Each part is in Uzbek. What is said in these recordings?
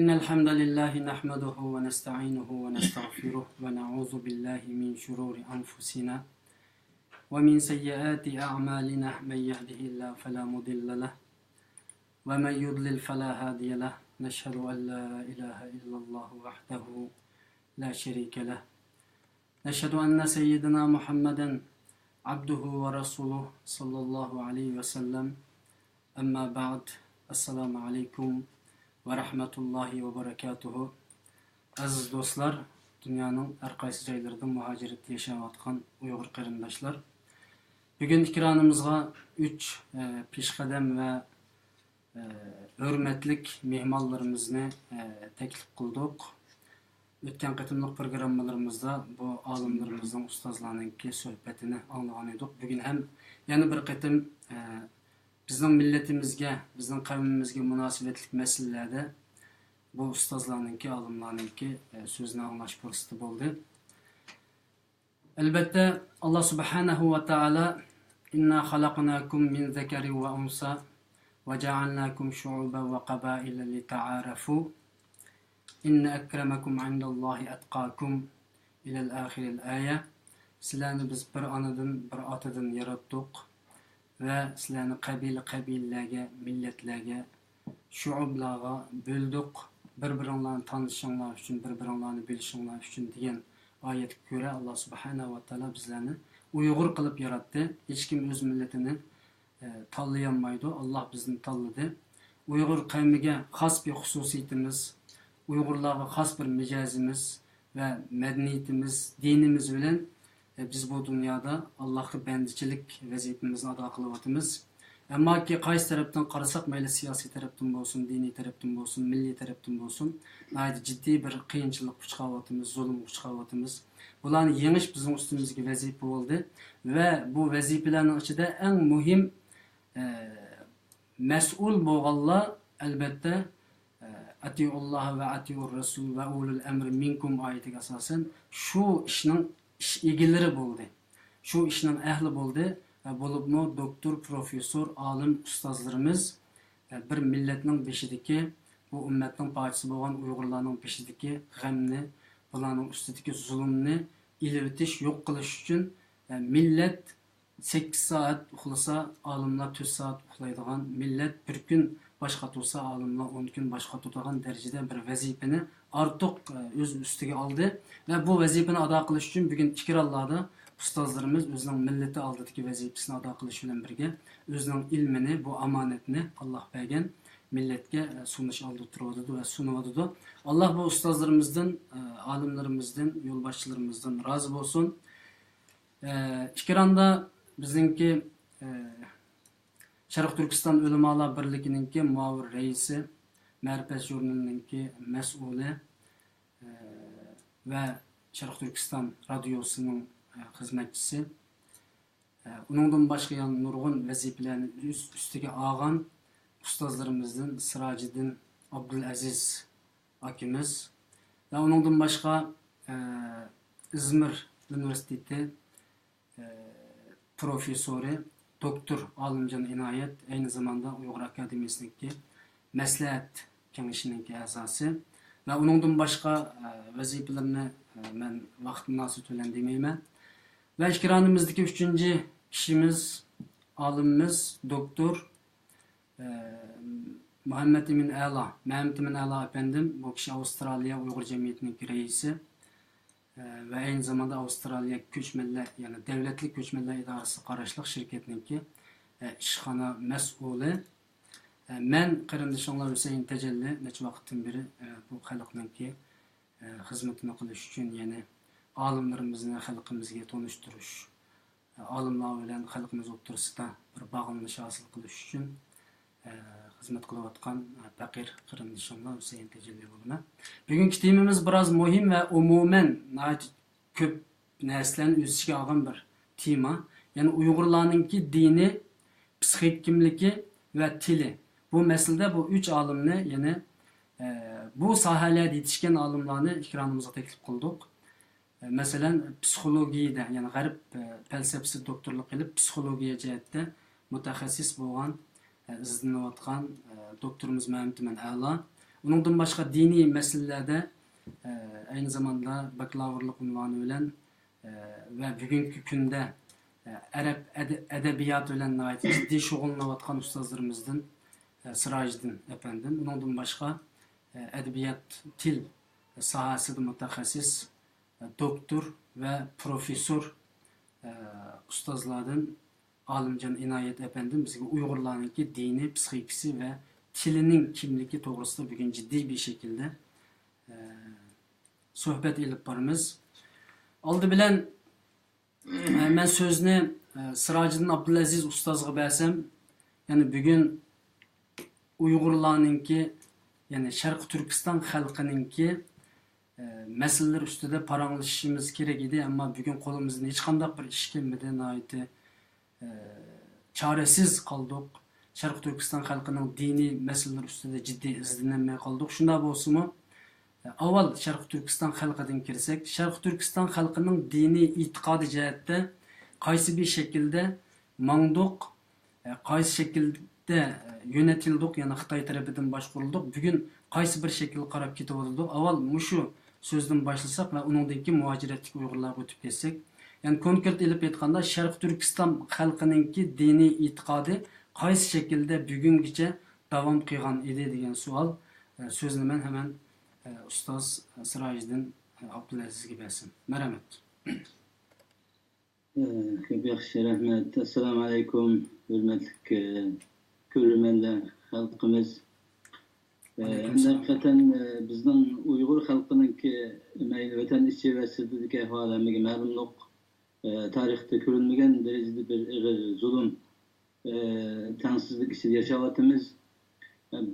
إن الحمد لله نحمده ونستعينه ونستغفره ونعوذ بالله من شرور أنفسنا ومن سيئات أعمالنا من يهده الله فلا مضل له ومن يضلل فلا هادي له نشهد أن لا إله إلا الله وحده لا شريك له نشهد أن سيدنا محمدا عبده ورسوله صلى الله عليه وسلم أما بعد السلام عليكم ve rahmetullahi ve berekatuhu. Aziz dostlar, dünyanın her qaysı joylarida muhacirat yaşayotgan Uyghur qarindoshlar. Bugün ikramımızga 3 peshqadam ve hürmetlik mehmonlarimizni taklif qildik. O'tgan qatimliq programmalarımızda bu alimlarimizning ustozlarning suhbatini anglagan edik. Bugün hem yana bir qatim bizning millatimizga, bizning qavmimizga munosabatli masalalarda bu ustozlarning, olimlarning so'zini anglash fursati bo'ldi. Albatta Alloh subhanahu va taolo inna xalaqnakum min zakarin va unsa va ja'alnakum shu'uban va qabaila lita'arafu inna akramakum 'indallohi atqakum ila al-akhir al-aya. Sizlarni biz bir onadan, bir otadan yaratdik. Ve sizlarni qabilalarga, millatlarga, shu'ublarga bo'ldik. Bir-biringlarni tanishinglar uchun, bir-biringlarni bilishinglar uchun degan oyatga ko'ra Alloh subhanahu va taolo bizlarni Uyg'ur qilib yaratdi. Hech kim o'z millatini tanlay olmaydi. Alloh bizni tanladi. Uyg'ur qavmiga xos bir xususiyatimiz, Uyg'urlarga xos bir mijozimiz ve madaniyatimiz, dinimiz bilan biz bu dünyada Allah'a bendiçilik vazifemizni ado qilyapmiz. Ammo ki qaysi tarafdan qarasak, mayli siyosiy tarafdan bo'lsin, diniy tarafdan bo'lsin, milliy tarafdan bo'lsin, naydi ciddi bir qiyinchilik chiqaryapmiz, zulm chiqaryapmiz. Bularni yengish bizning ustimizga vazifa bo'ldi ve bu vazifalarning ichida eng muhim mas'ul bo'lganlar albatta Atiulloh ve atiur rasul ve ulul emri minkum oyatiga asosan shu ishning ilgilari bo'ldi. Shu ishning ahli bo'ldi. Bo'libmi doktor, professor, olim ustozlarimiz bir millatning beshidagi, bu ummatning parchasi bo'lgan Uyg'urlarning beshidagi g'amni, bularning ustidagi zulmni ilitish, yo'q qilish uchun millat 8 soat uxlasa, olimlar 4 soat uxlaydigan, millat bir kun boshqa tursa, olimlar 10 kun boshqa turadigan darajada bir vazifani ortiq o'z ustiga oldi ve bu vazifani ado qilish uchun bugun ikrarlarda ustozlarimiz o'zining millati oldidagi vazifasini ado qilish bilan birga o'zining ilmini, bu omonatni Alloh bergan millatga sunish oldi turadi ve sunyapti. Alloh bu ustozlarimizdan, olimlarimizdan, yo'lboshchilarimizdan rozi bo'lsin. Ikramda bizningki Sharq Turkiston ulamolar birligining muavir raisi, Ma'rifat jurnalining mas'uli ve Sharq Turkiston radiosuning xizmatchisi. Uningdan boshqa yana nurg'un vazifalarni ustiga olgan ustozlarimizdan Sirojiddin Abdulaziz akimiz ve uningdan boshqa İzmir Üniversiteti professori doktor Alimjon Inoyat, aynı zamanda Uyg'ur Akademiyasining maslahat kengashining a'zosi ve uningdan boshqa vazifalarni men vaqt munosabati bilan demayman. Ve ikramimizdagi 3-chi kishimiz, olimimiz doktor Muhammad Emin A'la efendim. Bu kishi Avustraliya Uyg'ur jamiyatining raisi ve aynı zamanda Avustraliya ko'chmanlar, yani davlatlik ko'chmanlar idorasi qarashli shirkatning ishxona mas'uli. Men qarindoshlar Husayn Tajalli necha vaqtdan beri bu xalqning xizmatini qilish uchun, ya'ni olimlarimizni xalqimizga tanishtirish, olimlar bilan xalqimiz o'rtasida bir bog'lanish hosil qilish uchun xizmat qilayotgan faqir qarindoshlar Husayn Tajalli bo'laman. Bugungi temamiz biroz muhim ve umuman ko'p narsalarni o'z ichiga olgan bir tema. Yani Uyg'urlarning dini, psixik kimligi ve tili. Bu meselede bu 3 olimni, yani bu sohalarda yetishgan olimlarni ikramimizga taklif qildik. Mesela psixologiyada, yani g'arb falsafasi doktorlik qilib, psixologiya jihatda mutaxassis bo'lgan izlanayotgan doktorimiz Muhammad Emin A'la Bundan başka dini meselelerde aynı zamanda bakalavrlık unvanı bilen ve bugünkü günde Arap edebiyatı bilen ciddi şug'ullanayotgan ustozlarimizdan Sirajiddin efendim. Bundan başka edebiyat til sahasida mutaxassis doktor ve profesör ustozlardan Alimcan İnayet efendim bizga Uyg'urlarniki dini, psixikasi ve tilinin kimligi to'g'risida bugün ciddi bir şekilde sohbet ilib boramiz. Oldi bilan men so'zni Sirajiddin Abdulaziz ustozga bersam, yani bugün Uyg'urlarniki, yani Sharq Turkiston xalqininki meseleler ustida paranglashishimiz kerak edi, ammo bugün qo'limizdan hech qanday bir ish kelmadi. Çaresiz kaldık. Sharq Turkiston xalqining dini meseleler ustida ciddi izlanmay qoldik. Shunda bo'lsa-mu, avval Sharq Turkiston xalqidan kirsak, Sharq Turkiston xalqining dini e'tiqodi jihatda qaysi bir şekilde mangduq, qaysi şekilde yönetildik, yani Xitoy tarafidan boshqarildik. Bugün qaysi bir şekilde qarab ketib o'tdik. Avval mushu so'zdan boshlasak va undan keyin muhojiratlik Uyg'urlarga o'tib ketsak, yani konkret ilib aytganda Sharq Turkiston xalqininki dini e'tiqodi qaysi şekilde bugungacha davom qilgan edi degan savol. So'zni men hemen ustoz Sirajiddin Abdulazizga bersam. Marhamat. Yaxshi, rahmat. Assalomu alaykum, hurmatli ko'rurmanlar, xalqimiz. Haqiqatan bizning Uyg'ur xalqininki mayli vatan ichi va sirtidagi ahvolimiga ma'lumlik tarixda ko'rilmagan darajada bir ig'ir zulm, tengsizlik ichida yashayotimiz.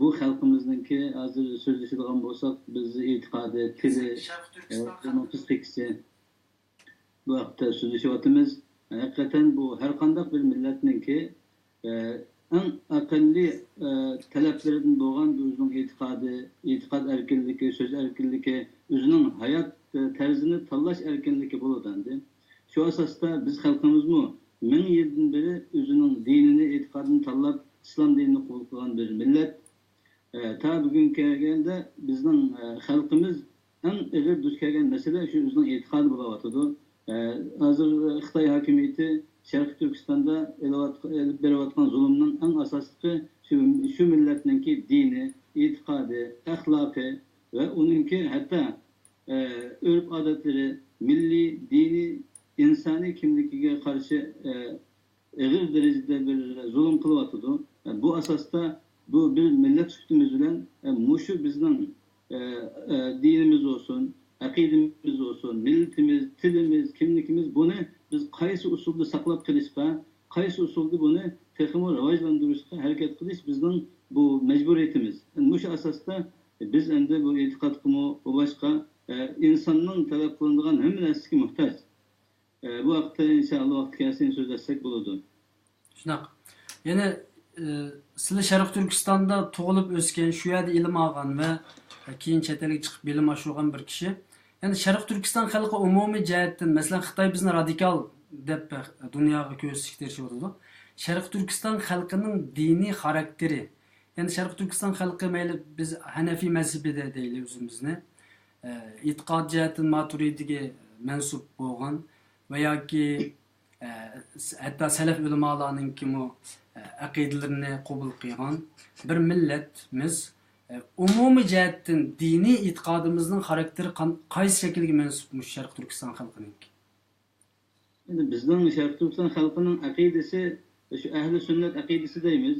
Bu xalqimizningki hozir so'zlashadigan bo'lsak, bizni e'tiqodi, tili, psixikasi bu haqda so'zlashyapmiz. Haqiqatan bu har qanday bir millatninki eng aqlli talablaridan bo'lgan o'zining e'tiqodi, e'tiqod erkinligi, so'z erkinligi, o'zining hayot tarzini tanlash erkinligi bo'ladi. Şu asasda biz xalqimizmi 1000 yildan beri o'zining dinini, e'tiqodini tanlab islom dinini qabul qilgan bir millat. Ta bugunga kelganda bizning xalqimiz eng ig'ir duch kelgan masala shu o'zining e'tiqodi bo'layotdi. Hozir Xitoy hokimiyati Sharq Turkistonda elib berayotgan zulmning eng asoslisi shu millatninki dini, e'tiqodi, axloqi ve uningki hatta örf odatlari, milliy, dini, insani kimligiga qarshi ig'ir darajada bir zulm qilyotdi. Bu asosda bu bir millat sütümüz bilan mushu bizning dinimiz olsun, aqidamiz olsun, millatimiz, tilimiz, kimligimiz, bunu biz qaysi usulda saqlab qilishga, qaysi usulda buni texmo rivojlantirishga harakat qilish bizning bu majburiyatimiz. Mushu asosda biz endi bu e'tiqodga va boshqa insonning talab qilinadigan hamma narsaga muhtoj. Bu haqda inşallah vaqt kelsin so'zlashsak bo'ladi. Shunaqa. Yana sizlar Sharq Turkistonda tug'ilib o'sgan, shu yerda ilm olgan va keyin chet elga chiqib bilim oshirgan bir kishi. Yani Sharq Turkiston xalqi umumiy jihatdan, masalan Xitoy bizni radikal deb dunyoga ko'rsatishga tirishadi. Sharq Turkiston xalqining diniy xarakteri, yani Sharq Turkiston xalqi mayli biz Hanafiy mazhabida deylik o'zimizni, e'tiqod jihatdan Maturidiga mansub bo'lgan ve ya ki hatta selef ulamalarının ki mu akidelerini kabul kıyan bir milletimiz umumi cihetten dini itikadımızın karakteri qaysi şekilde mensupmuş Sharq Turkiston xalqining? Endi bizning Sharq Turkiston xalqining aqidasi şu ahli sünnet aqidasi deymiz.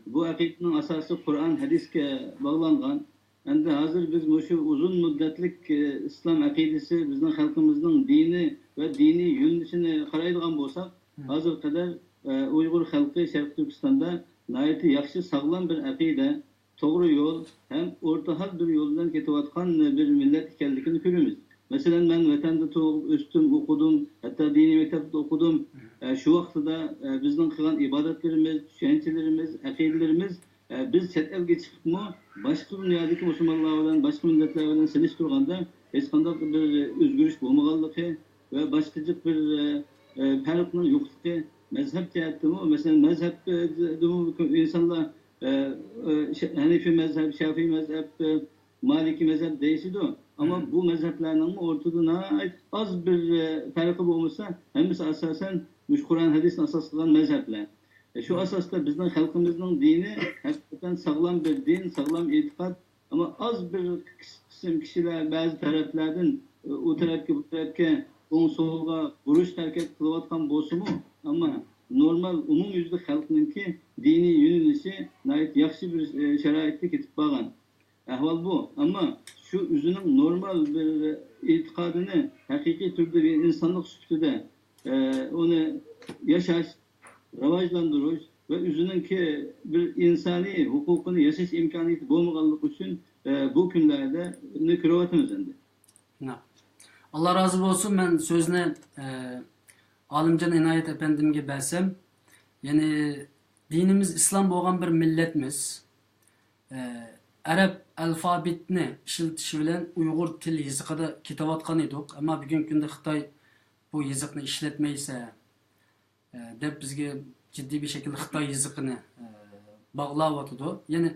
Bu aqidaning asosi Qur'on, hadisga bog'langan. Endi hozir biz şu uzun müddetlik İslam aqidasi bizning xalqimizning dini ve dini yönelişini qaraydigan bo'lsak, hozir kadar Uyg'ur xalqi Sharq Turkistonda nayeti yaxshi sağlam bir aqida, to'g'ri yo'l hem o'rta hal bir yo'ldan ketayotgan bir millat ekanligini ko'ramiz. Mesela ben vatanda tug'ilib o'sdim, o'qidim, hatta diniy maktabda o'qidim. Şu vaqtida bizning qilgan ibodatlarimiz, tushunchalarimiz, aqidalarimiz biz chet elga chiqibmi boshqa dunyodagi musulmonlar bilan, boshqa millatlar bilan solishtirganda hech qanday bir o'zgarish bo'lmaganligi ve başlıcık bir farkının yoklukta mezhep cihetimi, mesela mezhep insanlar Hanefi mezhep, Şafii mezhep, Maliki mezhep değişti o. Ama bu mezheplerinin ortada az bir farkı olmasa hemisi asasen müş Kur'an hadisine asas kılan mezhepler. Şu asasda bizden halkımızın dini hakikaten sağlam bir din, sağlam itikat ama az bir kısım kişiler bazı taraflardan o tarafki bu tarafki on soğuğa vuruş terk kılıvatkan bozumu ama normal umum yüzlü halkınınki dini yönelişi nait yakşı bir şeraitte ketip bağlan. Ahval bu. Ama şu üzünün normal bir itikadını hakiki türde bir insanlık süpüde onu yaşaş, ravajlandırış ve üzünün ki bir insani hukukunu yaşaş imkaniyeti bulmaganlık için bu günlerde ne kıravatımız endi. Allah razı olsun. Ben sözüne Alimcan İnayet Efendim'e bersem, yani dinimiz İslam boğan bir milletimiz. Arap alfabetini işletishi bilan Uyg'ur til yezigida ketayotgan edik. Ammo bugungi kunda Xitoy bu yezikni ishlatmaysa deb bizga jiddiy bir şekilde Xitoy yezigini bog'layotdi. Ya'ni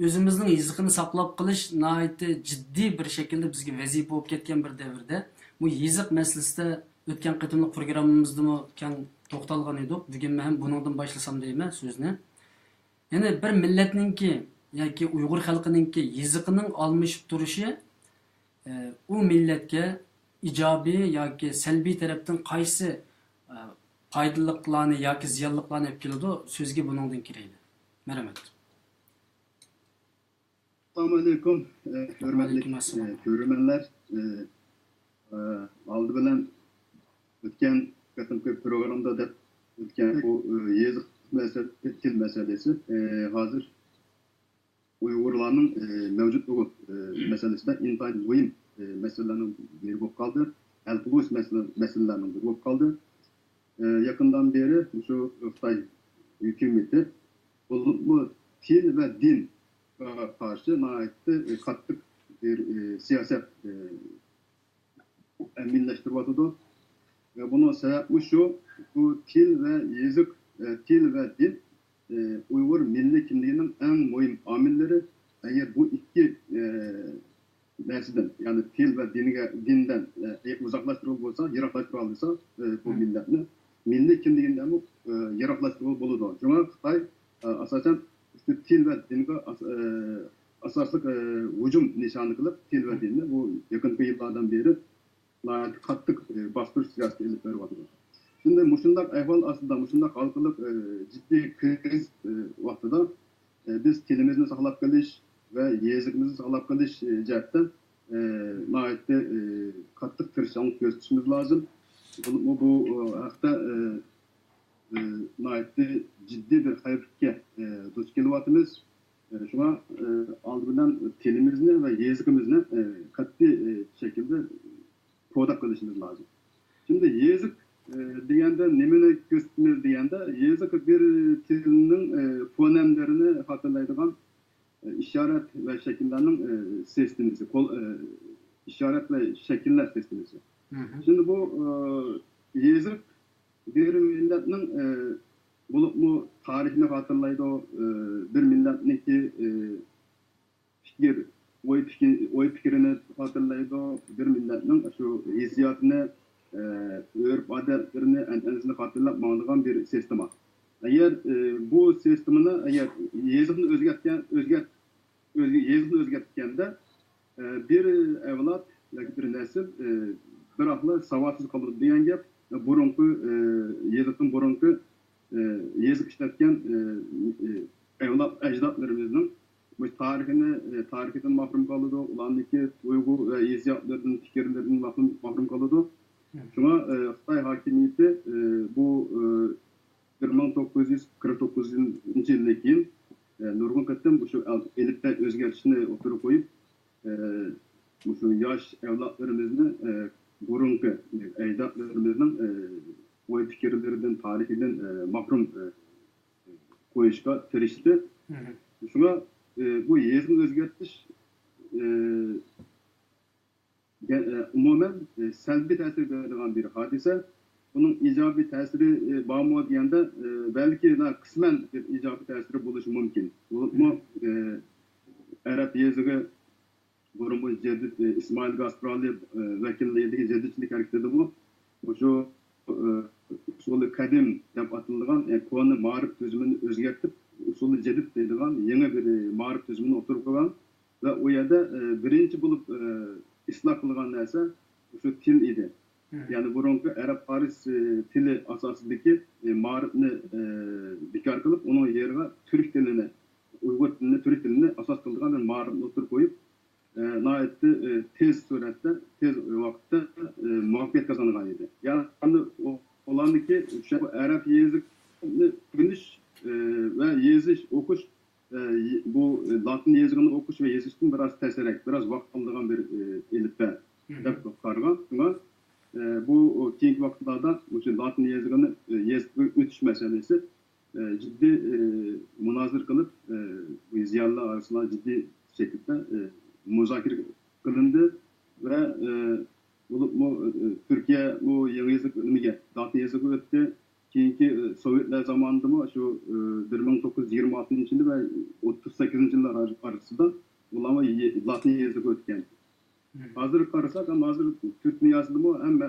o'zimizning yezigini saqlab qolish nihoyatda jiddiy bir şekilde bizga vazifa bo'lib ketgan bir davrda bu yezik masalasida o'tgan qitimli programmamizda kan to'xtalgan edik. Bugun men ham buningdan boshlasam deyman so'zni. Ya'ni bir millatningki yoki Uyg'ur xalqininki yeziqining almashib turishi u millatga ijobiy yoki salbiy tarafdan qaysi foydaliliklarni yoki ziyonliqlarni olib keladi, so'zga buningdan kiraydi. Marhamat. Assalamu alaikum. Hürmetli görürmenler. Aldı bilen ötken katımkı programda da ötken bu yazık til meselesi hazır Uygurlarının mevcutluğu meselesi de intihar mühim meselelerinin bir bok kaldı. El-Kubus meselelerinin bir bok kaldı. Yakından beri şu Xitay hükümeti bu til ve din karşı naitli kattık bir siyaset eminleştirmektedir. Ve bunun sebebi şu, bu til ve yazık, til ve din Uygur milli kimliğinin en mühim amilleri. Eğer bu iki nesilden, yani til ve dinden uzaklaştırılıp olsa, yaraklaştırılırsa bu milletini, milli kimliğinden bu yaraklaştırılıp olur. Çünkü Xitay asasen til ve dinge asaslık hücum nişanı kılıp til ve dinle bu yakın yıllardan beri kattık bastırış siyaseti elip veriyor. Şimdi muşundak ehval aslında muşundak halkılık ciddi kriz vaxtıda biz tilimizni saqlap qilish ve yezikimizni saqlap qilish jihatdan naitli kattık tirishchilik gösterishimiz lazım. Bu haqda naitli ciddi bir hayırlıkka duch kelyapmiz. Şuna aldı bilen tilimizni ve yezikimizni kat'i şekilde kodak qilishimiz lazım. Şimdi yezik degende nemeni gösterimiz degende yezik bir tilinin fonemlerini hatırlaydigan işaret ve şekillerinin sistemisi, işaret ve şekiller sistemisi. Şimdi bu yezik bir milletin bulup tarihini hatırlaydı, bir milletin fikir, oy fikrini hatırlaydı, bir milletin şu hissiyatını, örf adetlerini, entenesini hatırlayıp mağdığan bir sistem. Eğer bu sistemini, eğer yazıkını özgertkende bir evlat, bir nesil, bir aklı savatsız kalır diyen gep, burunku, yazıkın burunku, yazık işletken evlat ecdatlarımızın bu tarihinden mahrum kalırdı, ulandaki Uygur ve hissiyatlarının, fikirlerinin mahrum kalırdı. Şuna Xitay hakimiyeti bu 1949 yıldan keyin nurgun qattam bu şu elitde özgertishini o'tirib qo'yib şu yosh evlatlarimizni burungi ajdodlarimizning o'y fikrlaridan tarixidan mahrum qo'yishga tirishdi. Shunga bu yezni o'zgartish umuman salbiy ta'sir beradigan bir hodisa. Bunun ijobiy ta'siri bormi deganda balki qisman bir ijobiy ta'siri bo'lishi mumkin. Bu arab yezigi burun bu Cedid İsmail Gastrali vekilliğindeki Cedidçilik hareketi bu. Şu usulü kadim deb atılgan konu ma'rif tüzümünü özgertip usulü Cedid deydigan yeni bir ma'rif tüzümünü oturup koygan ve o yerda birinci bulup islah kılgan narsa şu til idi. Yani burunki Arap Faris tili asasındaki ma'rifni bekar kılıp onun yerine Türk dilini, Uygur dilini, Türk dilini asas kıldıgan bir ma'rifni oturup koyup nihayetde tez surette, tez vakitte muvaffakiyet kazanılan idi. Yani olandaki Arap yazıkını biliş ve yazış, okuş bu Latin yazıgını okuş ve yazıştın biraz teserek, biraz vakt aldığın bir elifbe dep kargan. Bu keyinki vaktlarda bu Latin yazıgını ötüş meselesi ciddi münazır kılıp bu ziyarlar arasında ciddi şekilde muzakir kılındı ve Türkiye bu yeni yazık önüge Latin yazıgı öttü. Keyinki Sovyetler zamanında mı şu 1926 yılı ve 38 yıllar arasında ulama Latin yazıgı ötken. Hazır karısak ama hazır Türk dünyasında mı hem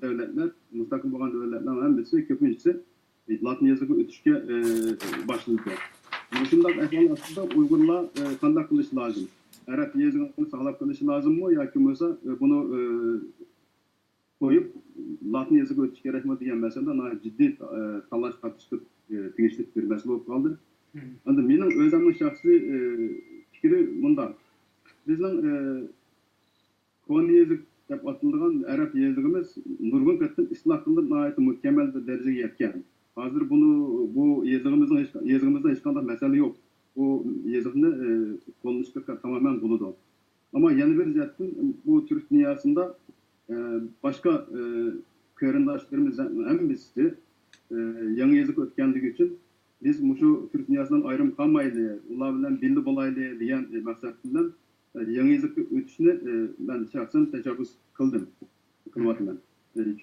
devletler, müstakil olan devletler hem birisi köpüncüsü Latin yazıgı ötüşke başladı. Şundan aslında Uygurlar kandak kılıç lazım. Arap yazıgını sağlap kılıç lazım mı? Ya ki mesela bunu koyup Latin yazıgı ötüş gerek mi diyen mesela ciddi talaş tartıştık, tügeçlik bir mesele olup kaldı. Ancak benim özümün şahsi fikri bundan. Bizden konu yazık deb atılgan Arap yazıgımız nurgun katın islah kılınıp nihayet mükemmel bir dereceye yetken. Hazır bu yazıgımızda hiç kadar mesele yok. Bu yazıgını konuştuk tamamen buludu. Ama yeni bir zettin bu Türk dünyasında başka körendaşlarımızdan hem birisi yeni yazık ötkendiği için biz şu Türk dünyasından ayrım kalmaylı, ular bilen birli bolaylı diyen maksatından yeni yazık ötüşünü ben şahsen teşebbüs kıldım.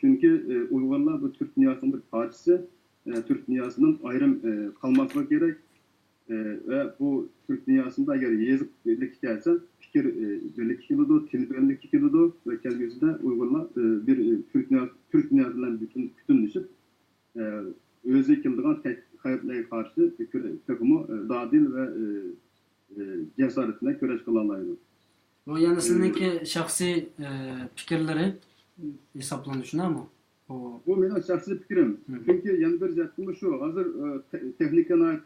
Çünkü Uygurlar bu Türk dünyasının bir parçası, Türk dünyasının ayrım kalması gerek ve bu Türk dünyasında eğer yazık birlik gelse fikir birlik kilodu, til birlik kilodu ve kelgüsünde Uygurlar bir Türk dünyasından bütünleşip özü kıldıgan hayatlara karşı takımı dadil ve cesaretine köreş kılalaydı. Bu yani sizinki şahsi fikirleri hesaplanışına mı? Bu benim şahsi fikrim. Çünkü yeni bir zettim şu, hazır teknikana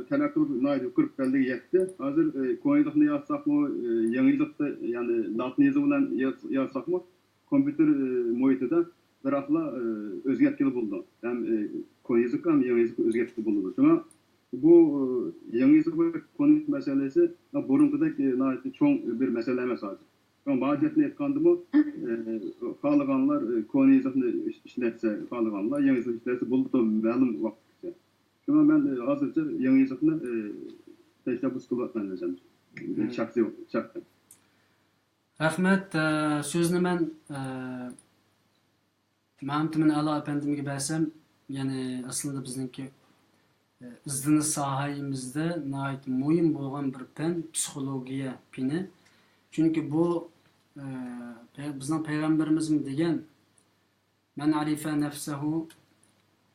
telakkılık naydı, kırıp geldi yetti. Hazır Konya'da yazsak mı, yanıyızlıkta yani Latin yazımından yazsak mı, kompüter muhitede bir hafla özgetkili buldu. Hem Konya'yızlık hem yanıyızlık özgetkili buldu. Şuna bu yanıyızlık konu meselesi burunkuda çoğun bir mesele emez hazır. Bağcetini etkandı mı, kalıganlar konu yazısını işletse, kalıganlar yeni yazısını işletse buldu da məlum vaxt. Şuna ben hazırca yeni yazısını teşebbüs kılıvatlan edeceğim. Şahsi. Rahmet, sözünü ben Mahmutimin Allah Efendim'e versem, yani aslında bizimki izdiniz sahayimizde nait muhim boğan bir pen, psikologiya pini. Çünkü bu bizden Peygamberimizin degen men arife nefsehu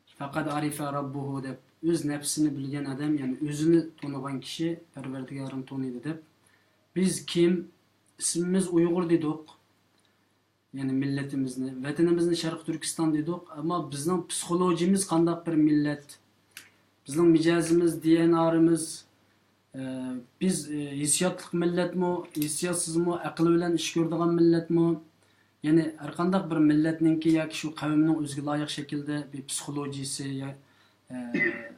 fakat arife rabbuhu deb öz nefsini bilgen adam yani özünü tanıgan kişi Perverdigarını tanıydı deb biz kim ismimiz Uygur dedik yani milletimizni vatanimizni Şarkı Türkistan dedik ama bizden psikolojimiz kandak bir millet bizden micazimiz DNA'mız biz hissiyatlık millet mi, hissiyatsız mı, akıl bilen iş gördüğün millet mi? Yani arkandaki bir milletninki ya ki şu kavminin özgü layık şekilde bir psikolojisi ya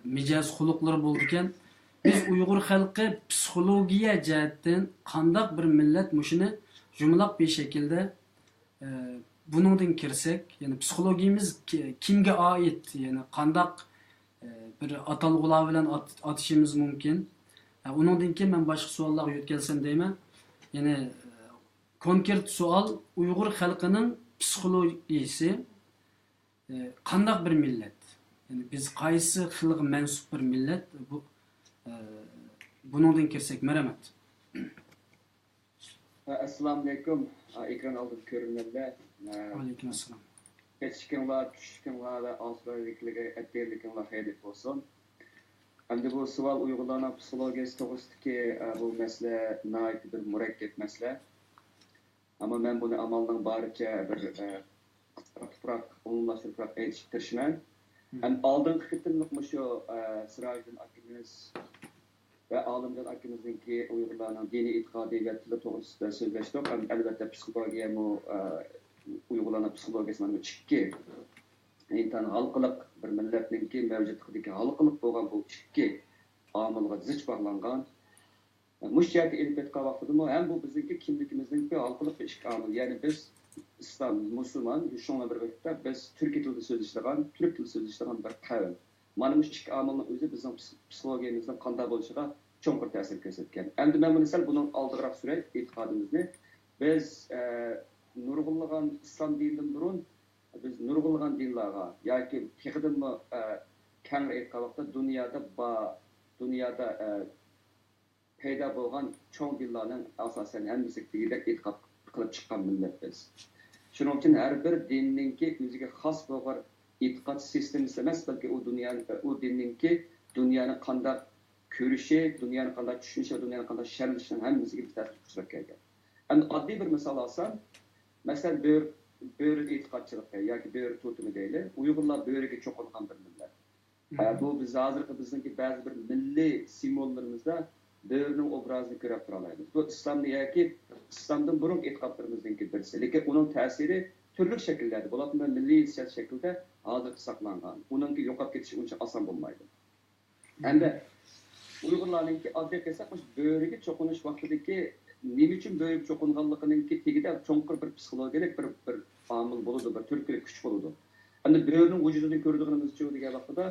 micaz hulukları bulduken biz Uygur halkı psikolojiye cihetten kandak bir millet muşunu cümlak bir şekilde bunundan kirsek yani psikolojimiz kimge ait yani kandak bir atalgılar bilen atışımız mümkün. Onundan ki ben başka suallar yötkelsem deymen. Yani konkret sual Uygur halkının psikolojisi kandak bir millet. Yani biz kaysı hılığı mensup bir millet. Bunundan kirsek merhamet. Assalomu alaykum. Ekran oldida ko'ringanlar. Aleyküm assalam. Kechikinglar, tushikinglar va ozg'inlikligi, atterlikinglar xeyirli bo'lsin. Endi bu savol Uyg'urlarning psixologiyasi to'g'risidagi bu masala nihoyat bir murakkab masala. Ammo men buni amalning boricha bir qisqaroq, umumlashtirib aytishga tirishman. Endi oldingi qitimliq shu Sirojiddin akamiz ve Alimcan akimizdeki Uygurlarının dini itikadi ve tili to'g'risida so'zlashdik. Albatta psixologiya bu Uygurlarning psixologiyasining ikki intan halqiliq bir millatninki mavjudligidagi halqiliq bo'lgan bu ikki omilga zich bog'langan. Mushjati elbetga vaqtida ham bu bizdagi kimligimizning halqiliq ikki omil. Ya'ni biz İslam, Müslüman, shunga bir vaqtda biz turk tilida so'zlashadigan, turk tilida so'zlashadigan bir qavm. Mana bu ikki omilning o'zi bizning psixologiyamizning qanday bo'lishiga cho'nqur ta'sir ko'rsatgan. Endi men buni sal bundan oldinroq so'ray e'tiqodimizni. Biz nurg'unlagan islom dinidan burun biz nurg'unlagan dinlarga yoki fiqhdanmi keng aytgan vaqtda dunyoda paydo bo'lgan cho'ng dinlarning asosan hammasi degidek e'tiqod qilib chiqqan millat biz. Shuning uchun har bir dinninki o'ziga xos bo'lgan e'tiqod sistemasi emas, balki u dinninki dunyoni qanday ko'rishi, dunyoni qanday tushunishi, dunyoni qanday sharhlashining hammasiga ta'sir ko'rsatib kelgan. Endi oddiy bir misol olsam, masalan bo'ri e'tiqodchilikka yoki bo'ri totumi deylik, Uyg'urlar bo'riga cho'qilgan bir millat. Bu biz hozirgi bizningki ba'zi bir milliy simvollarimizda bo'rining obrazini ko'rib tura olamiz. Bu islomni yoki islomdan burun e'tiqodlarimizning birisi. Lekin uning ta'siri turli shakllarda, bularning milliy siyosiy shaklda hozir saqlangan. Uningki yo'qolib ketishi uncha oson bo'lmaydi. Endi Uyg'urlarninki oddiy qilsak, bo'riga cho'qinish vaqtidagi nima uchun bo'riga cho'qinganligininki tegida cho'nqur bir psixologik bir omil bo'ladi, bir turkiy kuch bo'ladi. Endi bo'rining vujudini ko'rganimizcha degan vaqtida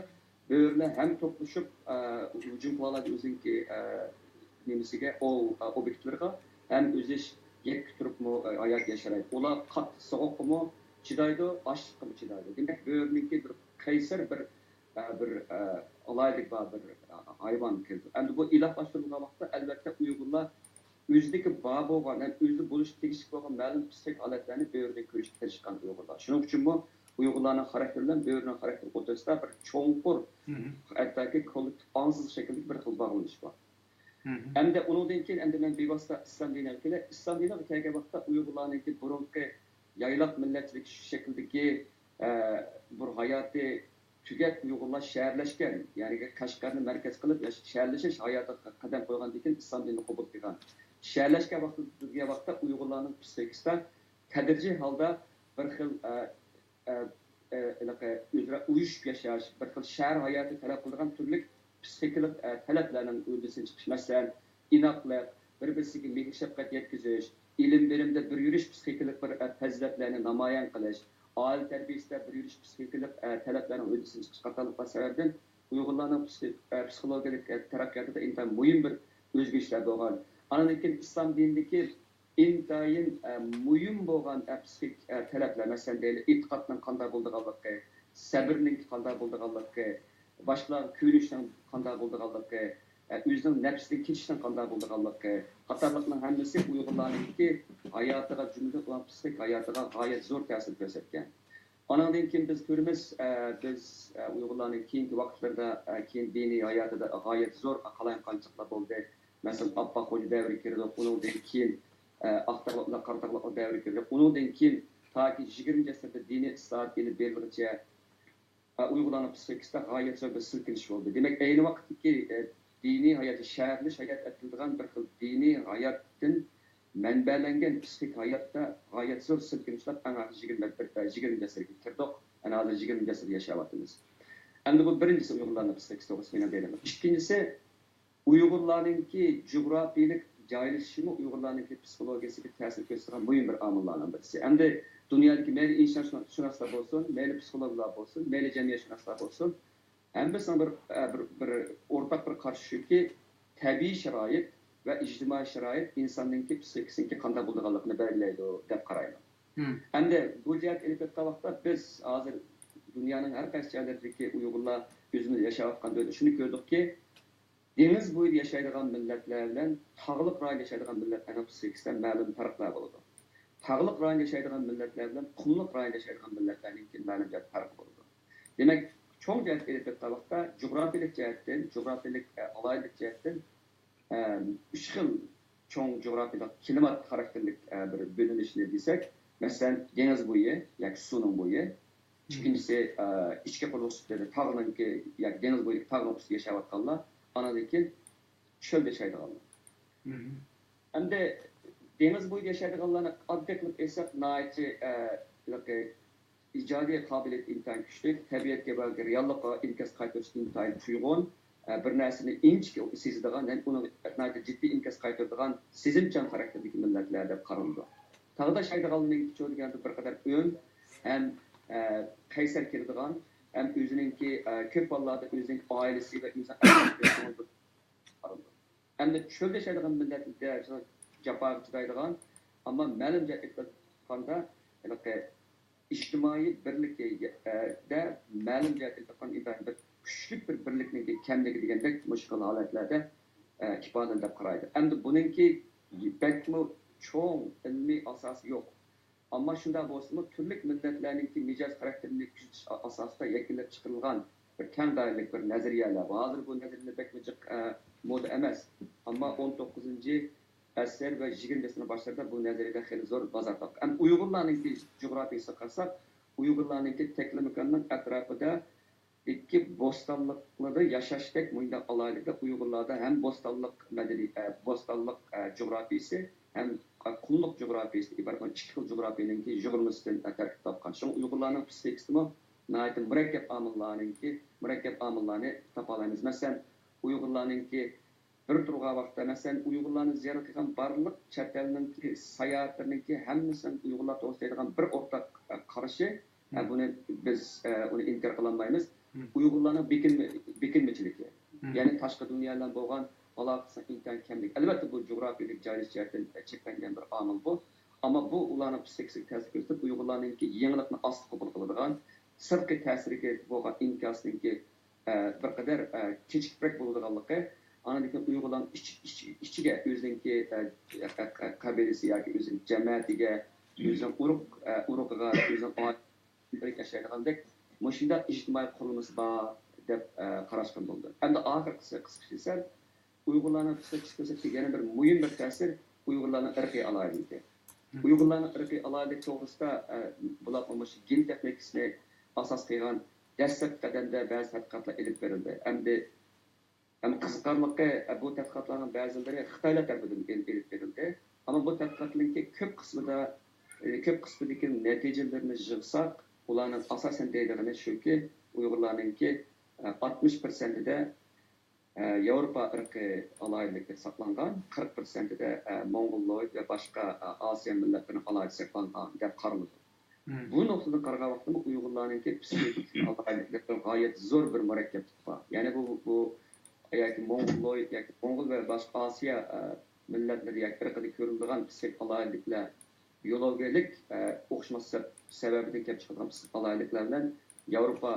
bo'rilar ham to'plashib hujum qila oladi o'ziniki nimasiga, obyektlarga ham o'zish yeb turibmi hayot yashaydi. Ular qattiq sovuqmi chidaydi, ochliqqa chidaydi. Demak, bo'rininki bir qaysar bir alaylik bir hayvan keldi. Endi bu ilahlaştırılgan vaqtda albatta Uyg'urlar o'zidagi bor bo'lgan, o'zi bo'lish tegishli bo'lgan ma'lum psixik holatlarni bo'rida ko'rishga tirishgan Uyg'urlar. Shuning uchun bu Uyg'urlarning xarakteridan bo'rining xarakteri o'rtasida bir cho'nqur, hattoki kollektiv onsuz shakldagi bir xil bog'lanish bor. Endi undan keyin endi men bevosita islom diniga kelgan vaqtda Uyg'urlarningki burungi yayloq millatchilik shakldagi bir hayoti tugab Uyg'urlar shaharlashgan, ya'ni Qashqarni markaz qilib shaharlashish hayotiga qadam qo'ygandan keyin islom dinini qabul qilgan. Shaharlashgan vaqtda Uyg'urlarning psixikasida tadrijiy holda bir xil o'zaro uyushib yashash, bir xil shahar hayoti talab qilgan turli psixik talablarning o'rnisiga chiqish, masalan, inoqlik, bir-biriga mehr shafqat yetkazish, ilm bilimda bir yurish psixik bir fazilatlarni namoyon qilish, aile terbiyesinde bir yürüyüş psikolojik taleplerin ödüsünü çıkış katalılıkla sebepten Uygurlarının psikolojik terakkiyatı da intan mühim bir özgürlükler doğan. Anadaki İslam dinindeki intayin mühim boğan psikolojik talepler, mesela değil, itikadının kanda bulduğallıkı, sabırının kanda bulduğallıkı, başkalarının köylüşten kanda bulduğallıkı, özünün nefsinin keçişten kanda bulduğallıkı, Qatarlıqның hammasi Uyg'urlarningki hayotiga jumla bilan psixik hayotiga g'oyat zo'r ta'sir ko'rsatgan. Ondan keyin biz ko'ramiz, biz Uyg'urlarning keyingi vaqtlarda keyin diniy hayotida g'oyat zo'r qalanqonchiqlar bo'ldi. Masalan, Abba Xo'ja davri kirdi, undan keyin Aqtaqlar, Qartaqlar davri kirdi. Undan keyin toki 20 asrda diniy islohot ilib berilguncha Uyg'urlarning psixikasida g'oyat zo'r bir silkinish bo'ldi. Demak, ayni vaqtdagi dini hayatı, şehirliş hayat etildiğin bir xil dini hayatın mənbəlengen psixik hayatta gayet zor silkinişler en az 20 asırga kirdik. En az 20 asır yaşayatımız. Endi bu birincisi Uyg'urlarning psixik to'g'risida deyiladi. İkincisi Uyg'urlarningki coğrafiyalik joylashishimi Uyg'urlarningki psixologiyasiga ta'sir ko'rsatgan muhim bir omillardan birisi. Endi dunyodagi mayli insonshunoslar bo'lsin, mayli psixologlar bo'lsin, mayli jamiyatshunoslar bo'lsin, hammasining bir o'rtaq bir qarshi shuki, tabiiy sharoit va ijtimoiy sharoit insonning psixikasiga qanday bo'lganligini belgilaydi deb qarayman. Endi bu jihat elbette vaqtda biz hozir dunyoning har qaysi joylaridagi Uyg'urlar o'zini yashayotgan joyda shuni ko'rdikki, Deniz boyida yaşaydigan milletler bilen tağlık rayonda yaşaydigan milletlerin psixikasida ma'lum farqlar bo'ladi. Tağlık rayonda yaşaydigan milletler bilen qumluq rayonda yaşaydigan milletlerning ma'lum farq bo'ladi. Demek çoğun cihet elbette vaqtda coğrafilik cihetden, coğrafilik alaylık cihetden üç xil çoğun coğrafilik klimat karakterlik bir bölünüşünü desek, mesela deniz boyu, yani sunun boyu, ikincisi içki kuruluşları tağının ki, yani deniz boyu tağın okusu yaşayatkanlar, anadaki çölde yaşaydıganlar. Hem de deniz boyu yaşaydıganlarına addeklik esek naiti icadiye kabiliyet imtihan güçlü, tabiatga belki reallık'a inkas qaytırış imtihan tuygun, bir narsani inchki sezadigan, yani uni ciddi inkas qaytıradigan sezimchan karakterdeki milletler deb qaraldi. Tağda yaşaydiganlarning çoğulganda bir kadar ön, hem qaysar kiradigan, hem özününki köp ballarda özünün ailesi ve insan qaraldi. Hem de çölde yaşaydigan milletler japaga chidaydigan, ama ma'lum jihatda ijtimoiy birlikda ma'lum jihatdan bir kuchli bir birlikning kamligi degandek mushkul holatlarda ifodalanib qaraydi. Endi buningki bakmi cho'ng ilmiy asosi yo'q. Ammo shunda bo'lsa-mu turli millatlarningki mijoz xarakterini kuzatish asosida yakillab chiqarilgan bir keng doiralik bir nazariyalar. Hozir bu nazariyalar bakmi moda emas. Ammo 19 asr ve 20 asrın başlarında bu nazariyada xeyli zor bozor topdi. Hem Uyg'urlarning coğrafiyasi qarasak, Uyg'urlarning teklimekanning atrofida ikki bo'stonliqlarda yashashdek munda alaylikda Uyg'urlarda hem bo'stonliq madaniyat, bo'stonliq coğrafiyasi hem qumluq coğrafiyasi iborat ikki xil coğrafiyaningki yig'ilmasidan tarkib topgan. Shu Uyg'urlarning psixikasimi nayt murakkab omillarni topa olamiz. Masalan, Uyg'urlarningki bir turğa vaqtda mesela Uyg'urlarni ziyorat qilgan barliq chet elninki sayohatlarninki hammasini Uyg'urlar to'g'risidagi bir o'rtaq qarashi, buni biz uni inkor qila olmaymiz. Uyg'urlarning bekinmachiligi, ya'ni tashqi dunyo bilan bo'lgan aloqasi intan kamlik. Albatta bu geografik joylashuv jihatdan cheklangan bir omil bu. Ammo bu ularning psixik ta'sir ko'rsatib, Uyg'urlarninki yangilikni osti qabul qiladigan, sirtqi ta'siriga bo'lgan inkosninki bir qadar kechikroq bo'ladiganligi anadaki Uyg'urlarning ichiga o'zininki qabilasi yoki o'zining jamiyatiga, o'zining urug'iga, o'zining oilasiga yashaydigandek mushunda ijtimoiy qurilmasi bor deb qarashgan bo'ldi. Endi oxirgisi qisqacha Uyg'urlarning psixikasiga yana bir muhim bir ta'sir Uyg'urlarning irqiy aloyiligi. Uyg'urlarning irqiy aloyiligi to'g'risida bular gen texnikasini asos qilgan dastlabki qadamda ba'zi tadqiqotlar ilib berildi. Hem qiziqarliqqa bu tadqiqotlarning ba'zilari Xitoylar tarafidan elib berildi. Ammo bu tadqiqotlarning ko'p qismidagi natijalarini yig'sak, ularning asosan deydigani shuki, Uyg'urlarningki 60%da Yevropa irqi aloyiligi saqlangan, 40%da Mong'oloid va boshqa Osiyo millatlarining aloyiligi saqlangan deb qaraladi. Bu nuqtadan qaragan vaqtda Uyg'urlarningki psixik aloyiligi g'oyat zo'r bir murakkablik bor. Ya'ni bu yoki Mong'oloid yoki Mong'ol va boshqa Osiyo millatları yoki irqida ko'riladigan psixik aloyilliklar biologik o'xshamaslik sababidan kelib chiqadigan psixik aloyilliklar bilan Yevropa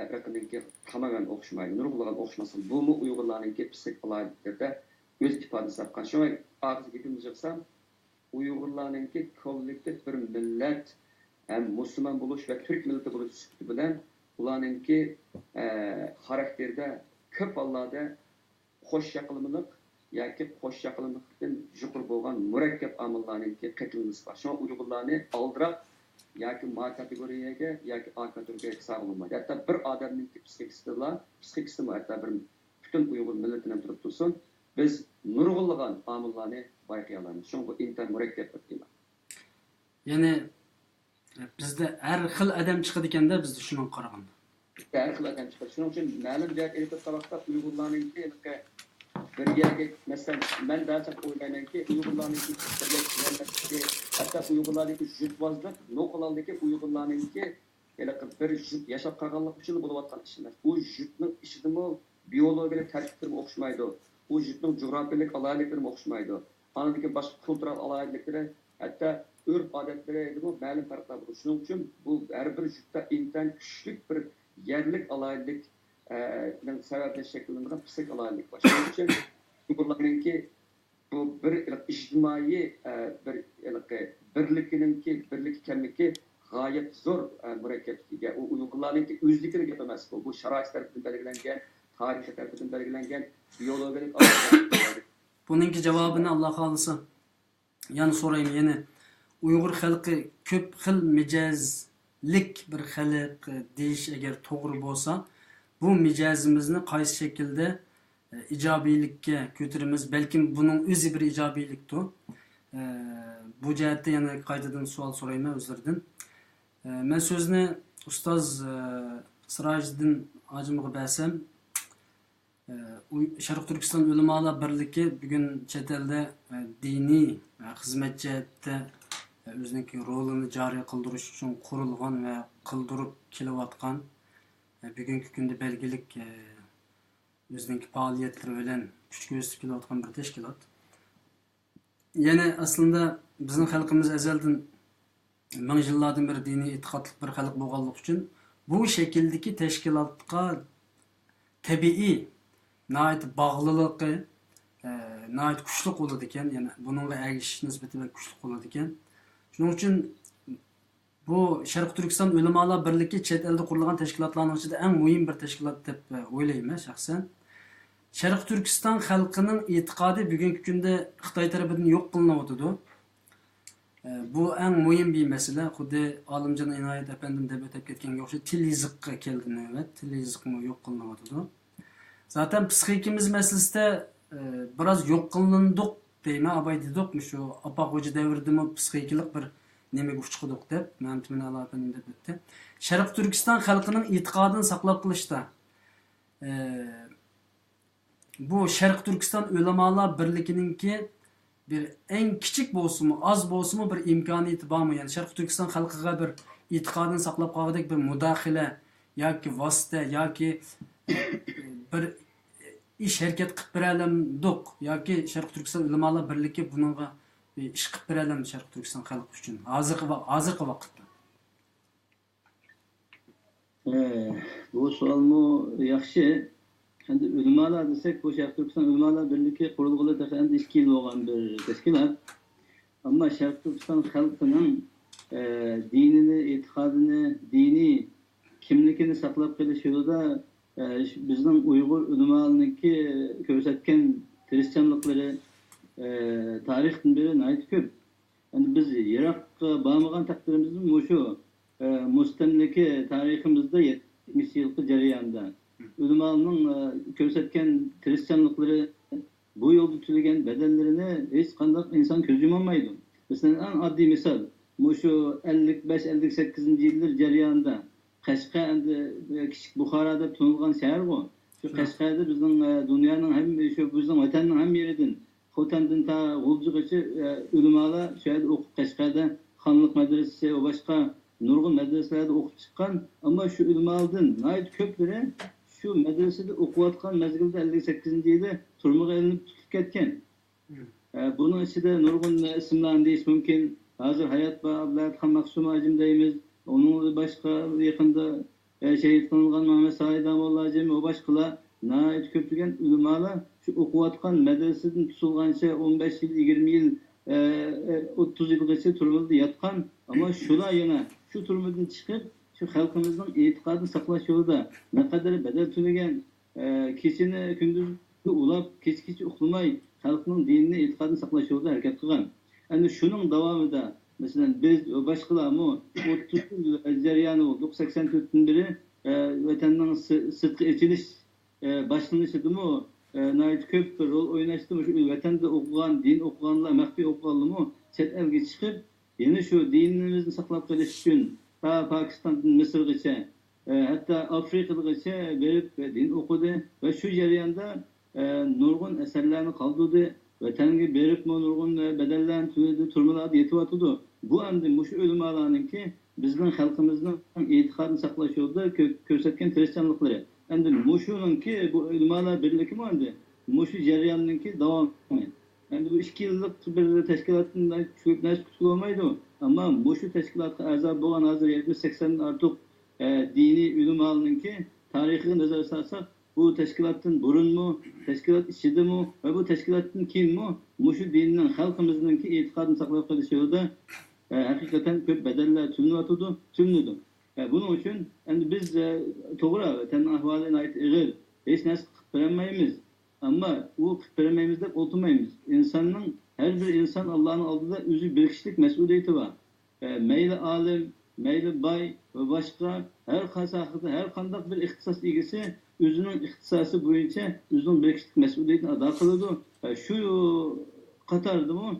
irqidagi tamamen o'xshamaydi. Nurg'ulg'an o'xshamaslik. Bu Uyg'urlarningki psixik aloyilliklarda o'z ifodasini topgan. Shunga og'iz gapimni yig'sam, Uyg'urlarningki kollektiv bir millat hem musulmon bo'lish va turk millati bo'lish sifati bilan ularningki xarakterda ko'p hollarda qo'sh yaqinlik yoki qo'sh yaqinlikdan yuqori bo'lgan murakkab omillarningki qatnashmasi bor. Shu Uyg'urlarni aldirab yoki ma kategoriyaga yoki A kategoriyaga hisoblanmaydi. Hatto bir odamningki psixikasi hatto bir butun Uyg'ur millatidan turib tursin, biz nurg'ulg'an omillarni bayqay olamiz. Shu bu intan murakkab bir tema. Ya'ni bizda har xil odam chiqadi ekanda, biz shuni qaraganda. Her xil odam chiqadi. Shuning uchun ma'lum jihat elbette vaqtda Uyg'urlarningki bir yerga, mesela men daha çok o'ylaymanki, Uyg'urlarningki hatto Uyg'urlarningki jutbozlik, noqolandagi Uyg'urlarningki bir jut yashab qolganlik uchun bo'layotgan ish emas. U jutning ishidimi biologiyalik tarkiblar o'xshamaydi. U jutning geografik aloyiliklari o'xshamaydi. Anadagi boshqa kultural aloyiliklari, hatto urf odatlarida ma'lum farqlar bor. Shuning uchun bu har bir jutda intan kuchli bir yerlik aloyillik sababli şekillendiren psikolaylık var. Şunun için Uygurlarınki bu bir ijtimai birlik ekanligi g'oyat zo'r murakkabga u Uygurlarninki o'zlikini gap emas bu sharoit tarafidan belgilangan tarix tarafidan belgilangan biyologik Bununki cevabını Allah kalırsa yani sorayım yine Uygur halkı köp xil mijazlik bir xalq deyiş eğer doğru bolsa bu mijazimizni qaysi şekilde icabiylikka ko'taramiz belki bunun o'zi bir icabiylikdir. Bu jihatda yana qaytadan savol so'rayman o'zlaridan. Men so'zni ustoz Sirajiddin Hojimga bersam Sharq Turkiston ulamolar birligi bugun chet elda diniy xizmat jihatda o'zining rolini joriy qildirish uchun qurilgan va qildirib kelayotgan bugungi kunda belgilik o'zining faoliyatlari bilan kuch ko'rsatib kelayotgan bir tashkilot. Yana aslında bizning xalqimiz azaldan ming yillardan beri diniy e'tiqodli bir xalq bo'lganligi uchun bu shakldagi tashkilotga tabiiy nəhayət bağlılığı nəhayət kuchli bo'ladi ekan, yəni bununla ergishish nisbati va kuchli bo'ladi ekan. Shuning uchun bu Sharq Turkiston ulamolar birligi chet elda qurilgan tashkilotlarning ichida eng muhim bir tashkilot deb o'ylayman shaxsan. Sharq Turkiston xalqining e'tiqodi bugungi kunda Xitoy tarafidan yo'q qilinyapti. Bu eng muhim bir masala. Xuddi Olimjon Inoyat apandim deb o'tib ketganga o'xshab til yiziqqa keldi navbat. Til yiziqmi yo'q qilinyapti. Zaten psixikimiz meselesinde biraz yok kılındık deyme abay dedik mi şu apak hoca devirdi mi psikikilik bir nemek uçkuduk dep mehmetimin alakanın dep etti. Şarkı Türkistan halkının itikadını saklap kılışta bu Şarkı Türkistan ulemalar birlikininki bir en küçük bolsumu az bolsumu bir imkaniyeti var mı? Yani Şarkı Türkistan halkıga bir itikadını saklap kalacak bir müdahale ya ki vasıta ya ki bir iş hareket qilib beralımdık yoki Sharq Turkiston ulamolar birligi bunga ish qilib beralami Sharq Turkiston xalqi uchun hozirgi vaqtda? Bu savolmu yaxshi. Endi ulamolar desak, bu Sharq Turkiston ulamolar birligi qurilg'ili endi 2 yil bo'lgan bir tashkilot. Ammo Sharq Turkiston xalqining dinini, e'tiqodini, diniy kimligini saqlab qolish yo'lida bizning Uyg'ur ulamolarniki ko'rsatgan tirishchanliklari tarixdan beri nayt ko'p. Yani biz Iroqqa bormagan taqdirimizda shu mustamlika tariximizda 70 yillik jarayonda ulamolarning ko'rsatgan tirishchanliklari bu yo'lda to'lagan bedellarini hech qanday inson ko'z yumolmaydi. Masalan, eng oddiy misol shu 55-58 yillar jarayonida Qashqar endi kichik Buxoro deb tanilgan shahar bu. Shu Qashqarda bizning dunyoning ham shu bizning vatanning ham yeridan Xotandan ta G'uljigacha ulamolar shu yerda o'qib Qashqarda xonlik madrasasi va boshqa nurg'un madrasalarda o'qib chiqqan, ammo shu ulamolardan nayt ko'plari shu madrasada o'qiyotgan mezgilda 58-yilda turmaga ilinib tutilib ketgan. Buning ichida nurg'un ismlarni deyish mumkin. Hozir hayot va Abdullaxon Maqsum ajim deymiz. Onun başka yakında şehit kılıngan Mehmet Said Amollacım o başkalar nayet köpügen ulumalar şu okuvatkan medreseden tutulganca 15 yıl, 20 yıl, 30 yıl geçe turmada yatkan ama şuna yana şu turmadan çıkıp şu halkımızın itikadını saklaş yolunda ne kadar bedel tülegen kişini gündüz ulap keç oklamay halkının dinini itikadını saklaş yolunda hareket kılgan. Yani şunun devamı da mesela biz başkalar mı 30 yıl jarayonu olduk 84'ten beri vatanın sırtı içiliş başlanışıydı mı nayet köp bir rol oynaştı mı şu vatanda okugan din okuganlar mahfi okuganlar mı chet elge çıkıp yine şu dinimizni saklap kalish için ta Pakistan'dan Mısırgacha hatta Afrika'gacha berip din okudu ve şu jarayonda nurg'un eserlerini kaldırdı. Vatanga berip nurg'un bedellarni to'ladi, turmalarda yetyapti. Bu endi shu ulamolarniki bizning xalqimizning e'tiqodini saqlash yo'lida ko'rsatgan tirishchanliklari. Endi shuningki bu ulamolar birligi endi shu jarayonniki davomi. Endi bu 2 yillik bir tashkilotdan ko'p narsa kutib olmaydi. Ammo shu tashkilotga a'zo bo'lgan hozir 70-80 dan ortiq diniy ulamolarniki tarixiga nazar salsak, bu teşkilatın burunmu, teşkilat içidimi ve bu teşkilatın kimmi, muşu dininin, halkımızdaki itikadını saklayıp kılışı yolda hakikaten köp bedeller tümlüdü. Bunun için yani biz doğru, tenin ahvalına ait ığır, hiç nasıl kıpıramayız. Ama o kıpıramayımızda oturmayız. İnsanın, her bir insan Allah'ın aldığı üzü bir kişilik mesuliyeti var. Meyli alim, meyli bay ve başka her kasahıda, her kandak bir ihtisas ilgisi özünün ihtisası boyunca özünün bir kişilik mesuliyetini ada kılıyordu. Şu katardı mı?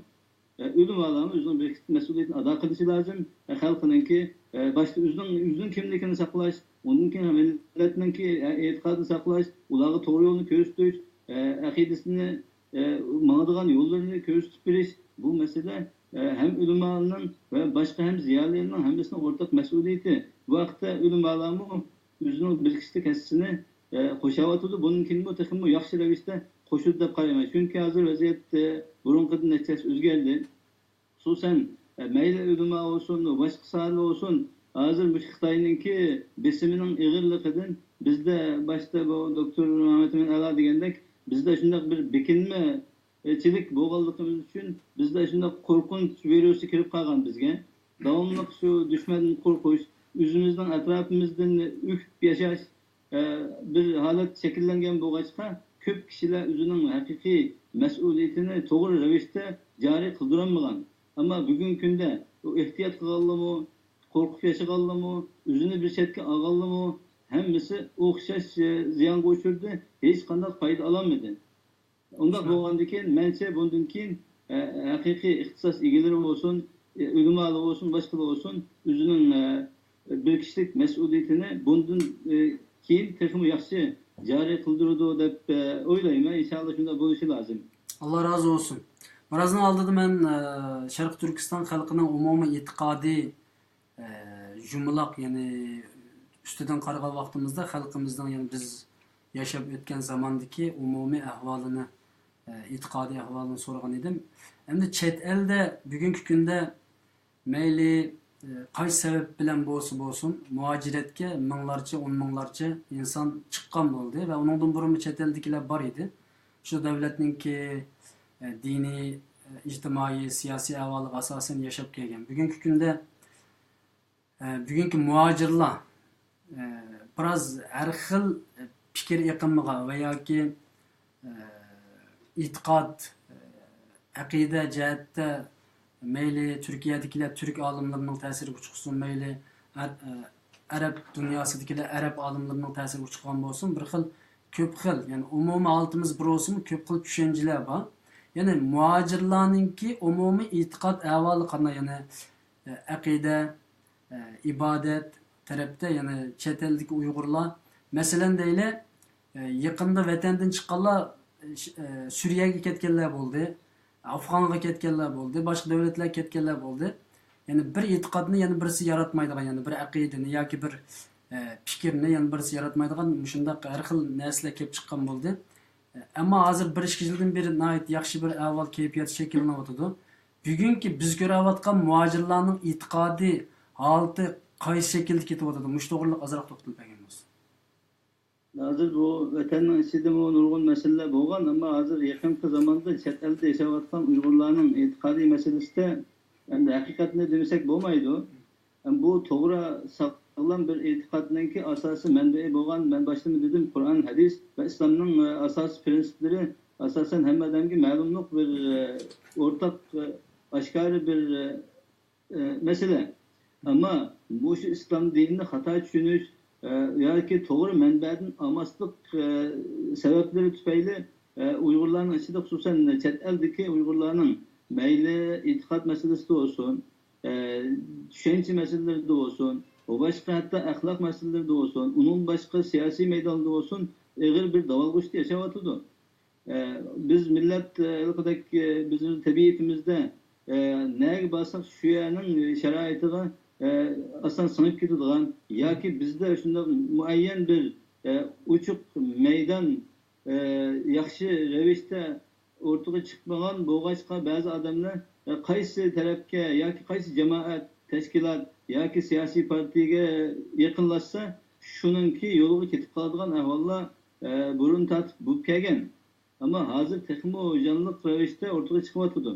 Ölüm alanı özünün bir kişilik mesuliyetini ada kılışı lazım. Halkının ki başta özünün kimlikini saklaş, onun ki milletinin ki etikadını saklaş, ulağı doğru yolunu köstüş, akidesini mağdıgan yollarını köstüp biriş. Bu mesele hem ulemanın ve başka hem ziyalilerinin hemesine ortak mesuliyeti. Bu vakti ulemanın özünün bir kişilik hissini koşavatıdı. Bunun bu takımı yaxşı revişte koşudu da kaymayız. Çünkü hazır vaziyet burunqıdın neçesi özgeldi. Hususen meyli ulema olsun, başka sahalı olsun, hazır bu Xitay'ınki besiminin ığırlıqıdın bizde başta bu Doktor Mehmet Emin Ala degendek bizde şundak bir bekinme çilik boğallıqımız için bizde şundak korkunç virüsü kirip kalgan bizge. Davamlıq şu düşmanın korkuş, üzümüzden, etrafımızdan üküp yaşaş bir halat şekillengen boğaçka köp kişiler özünün hakiki mesuliyetini doğru revişte cari kıldıranmagan. Ama bugün günde o ihtiyat kıgallı mı, korkup yaşagallı mı, özünü bir şetki ağallı mı, hemmisi okşaş ziyan koşurdu, hiç kandak fayda alamadı. Onda boğandaki mense bundan keyin hakiki ihtisas ilgileri olsun, ulemalı olsun, başkalı olsun, özünün bir kişilik mesuliyetini bundan keyin tekimi yaxşı cari kıldırdı dep oylayım. İnşallah şunda buluşu lazım. Allah razı olsun. Birazdan aldıdı ben Şarkı Türkistan halkının umumi itikadi cumlaq, yani üstüden qarıgan vaqtimizda halkımızdan, yani biz yaşab ötken zamandaki umumi ahvalını, itikadi ahvalını so'ragan edim. Endi chet elde bugünkü kunda mayli qaysi sebep bilan bo'lsin muaciretke minglarcha, 10 minglarcha inson chiqqan bo'ldi va undan burun chet eldagilar bor edi. Shu davlatninki diniy, ijtimoiy, siyosiy ahvoliga asosan yashab kelgan. Bugungi kunda bugungi muhojirlar biroz har xil fikr iqimiga va yoki e'tiqod, aqida jihatda mayli Turkiyadagilar Türk olimlarining ta'siriga chiqsin, mayli Arab dunyosidagilar Arab olimlarining ta'siriga chiqqan bo'lsin, bir xil ko'p xil, ya'ni umumiy altimiz bir bo'lsin, ko'p xil tushunchalar bor. Ya'ni muhojirlarningki umumiy e'tiqod ahvoli qanday, ya'ni aqida, ibodat tarafda, ya'ni chet eldagi Uyg'urlar, masalan deyli, yaqinda vatandan chiqqanlar Suriyaga ketganlar bo'ldi, Afg'onga ketganlar bo'ldi, boshqa davlatlarga ketganlar bo'ldi. Ya'ni bir e'tiqodni yana birisi yaratmaydigan, ya'ni bir aqidani yoki bir fikrni yana birisi yaratmaydigan shunday har xil narsalar kelib chiqqan bo'ldi. Ammo hozir 1-2 yildan beri nihoyat yaxshi bir ahvol kayfiyat shakllanyotdi. Bugungi biz ko'rayotgan muhojirlarning e'tiqodi holati qaysi shaklda ketyotdi? Mush to'g'riliq ozroq to'xtalib berganmiz. Hazır bu vatanın içinde bu nurgun meseleler boğan ama hazır yakın zamanda chet elde yaşayotgan Uygurlarning e'tiqodi meselesi de yani hakikatini demesek bo'lmaydi. Yani bu to'g'ri sağlam bir e'tiqodninki asosi manbai bo'lgan, men başta dedim, Kur'an, hadis ve İslam'ның asas prensipleri asasen hem adamki ma'lumlik bir ortak aşkarı bir mesele. Ama bu şu İslam dinini hata düşünüş yoki to'g'ri manbadan olmaslik sababları tufayli Uygurlarning ichida, xususan chet eldagi Uygurlarning mayli e'tiqod masalasida olsun, tushuncha masalalarida olsun, o başka hatta ahlak meselelerinde olsun, onun başka siyasi meydanda olsun, ağır bir davalgıçta yaşayatıdı. Biz millet bizim tabiatimizde neye bassak şu yanın şeraitine aslında sınıf gidiyorlar. Ya ki bizde şunda muayyen bir uçuk meydan yaxşı revişte ortaya çıkmagan boğaçka bazı adamlar qaysi tarafga yoki qaysi cemaat, teşkilat yoki siyasi partiga yaqinlashsa shuningki yo'lga ketib qoladigan ahvollar burun tortib bo'lib kelgan. Ammo hozir texmo jonliq ravishda o'rtaga chiqyotdi.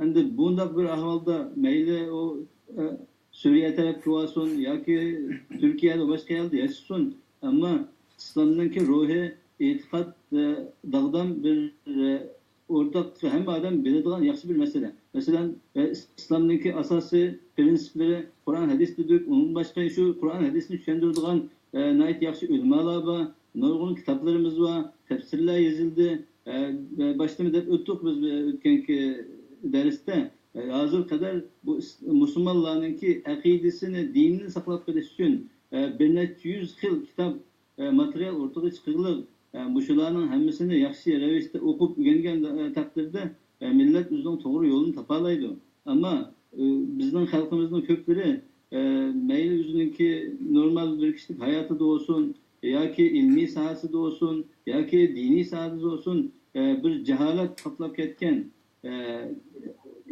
Endi bunday bir ahvolda mayli o Suriye tarafı olsun yoki Türkiye'de boshqa yerda yashasin, ammo islomdagi ruhiy e'tiqod dag'dam bir o'rtaq hamma odam biladigan yaxshi bir masala. Masalan, islomdagi asosiy prinsiplari Qur'on hadis dedik, undan boshqa shu Qur'on hadisni tushuntiradigan nayt yaxshi ulamolar bor, nurg'un kitoblarimiz bor, tafsirlar yozildi. Başta deb o'tdik biz o'tganki darsda. Hozir qadar bu musulmonlarninki aqidasini, dinini saqlab qolish uchun bir necha yuz xil kitob material o'rtaga chiqarilib, bu shularning hammasini yaxshi ravishda o'qib o'rgangan taqdirda millat o'zining to'g'ri yo'lini topalaydi. Ammo bizning xalqimizning ko'plari mayli o'zininki normal bir kishilik hayotida bo'lsin, yoki ilmiy sohasida bo'lsin, yoki diniy sohasida bo'lsin, bir jaholat qoplab ketgan,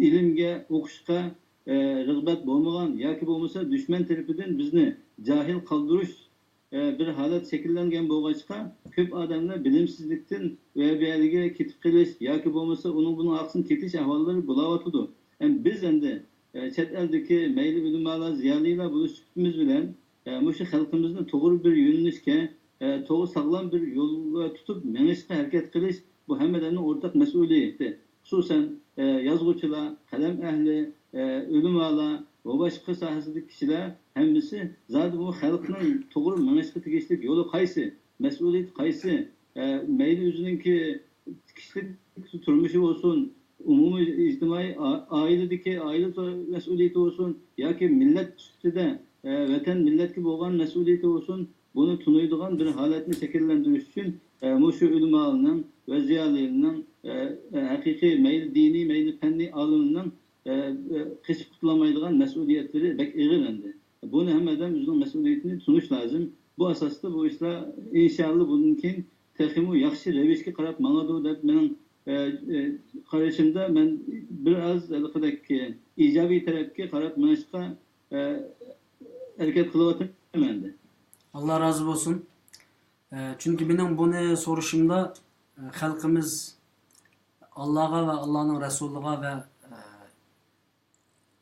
ilmga, o'qishga rag'bat bo'lmagan yoki bo'lmasa dushman tarafidan bizni jahil qoldirish bir holat shakllangan bo'lg'achqa ko'p odamlar bilimsizlikdan va buyerga ketib qolish yoki bo'lmasa uning buni aqsini ketish ahvollari bo'layotdi. Biz endi chet eldagi mayli ulamolar, ziyolilar bo'lishimiz bilan shu xalqimizni to'g'ri bir yo'nalishga, to'g'ri sog'lom bir yo'lga tutib menishga harakat qilish bu hammalarning o'rtaq mas'uliyati. Xususan yazg'uvchilar, qalam ahli, ulamolar va boshqa sohasidagi kishilar hammasi zodi bu xalqning to'g'ri menishga tegishli yo'li qaysi, mas'uliyat qaysi, mayli o'ziningki kishilik turmushi bo'lsin, umumiy ijtimoiy oiladagi oila mas'uliyati bo'lsin yoki millat ustida vatan millatga bo'lgan mas'uliyati bo'lsin, buni tunuydigan bir holatni shakllantirish uchun shu ulamolarning va ziyolilarning haqiqiy mayli diniy mayli fanniy olimlarning qechib qutulamaydigan mas'uliyatlari bak ig'ir endi. Buni hammadan o'zining mas'uliyatini tunish lozim. Bu asosda bu ishlar inshaalloh bundan keyin texmo yaxshi ravishga qarab mangadi deb mening qarashimda men biraz ijobiy tarafga qarab minishga harakat qilyapman. Allah razı olsun. Çünkü benim bunu soruşumda halkımız Allah'a ve Allah'ın Resulü'ne ve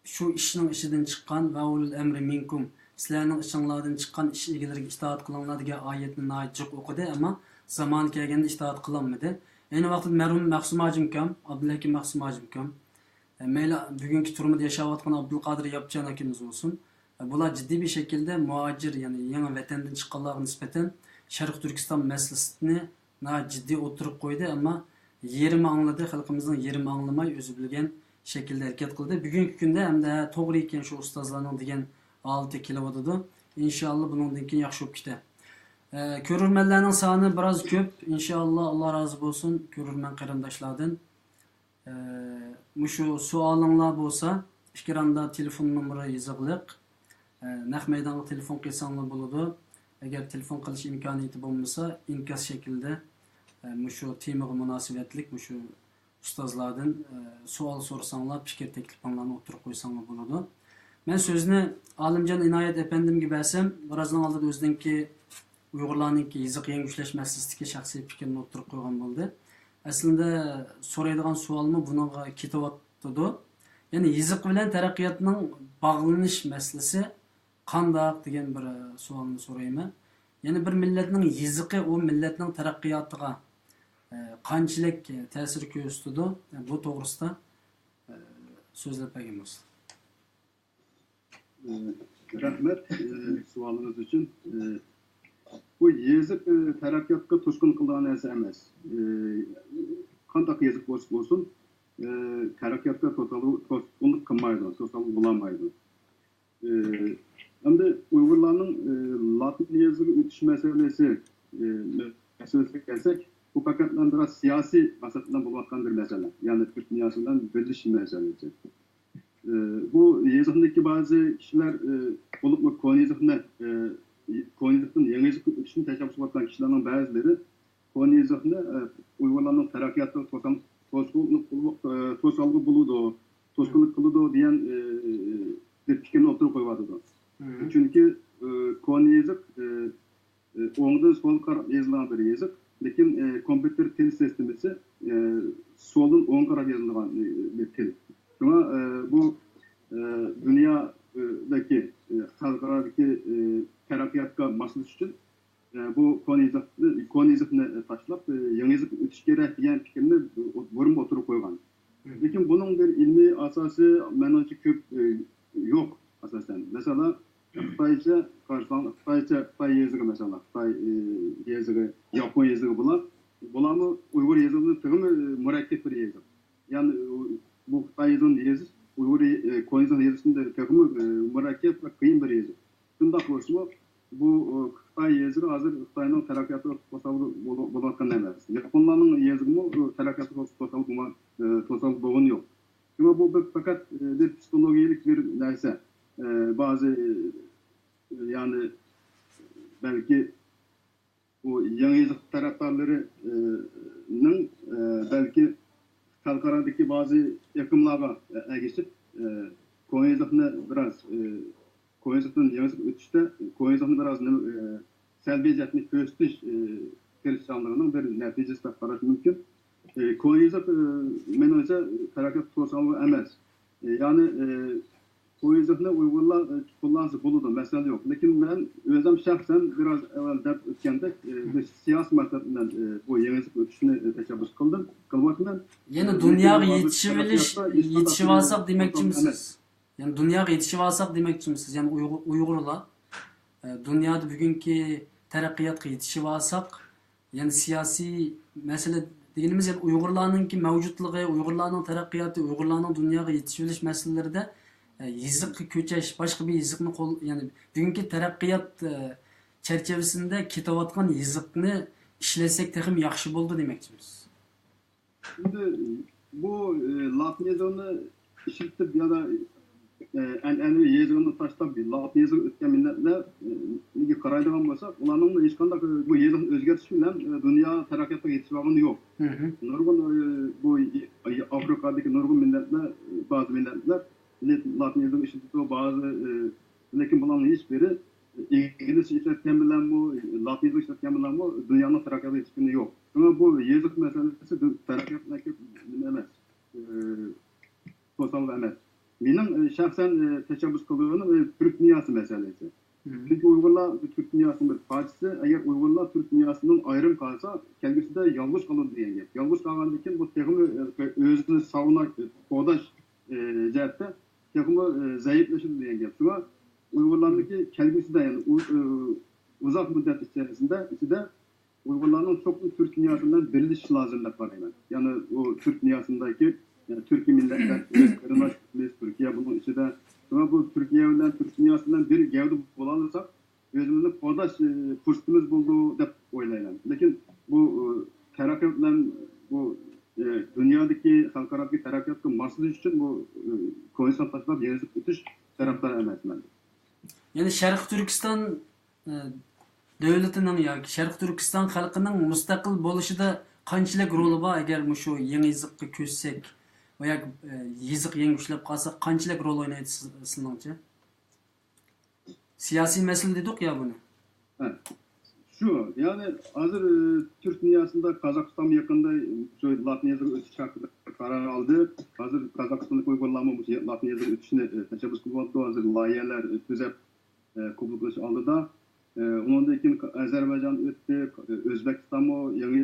şu işinin içinden çıkan ve ulul emri minkum sizlerinin içinlerden çıkan iş ilgileri itaat kılanlar diye ayetini naitçik okudu ama zamanı geldiğinde itaat kılanmadı. Aynı vakit merhum Mahsum Hacım kam, Abdülhakim Mahsum Hacım kam, meyla bugünkü turumda yaşavatkan Abdülkadir Yapcan hakimiz olsun. Bunlar ciddi bir şekilde muhacir yani yeni vatandan çıkanlara nispeten Şarkı Türkistan meselesini ciddi oturup koydu ama yerimi anladı, halkımızın yerimi anlamay özü bilgen şekilde hareket kıldı. Bugünkü günde hem de doğru iken şu ustazlarının diyen altı kilovatıdı. İnşallah bunun dinkin yaxşı olup gitti. Körürmenlerinin sahne biraz köp. İnşallah Allah razı olsun körürmen qarindaşlardan. Şu sualınlar olsa işkiranda telefon numarı yazıqlıq. Naq meydanlı telefon qilsanlar buludu. Eğer telefon qilish imkoniyati bo'lmasa, inkas şekilde şu temaga münasibetlik şu ustazlardan sual sorsanlar, fikir tekliflerini oturup koysanlar buludu. Ben sözünü Alimcan İnayet Efendim'e versem, birazdan aldı özdenki Uygurlarınki yazık yengüşleş meselesindeki şahsi fikrini oturup koygan buldu. Aslında soraydigan sualımı buna ketavatdı. Yani yazık bilen teraqqiyatning bağlanış meselesi qandaq degan bir savolni so'rayman. Yani bir millatning yiziqi o millatning taraqqiyotiga qanchalik ta'sir ko'rsatadi? Bu to'g'risida so'zlab berganmiz. Rahmet sualınız için. Bu yazık terakkiyatga to'sqin qilgan narsa emas. Qandaq yazık bo'lsin, terakkiyatga to'sqinlik qilmaydi, to'sqinlik bo'lamaydi. Hem de Uygurlarning Latin yazıga o'tish meselesiga kelsek, bu faqatdan biraz siyasi maqsaddan bo'layotgan bir mesele. Yani Türk dünyasından birleşim meselesi. Bu yazıqdaki bazı kişiler olup mu Koniyazıqdan yangi yazıqqa o'tishni tashabbus qilgan kishilarning ba'zilari Koniyazıqni Uygurlarning taraqqiyotga to'sqinlik bo'ludi, to'sqinlik qiladi degan bir fikrni o'tirib qo'yadi. Çünkü Koniyazık oğdan sol karab yazılan bir yazık. Lekin kompüter til sistemisi soldan oğun karab yazılgan bir til. Şuna bu dünyadaki halkaradaki terakkiyatga masıl üçün bu konizmni taşlap yangi yazık ötüş gerek degan fikirni burun oturup koygan. Lekin bunun bir ilmi asası menençe köp yok asasen. Mesela Xitaycha qarsan Xitay yazığı mesela Xitay yazığı, Yapon yazığı bularmı Uygur yazığının tığımı mürekkep bir yazık. Yani bu Xitay yazığının yazısı Uygur konizm yazısının tığımı mürekkep ve kıyım bir yazık. Şundak olsun bu Xitay yazığı hazır Xitay'ın terakkiyatı tosalı bolatkan emas. Japonlarning yazığı terakkiyatı tosalı boğun yok. Ama bu fakat bir psikolojik bir neyse. Bazı yani belki bu yangi yazık taraftarlarının belki halkaradaki bazı yakımlarga ergişip Konya'nı biraz Konya'nın yangi ötüşte Konya'nın biraz selbiyetini gösteriş çalışanlarının bir neticesi tarafa mümkün. Konya'da menajı terakkiyat tosalı emas. Yani Koyuzakni Uygurlar kullanısı buludu, mesele yok. Lekin ben özüm şahsen biraz evvel dep ötkendek siyasi maksatından bu yenilik ötüşünü teşebbüs kıldım. Kılmakla Yani dünyaya yetişip alsak demekçi misiniz? Yani dünyaya yetişip alsak demekçi misiniz? Yani Uygurlar dünyada bugünkü terakkiyatga yetişip alsak yani siyasi mesele deganimiz yani Uygurlarningki mavjudligi, Uygurlarning terakkiyatı, Uygurlarning dunyoga yetishib olish masalalarida yiziqqa ko'chash, boshqa bir yiziqni yani bugungi terakkiyat çerçevesinde ketayotgan yiziqni ishlasak texim yaxshi bo'ldi demoqchimiz. Şimdi bu Latin yazığını işitip ya da en yazığını taşlap Latin yazığı ötken milletler nege qaraydigan bolsak, ularning hech qanday bu yazığın özgertishi bilan dünya terakkiyatga yetishib olgani yo'q. Nurg'un bu Afrikadagi nurg'un milletler, bazı milletler Latin yazığı işitip bazı lekin bularning hiçbiri İngilizce işletken bilen bu, Latin yazığı işletken bilen bu dünyanın terakkiyatga yetishgani yo'q. Ama bu yazık meselesi terakkiyatga emas. To'sal emas. Benim şahsen teşebbüs kıldığım Türk dünyası meselesi. Çünkü Uygurlar Türk dünyasının bir parçası. Eğer Uygurlar Türk dünyasının ayrım kalsa kendisi de yalnız kalır diyen gap. Yalnız kalgandan bu tekimi özünü savunak, kodaş cihette tekimi zayıflaşır diyen gap. Şuna Uygurlardaki kendisi de yani uzak müddet içerisinde Uygurların çok Türk dünyasından birleşiş lazımlık var yani o Türk dünyasındaki yani Türk milletler, Türkiye bunun içinde ama bu Türkiye ile Türk dünyasından bir gevde bulalırsak özümüzün kodaş fırsatımız buldu dep oylayalım. Lakin bu terakkiyatla bu dünyadaki halkaradaki terakkiyatga marsılış için bu Koyunsan taşlap yenizip ötüş taraftar emas. Yani Şarkı Türkistan devletinin yoki Sharq Turkiston xalqining mustaqil bo'lishida qanchalik roli bor agar shu yangi yiziqqa ko'chsak va yoki yiziq yangi ushlab qolsak qanchalik rol o'ynaydi sizningcha? Siyosiy masala dedik ya buni. Şu yani hazır Türk dünyasında Kazakistan'a yakında şu Latin yazığı ötüş hakkında karar aldı. Hazır Kazakistan'da Uygurlarma bu Latin yazığı ötüşüne teşebbüs kılmadı. Hazır layiyeler tüzep kubluklaş aldı da onun da ikin Azerbaycan öttü, Özbekistan mı yangi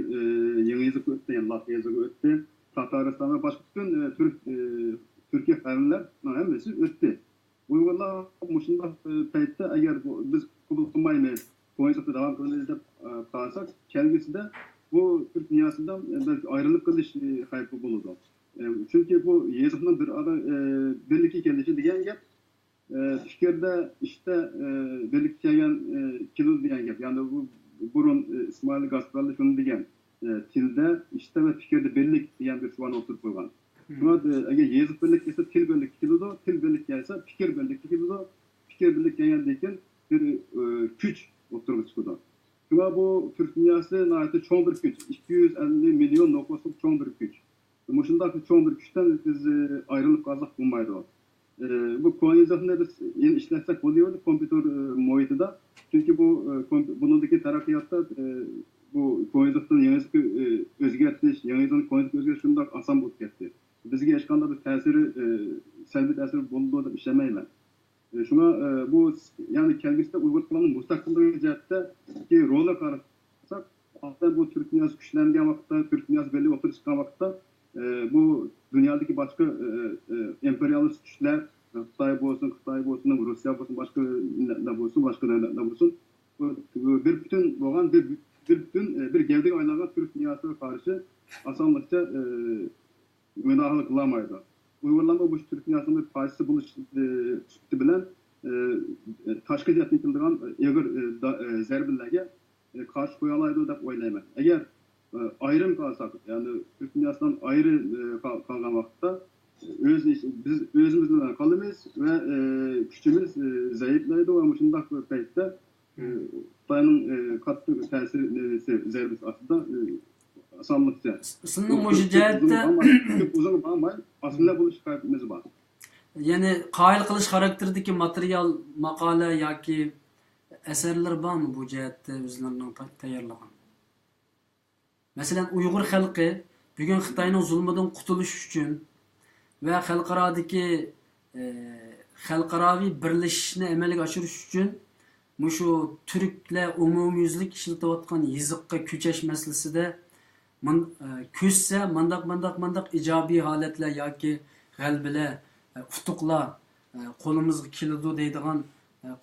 yazığı öttü, yani Latin yazığı öttü. Tataristan ve başka bütün Türkiye haberler hepsi öttü. Uygurlar muşunda peytte eğer biz kubluklamayız Koyunca devam edilip kalsak, kendisi de bu Türk dünyasından ayrılık kılış hayfı bulundu. Çünkü bu yazıkla bir ara birlikte gelişi diyen gap, fikirde işte birlikte gelen kilo diyen gap. Yani bu burun İsmail Gaspar'la şunu diyen tilde işte ve fikirde birlik diyen bir şu an oturup koygan. Ama eğer yazık birlik gelse til birlik kilodu, til birlik gelse fikir birlik kilodu, fikir birlik geldiğinden bir güç oturup çıkıyordu. Ama bu Türk dünyası nahiyeti çoğun bir güç. 250 milyon nüfusluk çoğun bir güç. Muşundaki çoğun bir güçten biz ayrılıp kalsak bulmaydı o. bu koyizakını biz yeni işletsek oluyor kompütür muhitida. Çünkü bunundaki terakkiyatta bu koyizaktan yanızık özgertiş, yanızın koyizak özgertiş şundak asan bulup gitti. Bizge eşkanda bir tesiri, selbi tesiri bulduğu da işlemeyler. Şuna bu yani kelgisinde Uygur kılanın mustakilliği cihette ki rolü karışsak, hatta bu Türk dünyası güçlendiği vakitte, Türk dünyası belli ortaya çıkan vakitte bu dünyadaki başka emperyalist güçler, Xitay olsun, Rusya olsun, başka milletler olsun, başka devletler olsun, bir bütün olan bir bütün bir gevdek aylanan Türk dünyasına karşı asanlıkça müdahale kılamaydı. Uygurlarla bu Türk dünyasının bir parçası buluş sütü bilen taşkı cihetini kıldırgan eğer zerbillerge karşı koyalaydı da oylayman. Eğer ayrım kalsak, yani Türk dünyasından ayrı kalgan vakitte biz özümüzden kalırız ve gücümüz zayıflaydı ve bu şundak bir peytte Xitayning katı tesiri zerbisi aslında asanlıkça. Sizning o'sha jihatda uzun bo'lmay aslında bu shikoyatimiz bor. ya'ni qoyil qilish xarakteridagi material, maqola yoki asarlar bormi bu jihatda o'zlarining tayyorlagan? Masalan, Uyg'ur xalqi bugun Xitoyning zulmidan qutulish uchun va xalqarodagi xalqaroviy birlashishni amalga oshirish uchun mushu turklar umumyuzlik ishlatayotgan yiziqqa ko'chash masalasida ko'chsa mandaq ijobiy holatlar yoki g'albalar, utuqlar qo'limizga keladi deydigan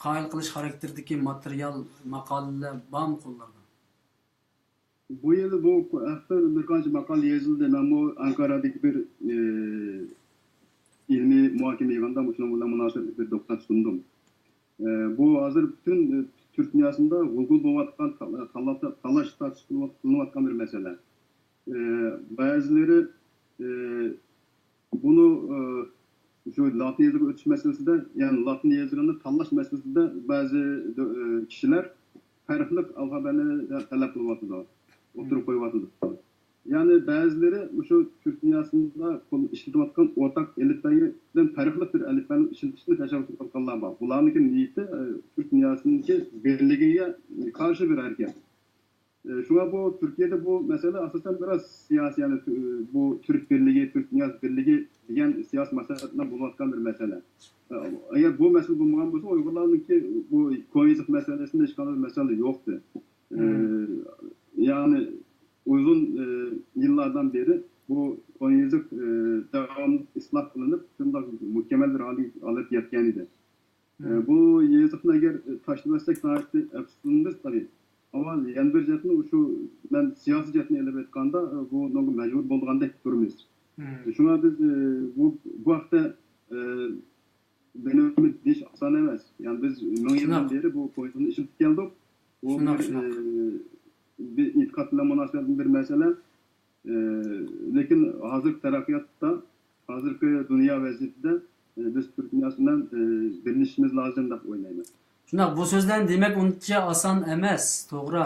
qoyil qilish xarakteridagi material, maqolalar bormi qo'llarda? Bu yıl bu hafta birkaç makale yazıldı. Ben bu Ankara'daki bir ilmi muhakeme yığında bununla münasebetli bir doktor sundum. Bu hazır bütün Türk dünyasında vurgul boğatkan, talaş tartışılmaktan bir mesele. Bazıları bunu şu Latin yazıcı ötüş meselesi de, yani Latin yazıcının talaş meselesi de bazı kişiler farklı alfabeleri talep kılmaktadır. Oturup koymaktadır. Yani bazıları şu Türk dünyasında işletilen ortak elitlerden farklı bir elitlerin işletişini teşebbüs etkenler var. Bunların niyeti Türk dünyasındaki birliğine karşı bir hareket. Şuna bu Türkiye'de bu mesele aslında biraz siyasi, yani bu Türk birliği, Türk dünyası birliği diyen siyasi meselesinden bulunmaktan bir mesele. Eğer bu mesele bulunmadan olsa Uygurların ki bu Konya'cık meselesinde işgal bir mesele yoktu. Yani uzun yıllardan beri bu Konya'cık devamlı ıslah kılınıp şundan mükemmel bir hale alıp yetken idi. Bu yazıkına eğer taşınırsak tarihte efsunumuz tabii. Ama yani bir cihetini şu ben siyasi cihetini ele etkanda bu mecbur bulduğunda durumuz. Şuna biz bu hafta benim iş asan emez. Yani biz yıldan beri bu koyduğun işi geldik. Bu bir itikatla münasebetli bir mesele. Lakin hazır terakkiyatta, hazırki dünya vaziyetinde biz Türk dünyasından birleşmemiz lazım da oynayalım. Şuna bu sözden demek unutça asan emas, to'g'ri.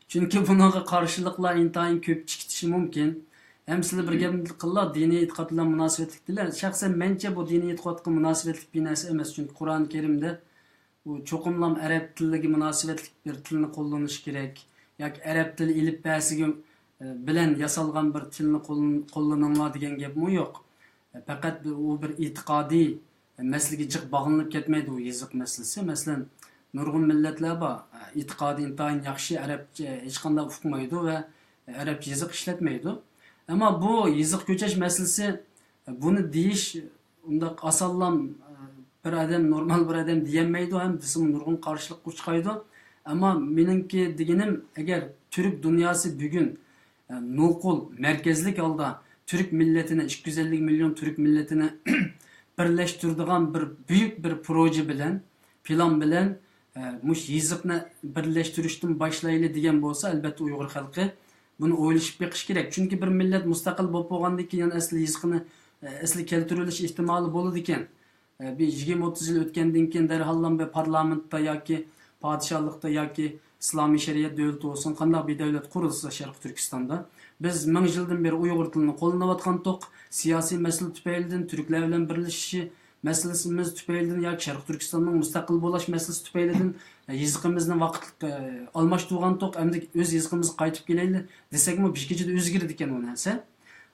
Chunki bunga qarshiliklar intayin ko'p chiqishi mumkin. Hem sizlar bir gap qillar, diniy e'tiqod bilan munosabatlikdilar. Shaxsan mencha bu diniy e'tiqodga munosabatlik bir narsa emas. Chunki Qur'oni Karimda bu cho'qimlam arab tiliga munosabatlik bir tilni qo'llanish kerak. Yoki arab tili ilib-basiga bilan yasalgan bir tilni qo'llaninglar degan gapmi yo'q. Faqat u bir e'tiqodiy masalaga jiq bog'lanib ketmaydi u yiziq masalasi. Masalan, nurg'un millatlar bor, e'tiqodi intayin yaxshi, arabcha hech qanday uqmaydi va arabcha yiziq ishlatmaydi. Ammo bu yiziq ko'chash masalasi, buni deyish undaq osonlam bir odam, normal bir odam deyolmaydi, ham desam nurg'un qarshilik chiqaydi. Ammo meningki deganim, agar Türk dunyosi bugun nuqul markazlik holda Türk millatini, 250 milyon Türk millatini birleştirdiğin bir büyük bir proje bilen, plan bilen muş yiziqni birleştirishdan başlayılı degan bo'lsa, albatta Uyg'ur xalqi buni o'ylashib beqish kerak. Chunki bir millat mustaqil bo'lib bo'lgandan keyin asli yiziqni asli keltirilish ehtimoli bo'ladi ekan. Bir 20-30 yil o'tgandan keyin darhollam bir parlamentda yoki podshohlikda yoki islomiy shariat davlati bo'lsin, qanday bir davlat qurilsa Sharq Turkistonda, biz 1000 yildan beri Uyg'ur tilini qo'llanayotgan to'q siyosiy masala tufaylidan Turklar bilan birlashishi meselesimiz tüpeylidin ya Şarkı Türkistan'ın müstakil bolaş meselesi tüpeylidin yezikimizni vaqtliq almashtirgan toq endi o'z yezikimizni qaytib kelayli desak mi bishkechida o'zgardi ekan u narsa.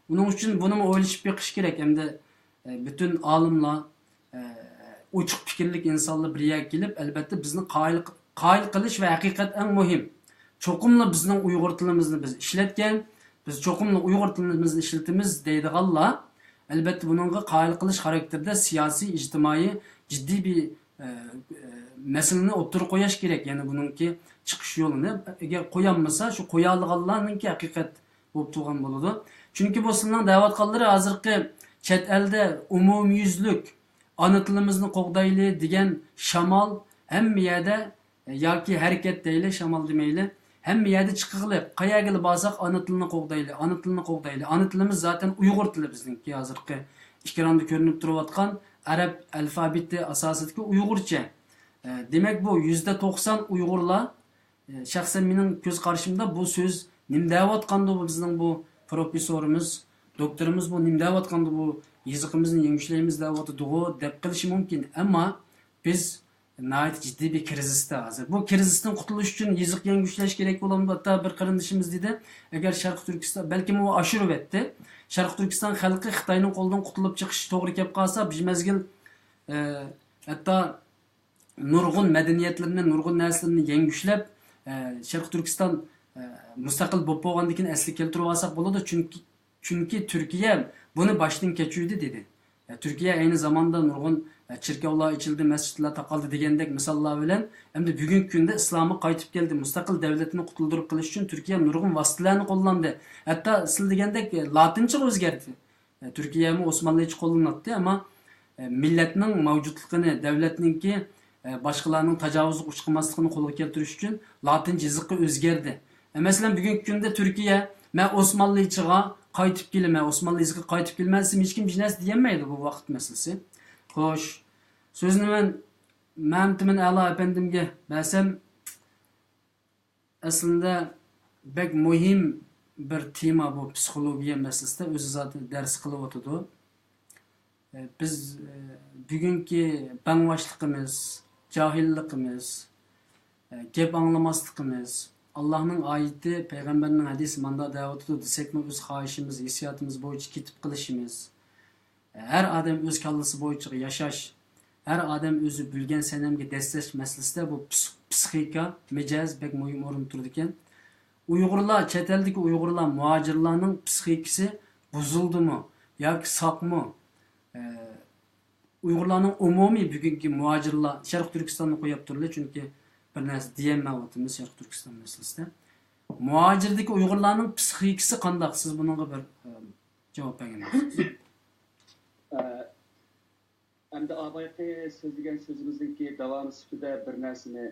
Uning uchun buni o'ylashib beqish kerak. Endi bütün olimlar uçuq fikrlik insonlar bir yerga kelib, albatta bizni qoyil qilish va haqiqat eng muhim. Cho'qimli bizning Uyg'ur tilimizni biz ishlatgan, biz cho'qimli Uyg'ur tilimizni ishlatamiz deydiganlar, albatta buningga qoyil qilish xarakterda siyosiy, ijtimoiy jiddiy bir masalani o'ttirib qo'yish kerak. Ya'ni buningki chiqish yo'lini agar qo'yolmasa, shu qo'yalganlarningki haqiqat bo'lib turgan bo'ladi. Chunki bu sizning da'vatqonlari hozirgi chet elda umumyuzlik ana tilimizni qo'g'dayli degan shamol hamma yerda yoki harakat deyli, shamol demayli, hamma yerda chiqig'li. Qayerga borsak ana tilni qo'g'dayli, ana tilni qo'g'dayli. Ana tilimiz zaten Uyg'ur tili bizningki hozirgi ekranda ko'rinib turayotgan arab alfabeti asosidagi Uyg'urcha. Demak bu %90 Uyg'urlar shaxsan mening ko'z qarashimda bu so'z nim deyotganda bu bizning bu professorimiz, doktorimiz bu nim deyotganda bu yezikimizni yengishlaymiz deb qilishi mumkin. Ammo biz nəhayət ciddi bir krizisdə hazır. Bu krizisdən qutuluş üçün yezik yengişləş gerek olan hatta bir qarindişimiz dedi. Əgər Şərq Türkistan, bəlkə o aşırı etdi. Şərq Türkistan xalqı Xitayının qolundan qutulub çıxış toğrı kep qalsa, bir məzgil hatta nurgun mədəniyyətlərini, nurgun nəslərini yengişləb Şərq Türkistan müstəqil bo'lib bo'lgandan keyin asli keltirib olsak bo'ladi. Chunki Turkiya buni boshdan kechirdi dedi. Türkiye aynı zamanda nurgun çirkevlar içildi, mescitler takaldı degandek misallar bilen endi bugungi kunda islomga qaytib keldi. Mustaqil davlatini qutuldirib qilish uchun Turkiya nurgun vositalarni qo'llandi. Hatto siz degandek latincha o'zgardi. Turkiya ham Osmonlicha qo'llanadi, ammo millatning mavjudligini, davlatningki boshqalarning tajovuzga uchqamasligini qo'lga keltirish uchun latincha yozishga o'zgardi. Masalan bugungi kunda Turkiya men Osmonlichaga qaytib kelma, Osmonli yoziqiga qaytib kelmasam hech kim hech narsa demaydi bu vaqt masalasi. Xo'sh, so'zni men Mamtimin A'lo apandimga bersam, aslida bek muhim bir tema bu psixologiya masalasida o'zi zaten dars qilib o'tadi. Biz bugungi bangvoshligimiz, johilligimiz, gap anglamasligimiz, Allah'ın ayeti, Peygamberinin hadisi manda davetidir desek mi öz xahişimiz, hissiyatımız boyunca kitip kılışımız. Her adam öz kallası boyunca yaşaş, her adam özü bilgen senemge desteş meselesi de bu psixika, mecaz pek mühim orun turduken. Uygurlar, chet eldeki Uygurlar, muhacirlarının psixikisi bozuldu mu? Yoki saq mı? Uygurlarning umumiy bugungi muhacirlar, Sharq Turkistonni qo'yib turli, chunki bir narsa deyilmayotimiz Sharq Turkiston masalasida. Muhacirdagi Uyg'urlarning psixikasi qanday? Siz bunga bir javob bergansiz. Endi avvalgi so'zlagan so'zimizningki davomi sifatida bir narsani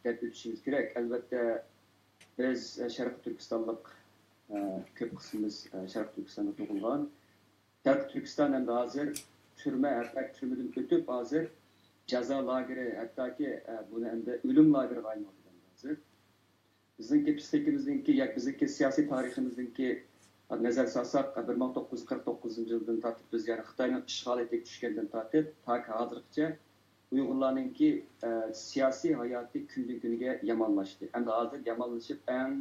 deb o'tishimiz kerak. Albatta biz Sharq Turkistonlik ko'p qismimiz Sharq Turkistonda tug'ilgan. Sharq Turkiston endi hozir turma, hatto turmadan o'tib hozir jazo lageri, hattoki buni endi o'lim lageriga aylangan hozir. Bizningki psixikamizningki, yoki bizningki siyosiy tariximizningki nazar solsak 1949-yildan tortib biz yani Xitoyning ishg'oliyatiga tushgandan tortib toki hozirgacha Uyg'urlarningki siyosiy hayoti kundan kuniga yomonlashdi. Endi hozir yomonlashib eng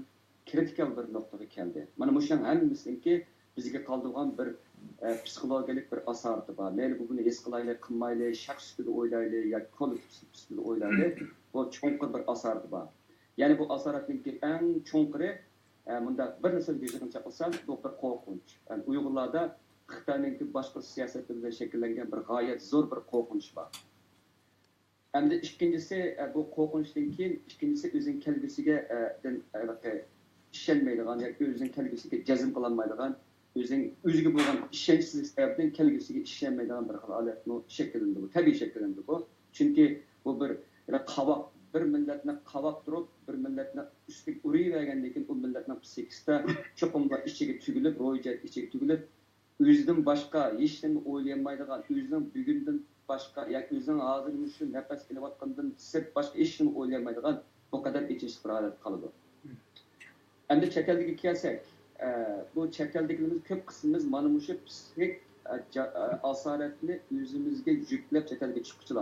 kritikal bir nuqtaga keldi. Mana shuning hammasininki bizga qoldirgan bir psixologik bir asarati bor. Mayli buni his qilaylik, qilmayli, shaxs ustida o'ylaylik yoki kollektiv ustida o'ylaylik, bu cho'nqir bir asarati bor. Ya'ni bu asaratningki eng cho'nqiri bunda bir narsaga yig'incha qilsam, bu bir qo'rqinch. Yani Uyg'urlarda Xitoyning boshqa siyosati bilan shakllangan bir g'oyat zo'r bir qo'rqinch bor. Endi ikkinchisi bu qo'rqinchdan keyin ikkinchisi o'zining kelgusiga ishonmaydigan yoki o'zining kelgusiga jazm qilolmaydigan, o'ziga bo'lgan ishonchsizlik sababdan kelgusiga ishonmaydigan bir holatni shakllandi bu. Tabiiy shakllandi bu. Chunki bu bir qavoq bir millatni qavoq turib, bir millatni ustiga urayvergandan keyin u millatning psixikasida cho'qimda ichiga tugilib, ro'yjat ichiga tugilib, o'zidan boshqa hech nima o'ylayolmaydigan, o'zining bugundan boshqa yoki o'zining hozir shu nafas qilayotgandan sirt boshqa hech nima o'ylayolmaydigan bu qadar ichinchi bir holat qoladi. Endi chakaldiga kelsak, bu chakaldigimiz ko'p qismimiz mana shu psixik asoratni o'zimizga yuklab chetlarga chiqib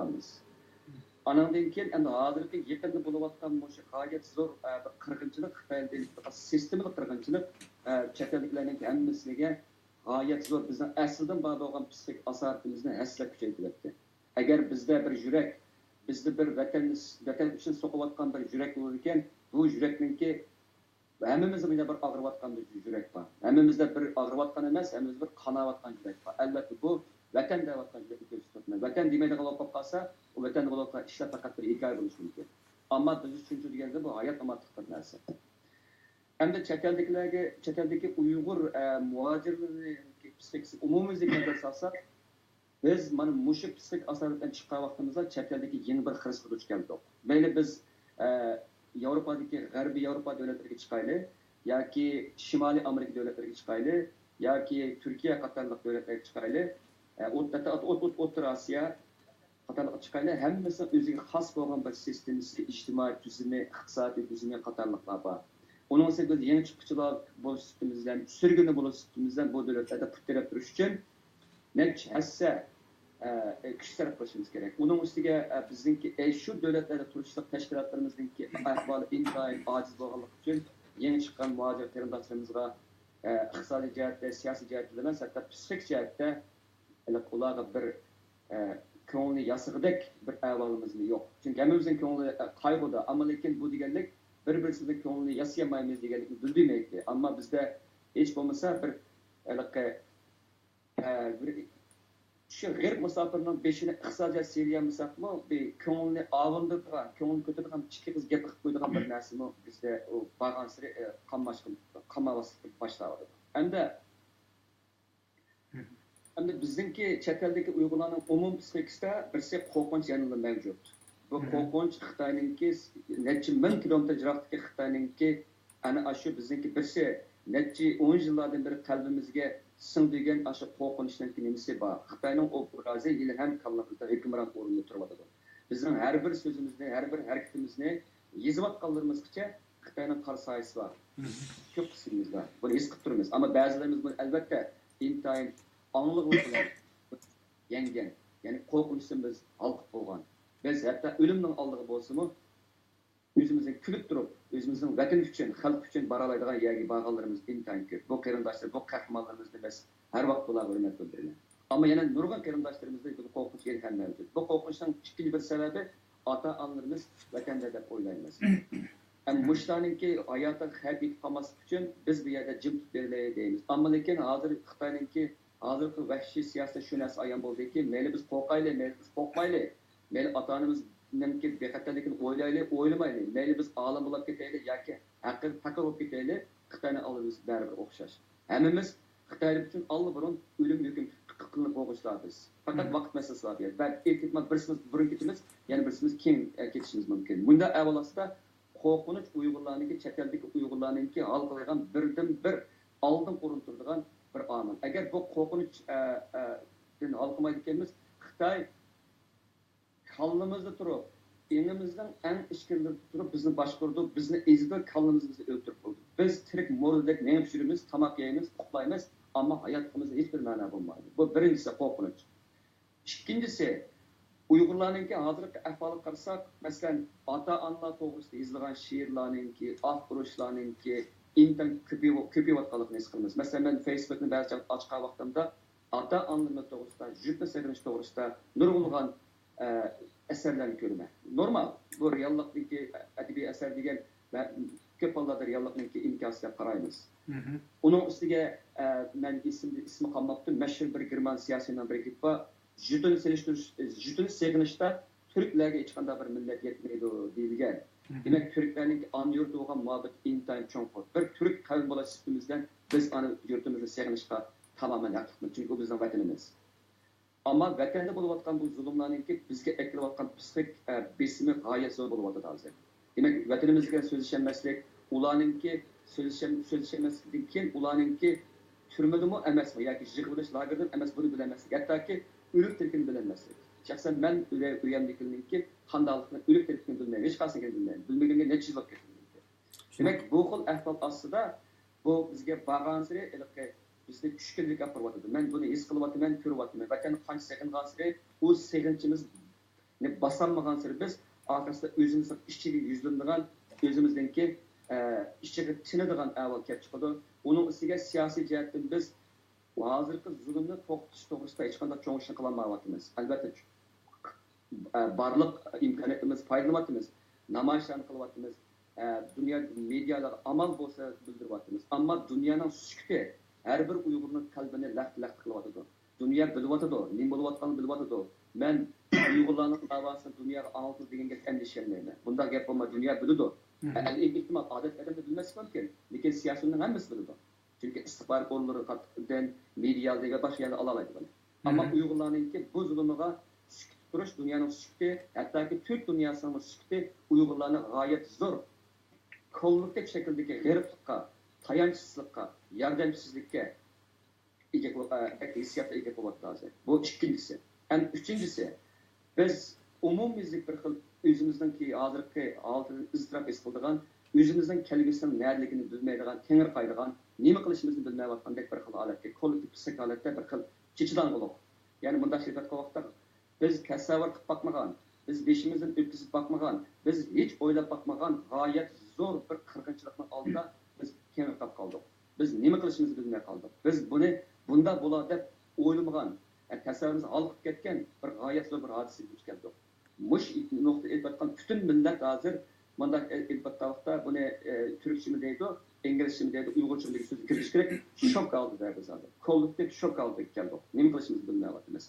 Anandan keyin endi hozirgi yaqinda bo'layotgan o'sha g'oyat zo'r bir qirg'inchilik Xitoyda sistemalik qirg'inchilik chetlarning hammasiga g'oyat zo'r bizning aslidan bor bo'lgan psixik asoratimizni aslab kuchaytiryapti. Agar bizda bir yurak, bizda bir vatan uchun so'qiyotgan bir yurak bo'lar ekan, bu yurakninki hammamizda bir og'riyotgan bir yurak bor. Hammamizda bir og'riyotgan emas, hammamizda bir qonayotgan yurak bor. Albatta bu vatan deyotgan yurakni ko'rsatmaydi. Vatan demaydigan bo'lib qolsa, o vatan bo'lgan ishlar faqat bir hikoya bo'lishi mumkin. Ammo biz uchun deganda bu hayot amatlik bir narsa. Endi chetdagi Uyg'ur muhojirlarni psixik umumimizga nazar solsak, biz mana mushu psixik asoratdan chiqqan vaqtimizda chetdagi yangi bir xirasga duch keldik. Mayli biz Yevropadagi G'arbiy Yevropa davlatlariga chiqaylik, yoki Shimoliy Amerika davlatlariga chiqaylik, yoki Turkiya qatorliq davlatlarga chiqaylik, O'rta Osiyo qatorliq chiqaylik, hammasi o'ziga xos bo'lgan bir sistemasi, ijtimoiy tuzumi, iqtisodiy tuzumi qatorliqlar bor. Onun için biz yeni çıkıcılar boşluğumuzdan, sürgünü boşluğumuzdan bu devletlerde pütterep duruş için ne hisse güç taraf başımız gerek. Onun üstüge bizimki şu devletlerde turistlik teşkilatlarımızdaki ahvalı intihai aciz boğalık için yeni çıkan muhacir terimdaşlarımızla iqtisadi cihette, siyasi cihette demez, hatta psixik cihette kulağa bir ko'ngli yasıg'idek bir ahvalımız yok. Çünkü hemimizin ko'ngli kaygıda ama lekin bu deganlik bir-birimizning ko'nglini yasayamaymiz deganlikni bildirmaydi. Ammo bizda hech bo'lmasa bir shu g'arb musofirning beshini iqtisodiyot seriyamiz-mi, bir ko'ngilni avundirgan, ko'ngilni ko'targan kichik qiz gap qilib qo'yadigan bir narsami bizda u borgan sari qamavaslik boshladi. Endi bizningki chet eldagi Uyg'urlarning umum psixikasida birsi qo'rqinch yanada mavjud. Bu qo'rqinch Xitoyninki necha ming kilometr jiroqdagi Xitoyninki ana shu bizningki birsi necha 10 yillardan beri qalbimizga singdigan shu qo'rqinchning nimasi bor. Xitoyning obrazi yil ham kallamizda hukmron o'rinda turibdi. Bizning har bir so'zimizni, har bir harakatimizni yezayotganlarimizgacha Xitoyning qarsoyisi bor. Ko'p qismimizda buni his qilib turamiz. Ammo ba'zilarimiz buni albatta intayin anlık bilan yengen. Yani qo'rqinchdan biz halqib bo'lgan. Biz hatta o'limning oldiga bo'lsa-mu, o'zimizni kulib turib, o'zimizning vatan uchun, xalq uchun baralaydigan yerga borganlarimiz intayin ko'p. Bu qarindoshlar, bu qahramonlarimizni biz har vaqt bularga hurmat bildiramiz. Ammo yana nurg'un qarindoshlarimizda bu qo'rqinch ham mavjud. Bu qo'rqinchning ikkinchi bir sababi ota-onalarimiz vatanda deb o'ylaymiz. Hem muşlarınki hayata xavf yetib qolmaslik uchun biz bu yerda jim tutib berilaylik deymiz. Ammo lekin hozir Xitoyninki hozirgi vahshiy siyosat shu narsa ayon bo'ldiki, mayli biz qo'rqaylik, mayli biz qo'rqmaylik, mayli ota-onamizninki bexatarlikni o'ylaylik, o'ylamaylik, mayli biz olim bo'lib ketaylik yoki haqiqiy faqir bo'lib ketaylik, Xitoyni oldimiz baribir o'xshash. Hammamiz Xitoy uchun allburun o'lim hukm qilinib qo'yishlar biz. Faqat vaqt masalasi bor. Balki ehtimol birsimiz burun ketimiz, yana birsimiz keyin ketishimiz mumkin. Bunda avvalosida qo'rqinch Uyg'urlarniki, chet eldagi Uyg'urlarniki hal qilgan birdan bir oldin o'rin turadigan bir omil. Agar bu qo'rqinchdan hal qilmaydi ekanmiz, Xitoy kallamizda turib, elimizdan eng ishkillarida turib bizni boshqardi, bizni ezdi, kallamizni o'ldirib qo'ydi. Biz tirik mo'rdek nima pishiramiz, tomoq yeymiz, uxlaymiz, ammo hayotimizda hech bir ma'no bo'lmaydi. Bu birinchisi qo'rqinch. Ikkinchisi Uyg'urlarninki hozirgi ahvolga qarasak, masalan, ota-onalar to'g'risida yozilgan she'rlarninki, urushlarninki intan ko'payotganligini his qilamiz. Masalan, men Facebookni ba'zi ochgan vaqtimda ota-onalar to'g'risida, yurtni sevinish to'g'risida nurg'unlagan asarlarni ko'raman. Normal, bu reallikniki adabiy asar degan ko'p hollarda reallikniki inkosga qaraymiz. Uning ustiga men ismi qolmabdi, mashhur bir german siyosiyning bir gap bor. Jutun seg'inishda Türklarga hech qanday bir millat yetmaydi deyilgan. Demak, Türklarning an yurti bo'lgan muhabbet intayin cho'nqur. Bir Türk qavm bo'lish sifatimizdan biz ana yurtimizni seg'inishga tamoman haqliqmiz, chunki u bizning vatanimiz. Ammo vatanda bo'layotgan bu zulmlarninki bizga ekilayotgan psixik besimi g'oyat zo'r bo'lyapti hozir. Demak, vatanimizga so'zlashamaslik, ularninki so'zlashamaslikdan keyin ularninki turmadimi emasmi yoki yig'ilish lagerdan emas buni bilamaslik. Hattoki o'lik tirkini bilamaslik. Shaxsan men o'yamdikininki qandoqlikni o'lik tirkini bilmayman, hech qaysini bilmayman. Bilmaganga necha yil ketdi. Demak, bu xil ahvol ostida bu bizga bag'ansiri bizni tushkunlikka olib boryapti. Men buni his qilyapman, ko'ryapman. Vatanni qancha saqlangan u seg'inchimizni bosolmagan sari biz oxirida o'zimizning ichiga yuzlanadigan, o'zimizningki ichiga tinadigan avval kelib chiqadi. Uning ustiga siyosiy jihatdan biz hozirgi zulmni to'xtatish to'g'risida hech qanday cho'ng ish qilolmayapmiz. Albatta barliq imkoniyatimiz foydalanyapmiz, namoyishlar qilyapmiz, dunyo medialar amal bo'lsa bildiryapmiz. Ammo dunyoning sukuti har bir Uyg'urning qalbini laq-laq qilyapti. Dunyo bilyapti, nima bo'layotganini bilyapti. Men Uyg'urlarning davosini dunyoga anlatib deganga andishamayman. Bunda gap bo'lma, dunyo biladi. Ehtimol odatlarni bilmas mumkin, lekin siyosatning hammasi biladi. Chunki istihbarat organlaridan medialarga boshqa yerga ola oladi. Ammo Uyg'urlarningki bu zulmiga sukut turish, dunyoning sukuti, hattoki Türk dunyosining sukuti Uyg'urlarning g'oyat zo'r kollektiv shakldagi g'iriblikqa, tayanchsizlikqa, yordamsizlikka hissiyatga ega bo'lyapti. Bu ikkinchisi. Ham uchinchisi, biz umumyuzlik bir xil o'zimizningki hozirgi holatni iztirob his qiladigan, o'zimizning kelgusining nariligini bilmaydigan, tengir qaydigan, nima qilishimizni bilmayotgandek bir xil holatga, kollektiv psixik holatda bir xil chichidan bo'lib. Ya'ni bunday shiddat vaqtda biz tasavvur qilib bakmagan, biz beshimizdan o'tkazib bakmagan, biz hech o'ylab bakmagan g'oyat zo'r bir qirg'inchilikning oldida biz tengir qolib qoldik. Biz nima qilishimizni bilmay qoldik. Biz buni bunda bo'ladi deb o'ylamagan, tasavvurimiz olqib ketgan bir g'oyat zo'r bir hodisa duch keldik. Mush nuqta aytayotgan butun millat hozir bunday vaqtda buni turkchimi deydi, inglizchimi deydi, uyg'urchimi so'z kirish kerak. Shok oldi biz hozir. Kollektiv shok oldi keldik. Nima qilishimizni bilmayapmiz.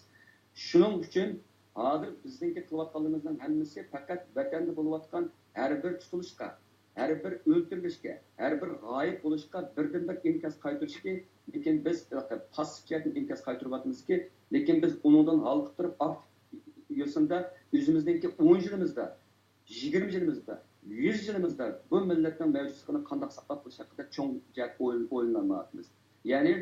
Shuning uchun hozir bizningki qilayotganimizning hammasi faqat vatanda bo'layotgan har bir tutilishga, har bir o'ldirilishga, har bir g'oyib bo'lishga birdan-bir imkon qaytirishga, lekin biz passiviyatni imkon qaytiryapmizki, lekin biz undan halqib turib yo'sinda o'zimizningki 10 yilimizda, 20 yilimizda, 100 yilimizda bu millatning mavjudligini qanday saqlab qolish haqida cho'ng o'ylanmayapmiz. Ya'ni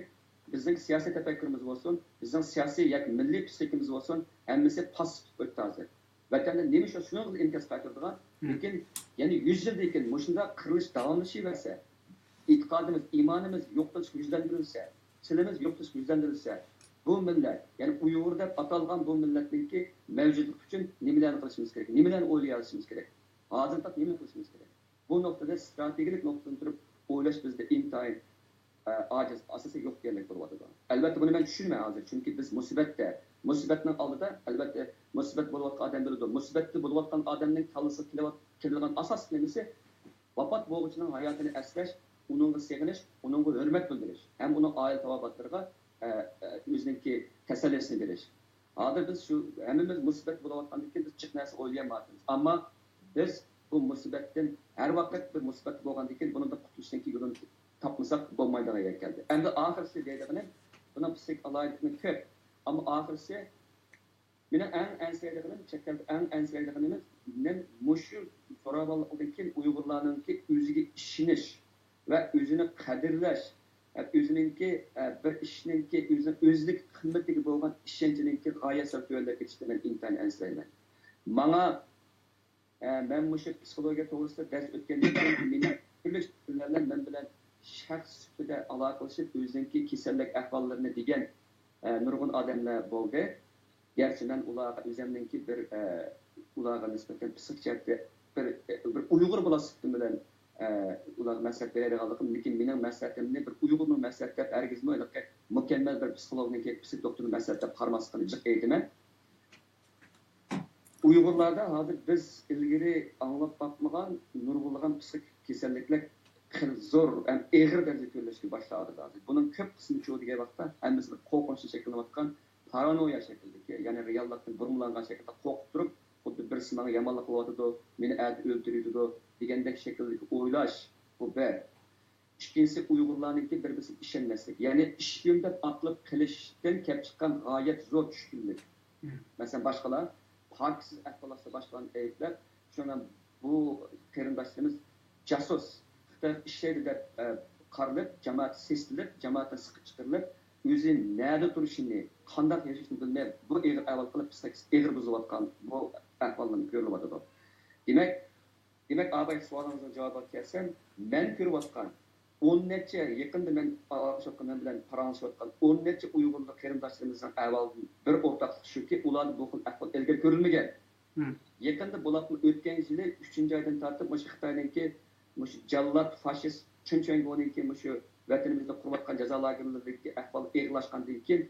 bizning siyosiy tafakkurimiz bo'lsin, bizning siyosiy yoki milliy psixikamiz bo'lsin, hammasi passiv o'tdi hozir. Vatanda nima shu shuni imkon qaytiradigan, lekin ya'ni 100 yildan keyin mushunda qirilish davomlashaversa, e'tiqodimiz, iymonimiz yo'qotilish yuzlantirilsa, tilimiz yo'qotilish yuzlantirilsa, bu millat, ya'ni Uyg'ur deb atalgan bu millatningki mavjudlik uchun nimalarni qilishimiz kerak, nimalarni o'ylay olishimiz kerak, hozirda nima qilishimiz kerak. Bu nuqtada strategik nuqtadan turib o'ylash bizda intayin aciz, asosiy yo'q deganlik bo'lyapti. Albatta buni men tushunmayman hozir, chunki biz musibatning oldida albatta musibat bo'layotgan odam biladi. Musibatda bo'layotgan odamning kallasiga keladigan asosiy nimasi vafot bo'luvchining hayotini aslash, uningga seg'inish, uningga hurmat bildirish, ham uning oila tavobatlariga o'ziningki tasallisini berish. Hozir biz shu hammamiz musibat bo'layotgandan keyin biz chiq narsa o'ylayapmiz. Ammo biz bu musibatdan har vaqt bir musibat bo'lgandan keyin bundan qutulishning yo'lini tapmasak bo'lmaydigan keldi. Endi oxirisi deydigani, buni psixik alaylikni ko'p. Ammo oxirisi meni eng ansaydiganim, chekkalda eng ansaydiganimiz men mushu so'ravollikdan keyin Uyg'urlarningki o'ziga ishonish va o'zini qadrlash, o'ziningki bir ishningki o'zlik qimmatiga bo'lgan ishonchiningki g'oyasi to'g'rilab ketishni men intayin ansayman. Menga men mushu psixologiya to'g'risida dars o'tgandan keyin meni turli kunlardan men bilan shaxs sifatida aloqalashib o'ziningki kasallik ahvollarini degan nurg'un odamlar bo'ldi. Gerçi men ularga o'zimningki bir ularga nisbatan psixikatda bir Uyg'ur bolasiftim bilan ular maslahat beradiganligim, lekin mening maslahatimni bir Uyg'urning maslahati deb hargizmi mukammal bir psixologniki, psixik doktorning maslahati deb qaramasligini jiq aytaman. Uyg'urlarda hozir biz ilgari anglab bakmagan nurg'unlagan psixik kasalliklar zo'r ham og'ir darajada ko'rilishga boshladi hozir. Buning ko'p qismi shu degan vaqtda hammasi bir qo'rqinchli shakllanayotgan paranoya shaklidagi, ya'ni reallikdan burmalangan shaklda qo'rqib turib, xuddi birisi menga yomonlik qilyotidi, meni o'ldiradi degandek shakldagi o'ylash bu bir. Ikkinchisi Uyg'urlarningki bir-biriga ishonmaslik, ya'ni ishkim deb aqlib qilishdan kelib chiqqan g'oyat zo'r tushkunlik. Masalan, boshqalar paksiz ahvolda boshqalarni ayblab, shundan bu qarindoshlarimiz jasus ishlaydi deb qarilib, jamoat sestilib, jamoatdan siqib chiqarilib, o'zi nada turishini, qanday yashashini bilmay, bu eg'ir avval qilib eg'ir buzilayotgan bu ahvollarni ko'rilyapti. Demak, abay savolingizga javob bersam, men ko'rayotgan 10 neçe yakında ben şokkandan bilen paranlaşıyotgan 10 neçe Uygurlu qarindoshlarımızın ahvaldan bir ortaqlık shuki, ular bu xil ahval ilgari ko'rilmagan. Yakında bularni o'tgan yili 3-oydan tortib o'sha Xitoyninki o'sha jallod fashist chunchongoniki o'sha vatanimizda qurayotgan jazo lagerlaridagi ahvol eg'lashgandan keyin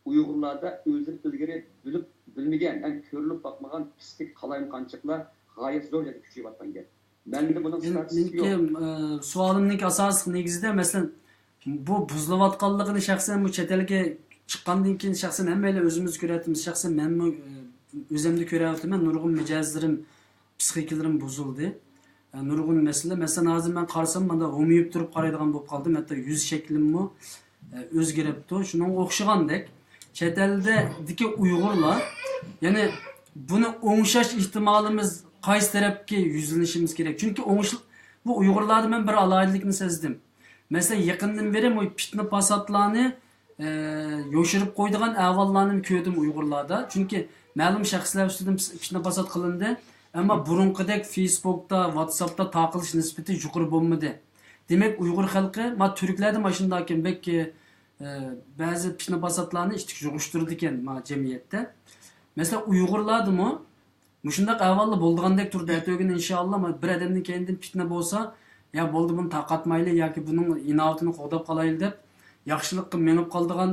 Uyg'urlarda o'zini ilgari bilib bilmagan, ham ko'rilib boqmagan pislik qalayimqanchiqlar g'oyat zo'r yerda kuchayotgan gap. Menda buning statistiki yo'q. Sualimning asosiy negizida masalan bu buzilayotganligini shaxsan bu chet elga chiqqandan keyin shaxsan hammalar o'zimiz ko'ryapmiz. Shaxsan men o'zimda ko'ryapman, nurg'un mijozlarim, psixikalarim buzildi. Nurg'un masala, masalan hozir men qarasam, menda o'miyib turib qaraydigan bo'lib qoldim. Hatto yuz shaklimmi o'zgaribdi. Shunga o'xshagandek chet eldagi Uyg'urlar, ya'ni buni o'ngshash ehtimolimiz qaysi tarafga yuzlanishimiz kerak? Chunki bu Uyg'urlarda men bir alaylikni sezdim. Masalan, yaqindan beri bu fitna fasodlarni yo'shirib qo'ydigan ahvollarni ko'rdim Uyg'urlarda. Chunki ma'lum shaxslar ustidan fitna fasod qilindi, ammo burunqidek Facebookda, WhatsAppda taqilish nisbati yuqori bo'lmadi. Demak, Uyg'ur xalqi, ma turklarda mashunda ekan, belki ba'zi fitna fasodlarni ishtik yug'ishtirdi ekan ma jamiyatda. Masalan, Uyg'urlardimi mushundaq ahvollar bo'lgandek turdi. Ertaga inshaalloh bir odamning kendidan fitna bo'lsa, ya bo'ldi buni taqatmayli yoki buning inovatini qo'dab qolayli deb yaxshilikqa menib qoldigan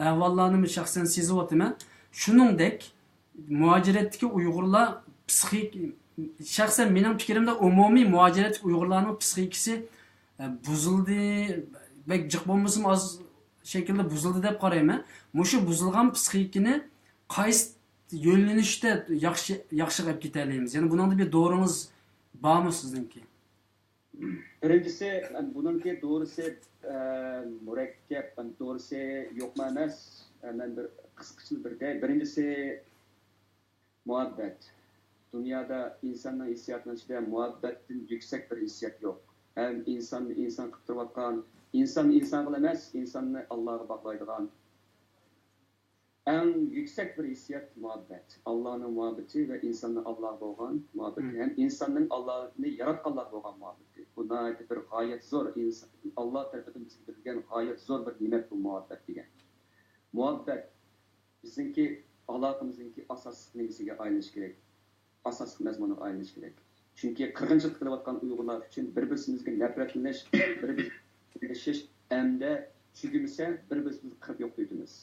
ahvollarni shaxsan sezyapman. Shuningdek, muajiratdagi Uyg'urlar psixik, shaxsan mening fikrimda umumiy muajiratdagi Uyg'urlarning psixikasi buzildi, bek jiq bo'lmasam oz shaklda buzildi deb qarayman. Mushu buzilgan psixikani qaysi yo'llanishda yaxshi qilib ketalaymiz? Ya'ni buningda bir doğrunuz bormi sizningki? Birincisi, buningki doğrusu murakkab, doğrusu yo'qmi emas. Men bir qisqacha bir dey. Birincisi muhabbat. Dünyada insanın hissiyatının içinde muhabbatdan yüksek bir hissiyat yok. Hem insan qilib turayotgan, insan qilib emas, insonni Allohga bog'laydigan en yüksek bir hissiyat muhabbet. Allah'ın muhabbeti ve insanın Allah'a bo'lgan muhabbeti. Hem insanın Allah'ını yaratganlar bo'lgan muhabbeti. Bu bir gayet zor. Allah tarafından bizga berilgan gayet zor bir nimet bu muhabbet degan. Muhabbet bizimki aloqamizningki asosiy nimasiga aylanishi kerak. Asosiy mazmuniga aylanishi kerak. Chunki qirg'inchilik qilayotgan Uyg'urlar uchun bir-birimizga nafratlanish, bir-birimizga hamda chigimsa bir-birimizni qirib yo'q deymiz.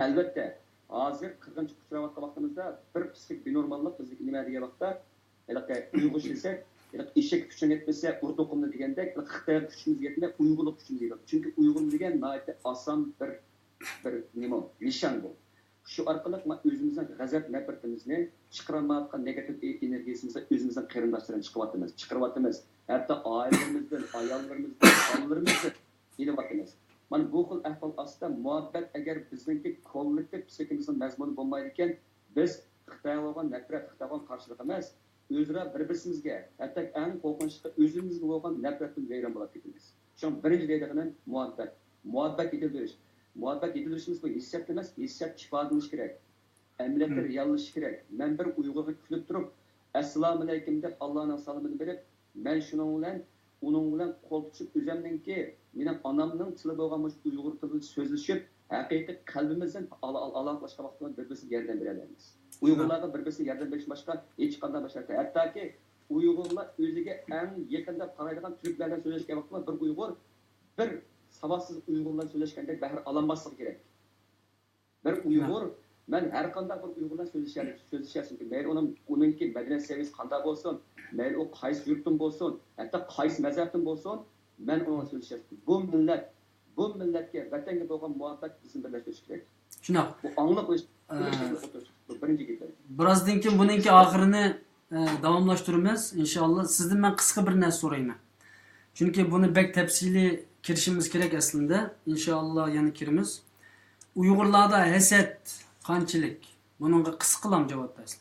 Albatta, hozir qirg'inchilik uchrayotgan vaqtimizda bir psixik binormallik bizga nima degan vaqtda, Uyg'ur desak, eshak kuchini yetmasa, urtoqimni degandek, Xitoy kuchimiz yetmay, Uyg'urlik kuchimiz yetadi. Chunki Uyg'ur degan nihoyatda oson bir nima, nishon bu. Shu orqali o'zimizning g'azab nafratimizni chiqarmayotgan negativ energiyamizni o'zimizning qarindoshlardan chiqaryapmiz. Hatto oilalarimizdan, ayollarimizdan, bolalarimizdan yeyapmiz. Mana bu xil ahvol ostida muhabbat agar bizningki kollektiv psixikimizning mazmuni bo'lmaydi ekan, biz Xitoyga bo'lgan nafrat, Xitoyga bo'lgan qarshilik emas, o'zaro bir-birimizga, hatto eng qo'rqinchli o'zimizga bo'lgan nafratdan vayron bo'lib ketamiz. Shu birinchi deydiganim muhabbat. Muhabbat yetildirish. Muhabbat yetildirishimiz bu hissiyat emas, hissiyat ifodalanishi kerak. Amaliyotda reallashib kerak. Men bir Uyg'urga kulib turib, assalomu alaykum deb Allohning salomini berib, men shuning bilan uning bilan qo'l tutishib o'zimninki mening onamning tili bo'lgan Uyg'ur tilida so'zlashib, haqiqiy qalbimizdan aloqalashgan vaqtda bir-birimizni yordam beramiz. Uyg'urlarga bir-birimizni yordam berish boshqa hech qanday boshqa. Hattoki Uyg'urlar o'ziga eng yaqinda qaraydigan turklardan so'zlashgan vaqtda bir Uyg'ur bir savadsız Uyg'urlar so'zlashganda bahr olinmasligi kerak. Bir Uyg'ur, men har qanday bir Uyg'urlar so'zlashayapti. Mayli uningki madaniyat seviyasi qanday bo'lsin, mayli u qaysi yurtdan bo'lsin, hatto qaysi mazhabdan bo'lsin, men unga so'zlashayapti. Bu millatga, vatanga bo'lgan muhabbat bizni birlashtirish kerak. Shunaqa. Bu angliq birinchi gap. Birozdan keyin buningki oxirini davomlashtiramiz inshaalloh. Sizdan men qisqa bir narsa so'rayman. Chunki buni bek tafsiliy kirishimiz kerak aslında. İnşallah yana kirimiz. Uyg'urlarda hasad qanchalik? Buningga qisqa qilam javob bersin.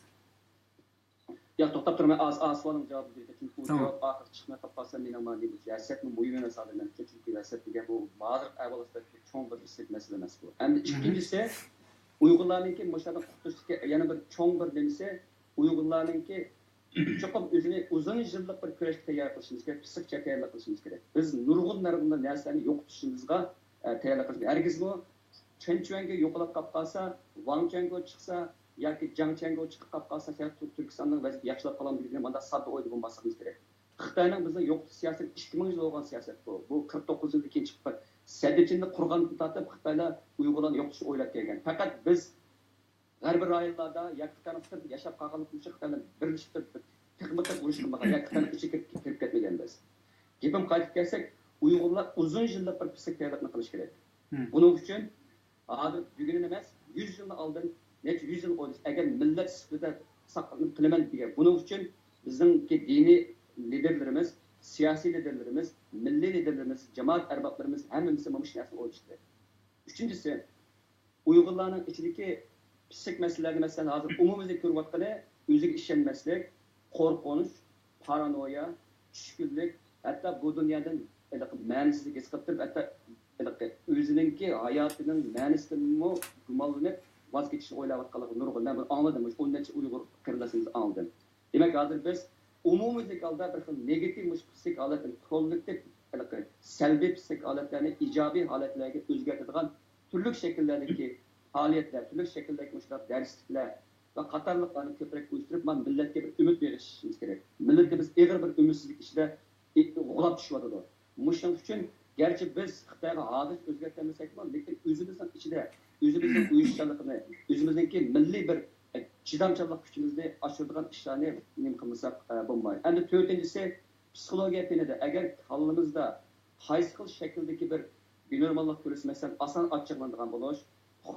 Ya to'xtab turmay asvolim javob berdi. Chunki bu javob oxir chiqmay qolsa mening ma'nim hasadni muhimini sadaman. Chunki hasad degan bu ma'rif avvalidagi cho'ng bir hissiyat masala emas bu. Endi ikkinchisi Uyg'urlarningki mushada qutushdagi yana bir cho'ng bir nimasi Uyg'urlarningki Çoxum özünü uzun yıllık bir kurashga tayyor qilishimiz kerak, psixcha tayyorlik qilishimiz kerak. Biz nurg'un narsalarni yo'qotishimizga tayyorlik qilishimiz. Hargizmi Chenchuanga yo'qolib qolib qolsa, Wang Chango chiqsa yoki Jiang Chango chiqib qolib qolsa, Turkistonning vaziyati yaxshilab qoladimi degan manda sodda o'yda bo'lmasligimiz kerak. Xitoyning bizni yo'qotish siyosati 2000 yil bo'lgan siyosat bu. Bu 49 yildan keyin chiqib Sadichinni qurgandan tortib Xitoylar Uyg'urlarni yo'qotishni o'ylab kelgan. Faqat biz g'arbiy rayonlarda yaktanlikda yashab qolganlik uchun Xitoylar birlashib texnika urush qilmagan, yaktanlik ichiga kirib ketmaganmiz. Gapim qaytib kelsak, Uyg'urlar uzun yillik bir psixologiyani qilish kerak. Buning uchun hozir bugun emas, 100 yil oldin, necha 100 yil o'tdi. Agar millat sifatida saqlanib qilaman degan, buning uchun bizning diniy liderlarimiz, siyosiy liderlarimiz, milliy liderlarimiz, jamoat arboblarimiz hammasi mana shu narsani o'ylashdi. Uchinchisi, Uyg'urlarning ichidagi psixik masalalarni masalan hozir umumiylik ko'rayotgani o'ziga ishonmaslik, qo'rqinish, paranoya, tushkunlik, hatto bu dunyodan ma'nisizlik his qilib turib, hatto o'zininki hayotining ma'nisidanmi gumonlanib voz kechishni o'ylayotganligi nurg'un. Men buni anladim, o'nnecha Uyg'ur qarindoshimiz anladim. Demak, hozir biz umumiylik holda bir xil negativ psixik holatni kollektiv salbiy psixik holatlarni ijobiy holatlarga o'zgartiradigan turli shakllardagi faaliyetler, turli şekildeki derslikler ve qatarlıklarını köprek uyuşturup milletke bir ümit verişimiz gerek. Milletke biz eğer bir ümitsizlik içinde olap düşüyordu. Muşun için gerçi biz Xitayga hadis özgertemesek mi? Lekin özümüzün içinde, özümüzün uyuşkanlığını, özümüzdeki milli bir çidamçılık gücümüzde aşırıdan işlerini neyim kılmasak bulmayın. Hem de dördüncüsü psikoloji penide eğer halımızda hayskıl şekildeki bir binormallık görürsü mesela asan açıklandığın buluş,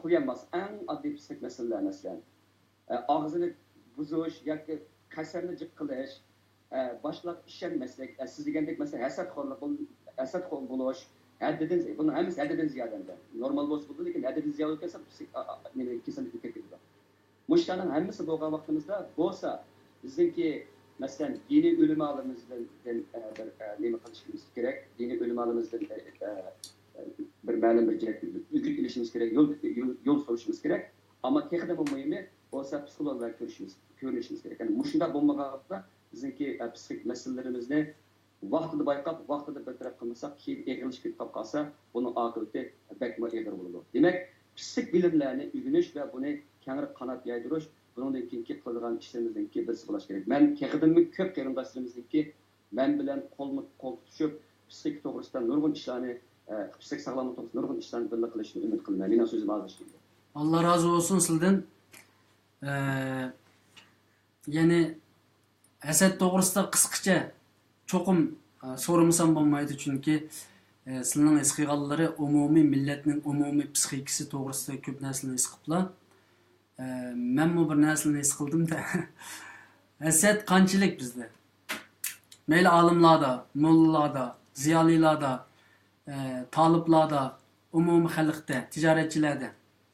Xuyamaz en adli psixik meseleler mesela. Ağzını buzuş, yoki kasarni jiq qilish, boshqa ishonmaslik, siz degandak mesela hasadxo'r bo'lish, haddidan buni hammasi haddidan ziyodanda. Normal bo'lsa bo'ladi, lekin haddidan ziyod bo'lsa kasallikka ketadi. Mushtaning hammasi bo'lgan vaqtimizda bo'lsa, bizningki masalan diniy ulamolarımizdan bir nima qilishimiz kerak, diniy ulamolarımizdan bir ma'lum bir ügüt ilişimiz gerek, yol soruşumuz gerek. Ama tekrar bu mühimi olsa psikologlar görüşümüz gerek. Yani muşunda bulmakta bizimki psikik meselelerimizni vaxtida bayqab, vaxtida bir taraf qilmasak, keyin eg'ilish ketib qolsa, buning oqibati bakma eg'ir bo'ladi. Demak, psixik bilimlarni o'rganish va buni kengri qanot yaydirish bundan keyingi qiladigan ishlarimizdanki birisi bo'lishi kerak. Men keg'idimni ko'p qarindoshlarimizniki men bilan qo'l tutishib, psixik to'g'risida nurg'un ishlarni psixik sağlamlık to'g'risida nurg'un ishlarni birga qilishni umid qilaman. Mening so'zim hozir shu. Allah razı olsun sizden. Yani hasad to'g'risida qisqacha cho'qim so'ramasam bo'lmaydi, chunki sizning his qilganlari umumiy millatning umumiy psixikasi to'g'risida ko'p narsani his qiliblar. Men bu bir narsani his qildim-da. Hasad qanchalik bizda? Mayli olimlarda, mollalarda, ziyolilarda, taliblarda, umumiy xalqda, tijoratchilarda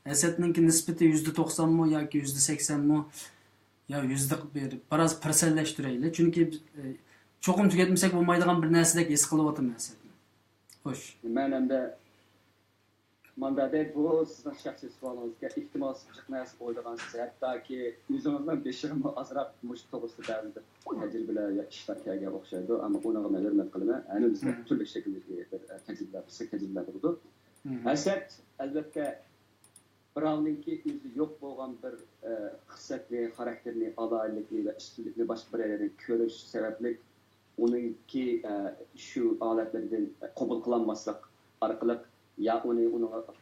hasadninki nisbati %90 mı yoki %80 mı ya biraz persellashtiraylik, chunki cho'qim tugatmasak bo'lmaydigan bir narsadek his qilyapman hasadni. Xo'sh. Men hamda mandada bu sizning shaxsiy savolingizga ehtimol chiqmas o'ylagansiz, hattoki o'zingizdan beshig'imi azroq mush to'g'risida ba'zi tajribalar yo ishlar kelgan o'xshaydi, ammo unaqa men hurmat qilaman. Ana bizda turli shakldagi tajribalar bo'ldi. Hasad albatta birovninki o'zi yo'q bo'lgan bir xislatli, xarakterli, adolatli va ustunlikni boshqa bir yerdan ko'rish sababli uningki shu holatlardan qabul qilinmaslik orqali ya uni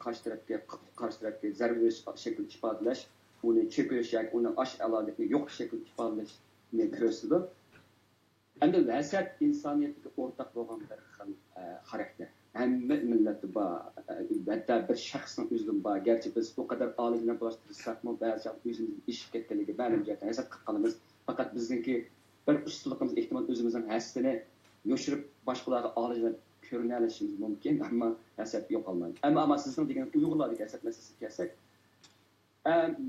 qarshi tarafga zarba berish shaklida ifodalash, uni chekish yoki uni ash-alolatni yo'q shaklda ifodalashni ko'rsatadi. Endi hasad insoniyatga o'rtaq bo'lgan bir xil xarakter. Hamma millatda bor, hatto bir shaxsning o'zida bor. Garchi biz bu qadar olijona bo'lishtirsak-mu, ba'zi o'zimizning ishib ketganligi ma'lum jihatdan hasad qilganimiz, faqat bizningki bir ustunligimiz ehtimol o'zimizning hasadini yo'shirib boshqalarga olijona ko'rina olishimiz mumkin, ammo hasad yo'qolmaydi. Ammo sizning degan Uyg'urlardagi hasad masalasiga kelsak,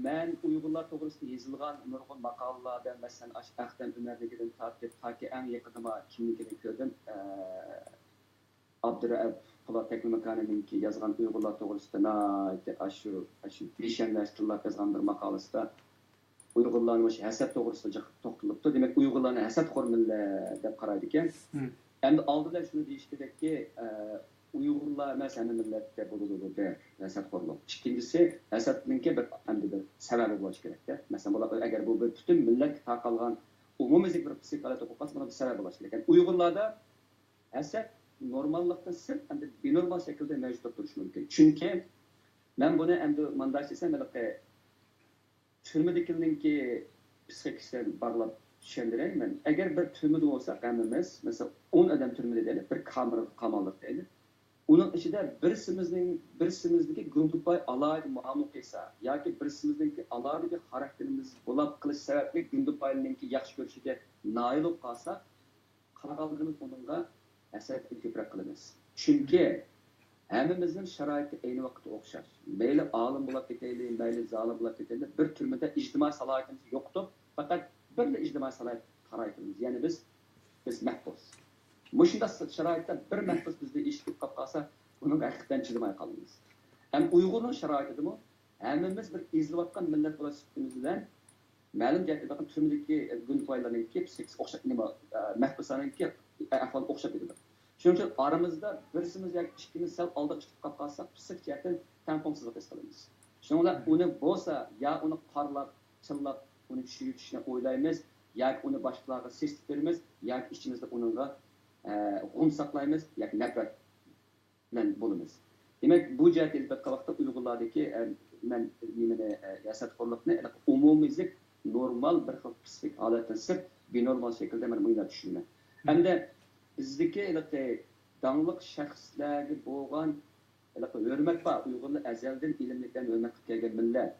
men Uyg'urlar to'g'risida yozilgan nurg'un maqolalarda masalan Aqdam Umarligidan tortib toki eng yaqinima kimligini ko'rdim. Abdurrauf Po'lat Taklimakanininki yozgan Uyg'urlar to'g'risida shu beshanlashtirilib yozgan bir maqolasida Uyg'urlarning o'sha hasad to'g'risida to'xtalibdi. Demak, Uyg'urlarni hasadxo'r millat deb qaraydi ekan. Endi oldida shuni deyish kerakki, Uyg'urlar emas hamma millatda bo'ladi deb hasadxo'rlik. Ikkinchisi, hasadninki bir sababi bo'lishi kerak-da. Masalan, agar bu bir butun millat tarqalgan umumiylik bir psixologik bo'lib qolsa, buna bir sabab bo'lishi kerak. Uyg'urlarda hasad normallikdan sirt hamda benormal shaklda mavjud bo'lib turishi mumkin. Chunki men buni endi mandash desam, turmadagilarningki psixikasidan bog'lab tushundirayman. Agar bir turmada bo'lsak, hammamiz, masalan, 10 odam turmada deylik, bir qamoqda deylik. Uning ichida birsimizdagi guruhbay alohida muomala qilsa yoki birsimizdagi alohida xarakterimiz bo'lib qilish sababli guruhbaylarningki yaxshi ko'rishiga noil bo'lib qolsa, qolganimiz uningga hasad ko'proq qilamiz. Chunki hammamizning sharoiti ayni vaqtda o'xshash. Mayli olim bo'lib ketaylik, mayli zolim bo'lib ketaylik, bir turmada ijtimoiy salohiyatimiz yo'qdir. Faqat bir ijtimoiy salohiyatimiz, ya'ni biz mahbus. Mushunda sharoitda bir mahbus bizda ish qilib qolsa, uning haqiqatan chidamay qolamiz. Ham Uyg'urning sharoitidami hammamiz bir izlayotgan millat bo'lishimiz bilan ma'lum jihatdan turmadagi guruhlarningki psixik o'xshab nima mahbuslarningki ahvol o'xshab ketadi. Shuning uchun aramizda birsimiz yoki ikkimiz sal oldin chiqib qolsak, psixik jihatdan tangqongsizlik his qilamiz. Shuning bilan uni bo'lsa, ya uni qarlab, chillab, uni tushirishni o'ylaymiz, yoki uni boshqalarga sesib beramiz, yoki ichimizda uningga g'um saqlaymiz yoki nafrat bilan bo'lamiz. Demak, bu jihatda elbette vaqtda Uyg'urlardagi men hasadxo'rlikni umumiylik normal bir xil psixik holatdan sirt benormal shaklda men buni tushunaman. Hamda bizdagi dangliq shaxslarga bo'lgan hurmat bor. Uyg'urlar azaldan ilmlikdan hurmat qilib kelgan millat.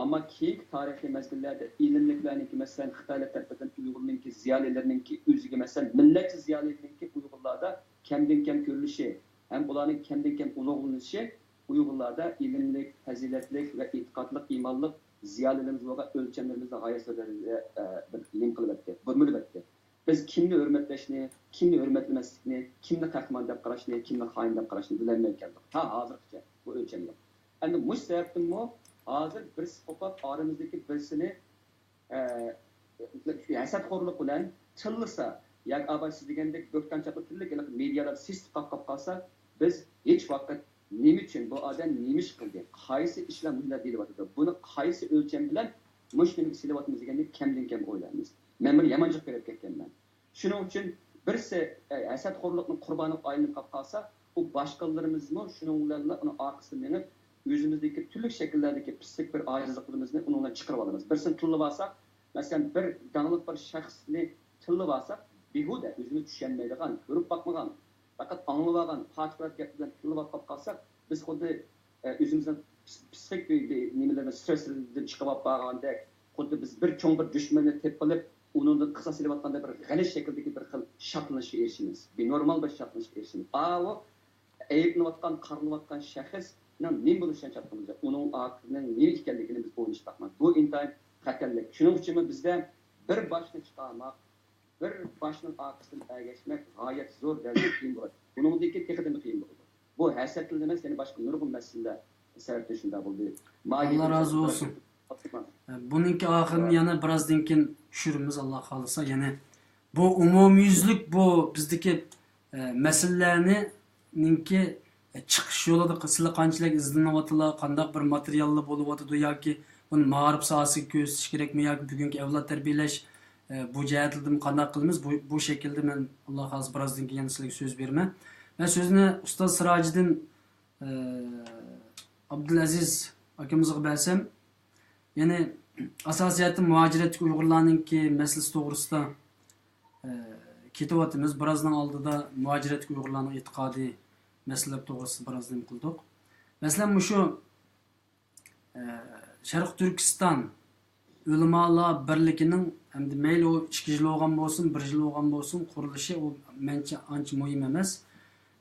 Ammo keyingi tarixiy mezgillarda ilmliklarningki masalan Xitoylar tarafidan Uyg'urlarningki ziyolilarningki o'ziga masalan millat ziyolilarningki Uyg'urlarda kamdan kam ko'rilishi, ham ularning kamdan kam ulug'lanishi Uyg'urlarda ilmlik, fazilatlik va e'tiqodlik, iymonlik ziyolilarimiz bo'lgan o'lchamlarimizda g'oyasida bir nim qilib o'tdi, bo'lib o'tdi. Biz kimni hurmatlashni, kimni hurmatlamaslikni, kimni qahramon deb qarashni, kimni xoin deb qarashni bilmay keldik. Hozirgacha bu o'lchamlar. Endi mush sababdanmi hozir bir qo'pab oramizdagi birsini hasadxo'rlik bilan chillasa yoki abasiz degandek bo'xtonchaqlik turli medialar sistib qolib qolsa, biz hech vaqt nima uchun bu odam nima ish qildi, qaysi ishlar bunday deyilyapti, buni qaysi o'lcham bilan mushkilni silyapmiz degandek kamdan kam o'ylaymiz. Men buni yamanchiq ko'rib ketganman. Shuning uchun birsi hasadxo'rlikning qurboni aylanib qolib qolsa, u boshqalarimizni shuning bilan uni orqasidan menib o'zimizdagi turli shakllardagi psixik bir ojizliklarimizni undan chiqarib olamiz. Birsini tillab olsak, masalan bir dangliq bir shaxsni tillab olsak, behuda o'zini tushunmaydigan, ko'rib boqmagan, faqat anglab olgan, xotira gap bilan tillab olib qolsak, biz xuddi o'zimizning psixik nimalarni stresslardan chiqib olgandek, xuddi biz bir cho'ng bir dushmanni tepib olib, undan qisos ilayotganda bir g'alish shakldagi bir xil shaqlanishga erishimiz. Benormal bir shaqlanishga erishimiz. O ayblanayotgan, qarlanayotgan shaxs nima bo'lishini chaqiramiz. Uning aqlining nima ekanligini biz o'ylash taqmas. Bu intayin xatarlik. Shuning uchun bizda bir boshni chiqarmak, bir boshning orqasidan ergashmak g'oyat zo'r darajada qiyin bo'ladi. Buningdagi texnik qiyin bo'ladi. Bu hasadlik emas, ya'ni boshqa nurg'un masalalar sababli shunday bo'ldi. Allah razı olsun. Buningki oxirini yana birozdan keyin tushiramiz Alloh xolisa. Ya'ni bu umumyuzlik bu bizdagi masalalarni ninki chiqish yo'lida sizlar qanchalik izlanyaptilar, qanday bir materiallar bo'lyapti yoki buni ma'rif sohasiga ko'rsatish kerakmi yoki bugungi avlod tarbiyalash bu jihatdan qanday qilamiz? Bu shaklda men Alloh xolisa birozdan keyin sizlarga so'z beraman. Men so'zni ustoz Sirojiddin Abdulaziz akamizga bersam, ya'ni asosiyatda muhojiratga Uyg'urlarningki masalasi to'g'risida ketyapmiz. Birozdan oldida muhojiratga Uyg'urlarning e'tiqodiy masalalar to'g'risida birozdan qildik. Masalan, shu Sharq Turkiston ulamolar birligining hamda mayli u 2 yil bo'lgan bo'lsin, 1 yil bo'lgan bo'lsin, qurilishi u mencha ancha muhim emas.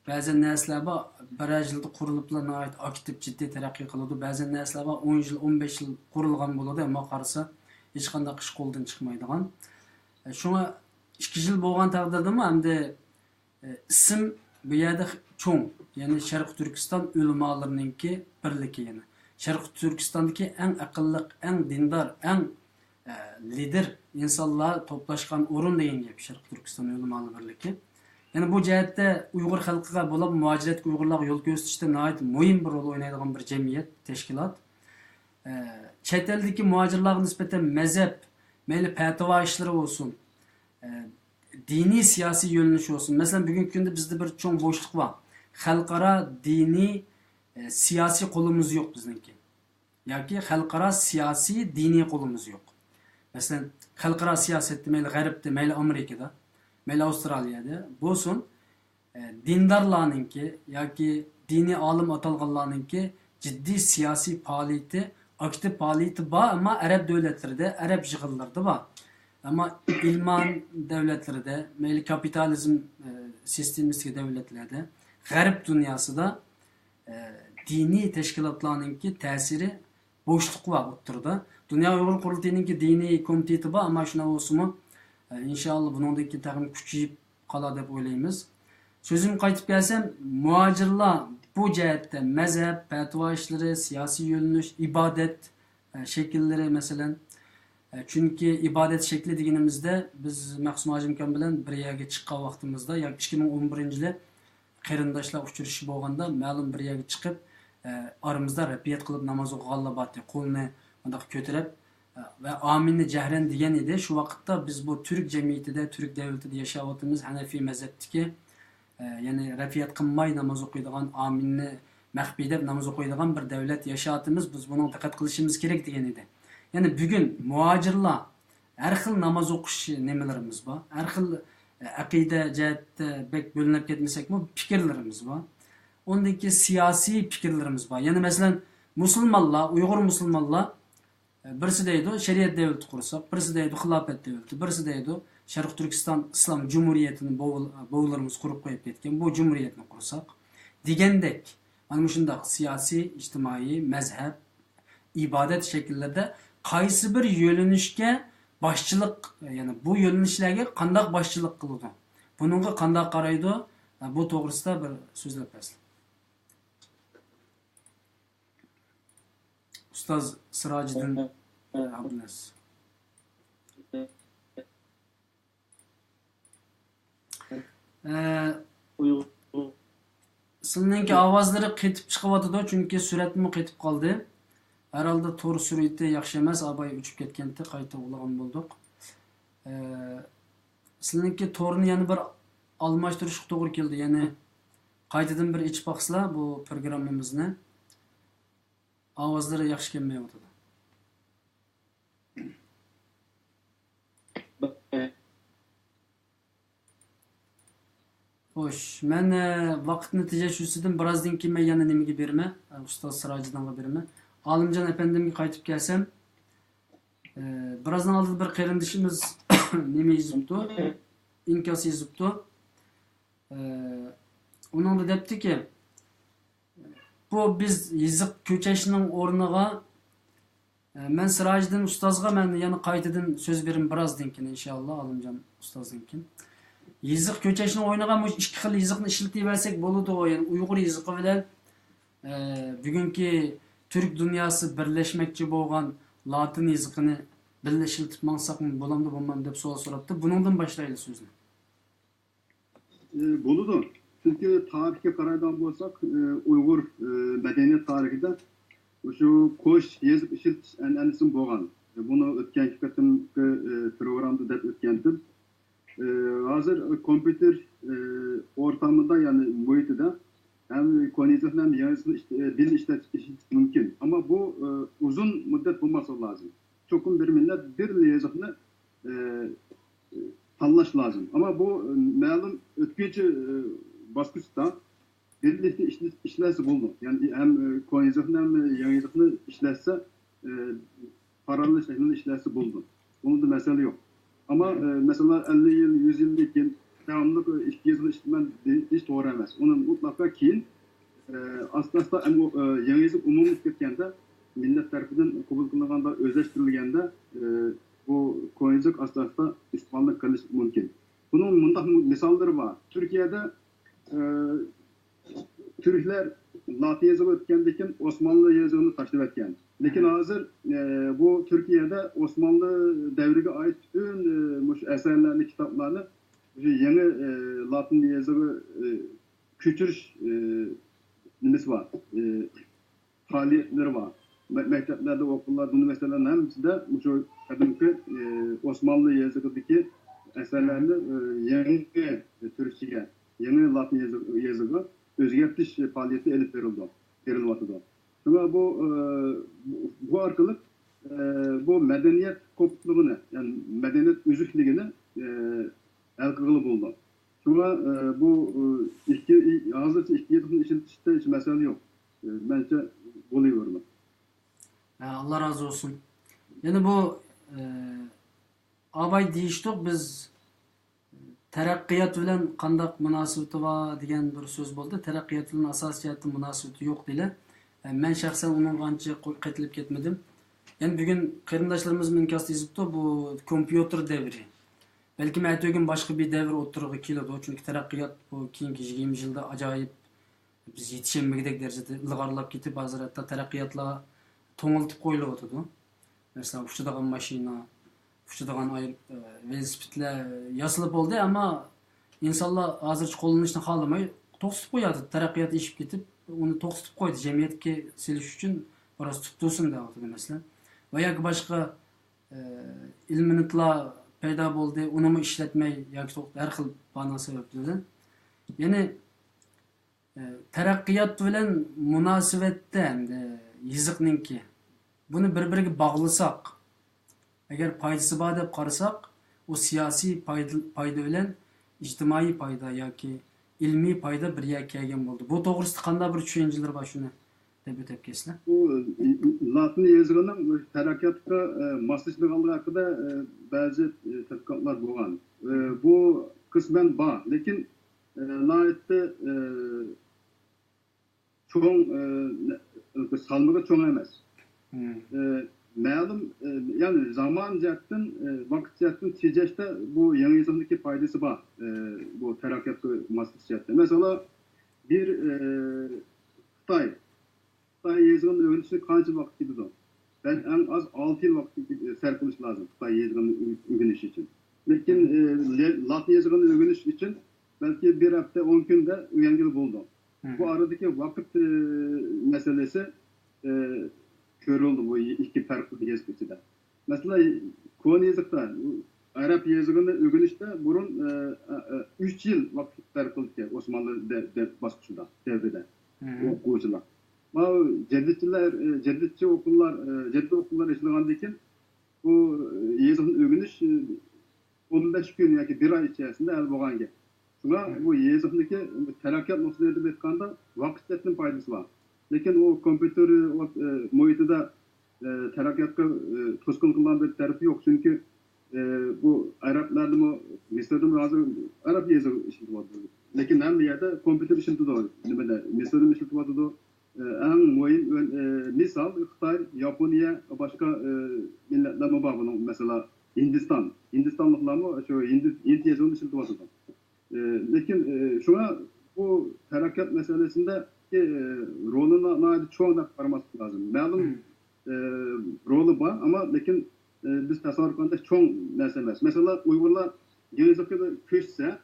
Ba'zi narsalar bor, 1 yilda quriliblar nihoyat aktiv jiddiy taraqqiy qiladi. Ba'zi narsalar bor 10 yil, 15 yil qurilgan bo'ladi, ammo qarasa hech qanday qish qo'ldan chiqmaydigan. Shunga 2 yil bo'lgan taqdirdami hamda ism bu yerda cho'ng, ya'ni Sharq Turkiston ulamolarininki birligi, ya'ni Sharq Turkistondagi eng aqlli, eng dindor, eng lider insanlar toplaşkan orun deyin gap Şarkı Türkistan Ulamalı Birligi. Yani bu cəhətdə Uyğur xalqıga bolab muhaciret Uyg'urlarga yo'l ko'rsatishda nihoyat muhim bir rol o'ynaydigan bir jamiyat, tashkilot. Chet eldagi muhojirlarga nisbatan mazhab, mayli fatvo ishlari bo'lsin, diniy siyosiy yo'nalish olsun. Mesela bugungi kunda bizde bir cho'ng bo'shliq bor. Xalqaro diniy siyosiy qo'limiz yo'q bizniki. Yoki xalqaro siyosiy diniy qo'limiz yo'q. Mesela xalqaro siyosatda mayli G'arbda, mayli Amerikada, mayli Avstraliyada bo'lsin, dindarlarninki yoki diniy olim atalganlarninki ciddi siyosiy faoliyati, aktiv faoliyati bor, ammo arab davlatlarida, arab yig'inlarida bor. Ama ilman devletleri de, meyli kapitalizm sistemistik devletlerde, G'arb dünyasında dini teşkilatlarınki tesiri boşluk var oturda. Dünya Uyghur Kurultayı'nınki dini komiteti var ama şuna olsun inşallah bunundaki takım küçüyüp kala dep oylayımız. Sözüm kayıtıp gelsem, muhacirlar bu cihette mezhep, fetva işleri, siyasi yönlüş, ibadet şekilleri mesela. Çünkü ibadet şekli deganimizde biz Mahsum Hacimkan bilan bir yerga chiqqan vaqtimizda, yoki 2011-yil qarindoshlar uchrashishi bo'lganda, ma'lum bir yerga chiqib, aramizda rapiyat qilib namoz o'qiganlar bor, qo'lni bundoq ko'tarib va aminni jahran degan edi. Shu vaqtda biz bu Türk jamiyatida, Türk davlatida yashayotimiz Hanafiy mazhabdagi, ya'ni rapiyat qilmay namoz o'qiydigan, aminni maxfiy deb namoz o'qiydigan bir davlat yashayotimiz. Biz buni diqqat qilishimiz kerak degan edi. Yani bugün muhacirlar her xil namoz o'qish nemelerimiz var. Her xil aqida jihatda bek bo'linib ketmasakmi, fikrlarimiz var. Ondaki siyasi fikrlarimiz var. Yani mesela Müslümanlar, Uyghur Müslümanlar birisi deydi şeriat devleti kursak, birisi deydi xilafat devleti, birisi deydi Şarkı Türkistan İslam Cumhuriyeti'ni boğularımız kurup koyup ketken bu cumhuriyetini kursak degandek ana shunday siyasi, ijtimoiy, mazhab, ibadet şekillerde qaysi bir yo'linishga boshchilik, ya'ni bu yo'linishlarga qanday boshchilik qiladi? Buningga qanday qaraydi? Bu to'g'risida bir so'zlab bersin. Ustoz Sirojiddin Abdulaziz. Sizninki ovozlari ketib chiqyapti, chunki suratmi ketib qoldi. Herhalde to'g'ri surati yaxshi emas, abay uchib ketganda qayta uyg'ongan bo'ldik. Sizniki to'g'rini yana bir almashtirish to'g'ri keldi. Ya'ni qaytadan bir ichib baqsizlar bu programmamizni. Ovozlari yaxshi kelmayapti. Xo'sh, men vaqtni tejashuvsidan birozdan keyin men yana nimaga berma? Ustoz Sirojiddinga berma. Alimcan efendimge qaytib kelsem, birazdan aldı bir qarindishimiz nima yozibdi, inkos yozibdi. Onun da debdi ki, bu biz yiziq ko'chashning o'rniga men Sirojiddin ustozga men yana qaytadan so'z berim birozdan keyin inshaalloh Alimjon ustozdan keyin. Yiziq ko'chashning o'rniga bu ikki xil yiziqni ishlataversak bo'ladi, ya'ni Uyg'ur yiziqi bilan bugungi Türk dünyası birleşmekçi bo'lgan Latin yiziqini birleşiltib mansaqmi bo'lamdi bo'lmam deb savol so'rabdi. Buningdan boshlaylik so'zni. Bo'ladi. Chunki tarixga qaraydigan bo'lsak, Uyg'ur madaniyat tarixida o'sha qo'sh yezib ishiltish an'anasi bo'lgan. Buni o'tgan qatimki programda deb o'tgandim. Hozir kompüter ortamida, ya'ni muhitida hem konizmden hem yazısını dil işletiş mümkün. Ama bu uzun müddet bulması lazım. Çokum bir millet bir yazısını tanlaş lazım. Ama bu malum ötkici baskıçta birlikte işlerse buldu. Yani hem konizmden hem yazısını işlerse paralel şeklinde işlerse buldu. Bunun da mesele yok. Ama mesela 50 yıl, 100 yıllık devamlı iki yazılı işlemen hiç doğru emez. Onun mutlaka keyin aslında yangi yazıp umumluk ketganda millet tarafından kabul kılınğanda, özleştirilgende bu koyuncuk aslında istiqbalda qilish mümkün. Bunun mundaq misalları var. Türkiye'de Türkler Latin yazığı ötkendiği için Osmanlı yazığını taşıp etken. Lekin hazır bu Türkiye'de Osmanlı devrine ait bütün eserlerini, kitaplarını yeni Latin yazığı küçülüş nimesi var. Faaliyetleri var. Mekteplerde, okullarda, üniversitelerin hepsinde şu kadınki Osmanlı yazıdaki eserlerini yeni Türkçe'ye, yeni Latin yazığı özgertiş faaliyeti elip verildi. Şuna bu arkalık bu medeniyet kopukluğunu, yani medeniyet üzüklüğünü el kırılı buldu. Şuna bu hazırca iki yılın içinde hiç mesele yok. Bence buluyorum. Allah razı olsun. Yani bu abay deyiştik biz teraqqiyat bilan qandaq munosabati bor degan bir so'z bo'ldi. Teraqqiyat bilan asosiyatli munosabati yo'q deylar. Men shaxsan unga ancha qaytilib ketmadim. Yani bugun qarindoshlarimiz inkosda yozibdi bu kompyuter devri. Belki ma'tugin boshqa bir davr o'tirig'i keladi. Chunki teraqqiyot bu keyingi 20 yilda ajoyib biz yetishilmagidek darajada ilg'orlab ketib, hozir hatto teraqqiyotlar to'ngiltib qo'yilyapti. Mesela uçtuğun maşina, uçtuğun velosipedler yasalıb oldu ama insanlar hazır qo'llanishni xohlamay to'xtatib qo'yadi. Taraqqiyot ishib ketib, uni to'xtatib qo'ydi. Jamiyatga silish uchun biroz tutulsin deyapti masalan. Va yoki boshqa ilminitlar paydo bo'ldi, uni ishlatmay yoki har xil bano sabablardan. Ya'ni taraqqiyot bilan munosabatda yiziqninki bunu bir-biriga bog'lasak, agar foydasi bor deb qarasak, u siyosiy foyda bilan ijtimoiy foyda yoki ilmiy foyda birga kelgan bo'ldi. Bu to'g'risida qanday bir tushunchalar bor shuni deb o'tib ketsizlar. Bu Latin yazığının terakkiyatga moslashganligi haqida ba'zi tadqiqotlar bo'lgan. Bu qisman bor, lekin nihoyatda cho'ng salmıga cho'ng emas. Ma'lum yani zaman jihatdan vaqt jihatdan tejashda bu yangi yazımdaki foydasi bor. Bu terakkiyatga moslash jihatdan. Mesela bir Xitoy yazığının öğrenişine qancha vaqt ketadi? Ben en az 6 yıl vaqt sarflash lazım Xitoy yazığını öğrenish için. Lekin Latin yazığını öğrenish için belki bir hafta 10 günde öğrengilik bo'ldi. Bu aradaki vaqt meselesi görüldü bu iki farklı yazı içinde. Mesela Kone yazıkta, Arap yazığını öğrenişte burun 3 yıl vakit sarfladı Osmanlı baskısında, devrede, okuyucular. Ama cedditçi okullar işleğindeki bu yazığını öğreniş 15 gün yoki 1 ay içerisinde el boğan gel. Şuna bu yazığındaki terakkiyat noktalarında betkanda vakitlerin faydası var. Lekin o kompüter muhitida terakkiyotga to'sqin qilgan bir tarafi yo'q. Chunki bu Arablarda Misrda hozir Arab yazığı ishlatyapti. Lekin hamma yerda kompüter ishlatyapti. Nimada Misrda ishlatyapti. Eng muhim misal Xitoy, Yaponiya, boshqa millatlar bor buning. Mesela Hindistonliklarmi shu hind yazığını ishlatyapti. Lekin shuna bu terakkiyot masalasida roluna çoğuna varması lazım. Ma'lum rolu var ama lekin biz tasarrufanda çoğun narsa emas. Mesela Uyg'urlar yazıkda köçse,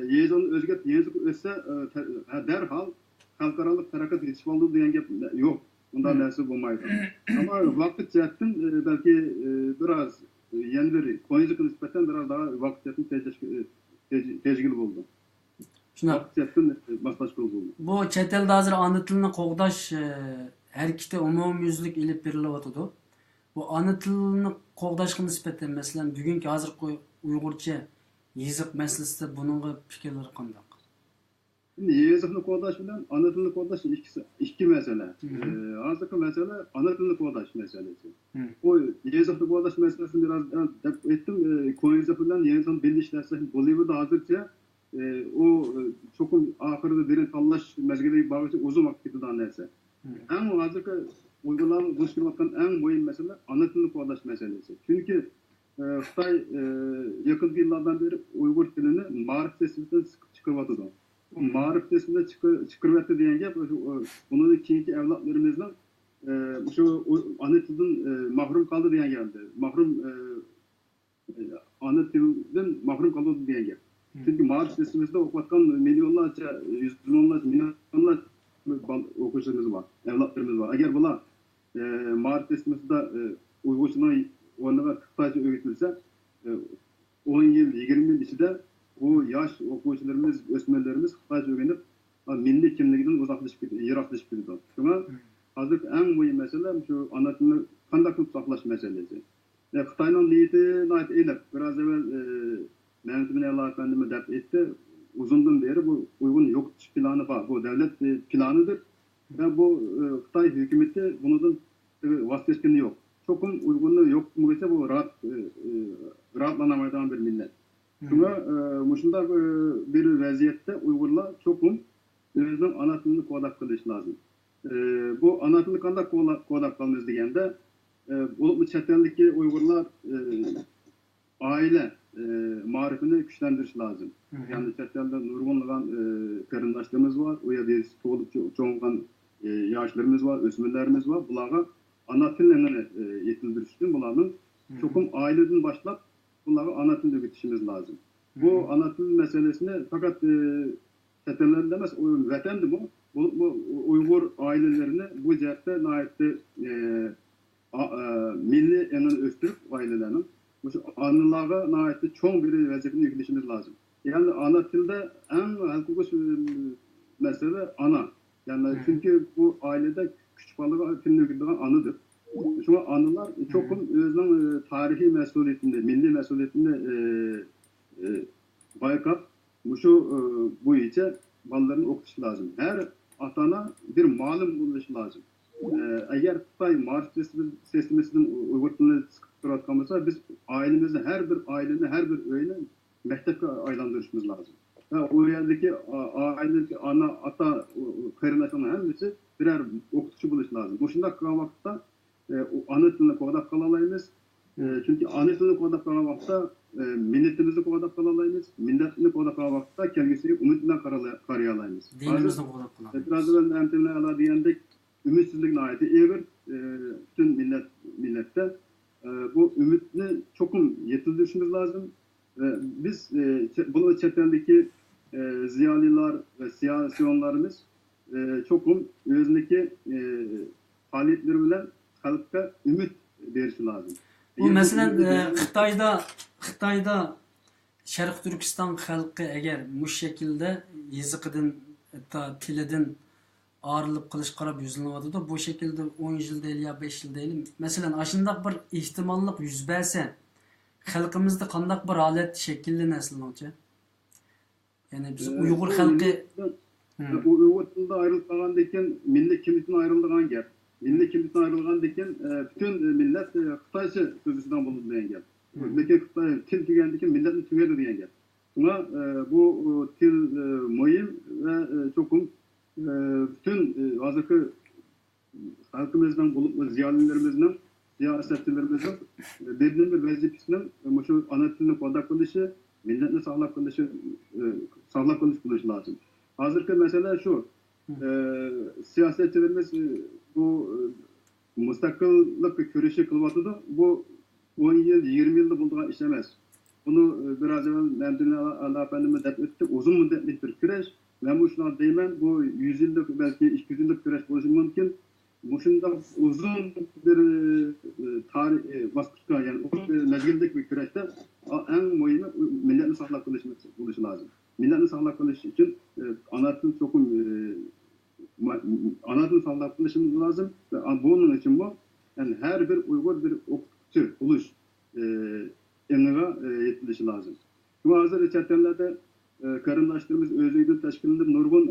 yazını özgert yazık ötse derhal xalqarалық taraqqiyot yetişip oldu degan gap yo'q. Bundan narsa bo'lmaydi. Ama vaqt jihatdan belki biraz yandır, qo'yizga nisbatan biraz daha vaqt jihatdan tejgil bo'ldi. Bu chet elda hozir ona tilini qo'g'dash harakati umumyuzlik ilib berilyapti. Bu ona tilini qo'g'dashga nisbatan masalan bugungi hozirgi Uyg'urcha yoziq masalasida buningga fikrlar qanday? Yazıqni qo'g'dash bilan ona tilini qo'g'dash ikki masala. Hozirgi masala ona tilini qo'g'dash masalasi. O yazıqni qo'g'dash masalasini biraz deb aytdim. Qo'yizaq bilan yazıqni birlashtirsa bo'ladi hozircha. O çokum ahırda derin tanlaş mezgili bağışı uzun vakit giden neyse. En hazırki Uygurların buluşturmaktan en mühim mesele ana dilini qo'g'dash meselesi. Çünkü Xitoy yakın yıllardan beri Uygur dilini marif seslilikten çıkarmadı. Marif desinde çıkırvetdi diyen gap, bunun keyinki evlatlarımızdan şu ana tilden mahrum kaldı diyen geldi. Ana tilden mahrum kaldı diyen gap. Çünkü Marif desimizde okutkan milyonlarca, milyonlarca okuyucularımız var, evlatlarımız var. Eğer bula Marif desimizde Uygursuna onlara Kıtayca öğütülse 10 yıl, 20 yıl içinde bu yaş okuyucularımız, öğretmenlerimiz Kıtayca öğrenip milli kimliğinden yiraklaşıp gidiyor. Şuna hazır en mühim mesele şu ana tilini kandak saklaş meselesi. Xitayning niyeti nayt elip biraz evvel Mehmet bin Allah Efendimiz dep etti. Uzundan beri bu uygun yok planı var. Bu devlet planıdır. Ve bu Xitay hükümeti bunun vazgeçkeni yok. Çokum uygunluğu yok mu ise bu rahatlanamaydan bir millet. Şuna muşunda bir vaziyette Uygurlar çokum özünün ana tilini kodak kılış lazım. Bu ana tilini kandak kodak kılmız degende bu çetenlikki Uygurlar aile marifini güçlendiriş lazım. Yani çetende nurgunluğun karındaşlarımız var. O ya bir olup çoğungan yaşlarımız var, ösmürlerimiz var. Bunlara ana tillerini yetildiriş için bunların çokum aileden başlap bunları ana tilde bitişimiz lazım. Bu ana til meselesini fakat çetenler demez, vatandı bu. Bu Uygur ailelerini bu cihette naitte milli enon östürüp ailelerinin bu anılara naitte çoğun bir vazifini yükleşimiz lazım. Yani ana tilde en hukuki mesele ana. Yani çünkü bu ailede küçük balığa tilini yükleyen anıdır. Şu anılar çokum özünün tarihi mesuliyetinde, milli mesuliyetinde baykap bu içe ballarını okutuş lazım. Her atana bir malum bulunuş lazım. Eğer Xitay Marif sistemisinden Uygur tilini sıkıntı biz ailemizde her bir ailenin her bir öğüne mektepte aylandırışımız lazım. O yerdeki ailedeki ana ata karınlaşanın hepsi birer okutucu buluş lazım. Bu şunda kalan vakitte ana tilini kodak kalalayımız. Çünkü ana tilini kodak kalan vakitte milletimizi kodak kalalayımız. Milletini kodak kalan vakitte kendisini ümitine karayalayımız. Dinimizden kodak kalalayımız. Biraz evvel emtimine ala diyendek ümitsizlik nayeti evir bütün millette bu ümitini çokum yetildirişimiz lazım. Biz bunu çetrendeki ziyaliler ve siyasiyonlarımız çokum özündeki faaliyetleri bilen halkta ümit verişi lazım. Bu mesela Xitayda Şarkı Türkistan halkı eğer bu şekilde yazıkıdın hatta tilidin ağırlık kılıç qarab yüzülüyordu da bu şekilde 10 yıl değil ya 5 yıl değil. Mesela aşında bir ihtimallık yüz verse halkımızda kandak bir alet şekilli nesli olacak. Yani biz Uygur halkı Uygur ayrılıp kalan deken milli kimlikten ayrıldıgan gap. Milli kimlikten ayrılgan deken bütün millet Xitayca sözüsünden bulundu diyen gap. Lekin Xitay til tügendeki milletin tügedi diyen gap. Buna bu til mühim ve çokum bütün hazırki halkımızdan bulup ziyalilerimizden, siyasetçilerimizden belirli bir vazifesinin şu ana tilini kodak kılışı, milletini sağlak kılıç buluş lazım. Hazırki mesele şu, siyasetçilerimiz bu müstakillik körüşü kılmatıdır. Bu 10 yıl, 20 yılda bulduğu işlemez. Bunu biraz evvel Mehmet Allah Efendimiz dep ettik. Uzun müddetli bir küreş. Ben bu şuna deymen, bu 100 yıllık belki 200 yıllık küreş oluşu mümkün. Bu şunda uzun bir tarih baskıçta yani uzun bir mezgildeki bir küreşte en mühimi milletin sağlık kılışı lazım. Milletin sağlık kılışı için anlatın çokum anlatın sağlık kılışı lazım ve bunun için bu yani her bir Uygur bir okutçu uluş emniga yetilişi lazım. Bu hazır çetenlerde karındaşlarımız özüydün teşkilinde nurgun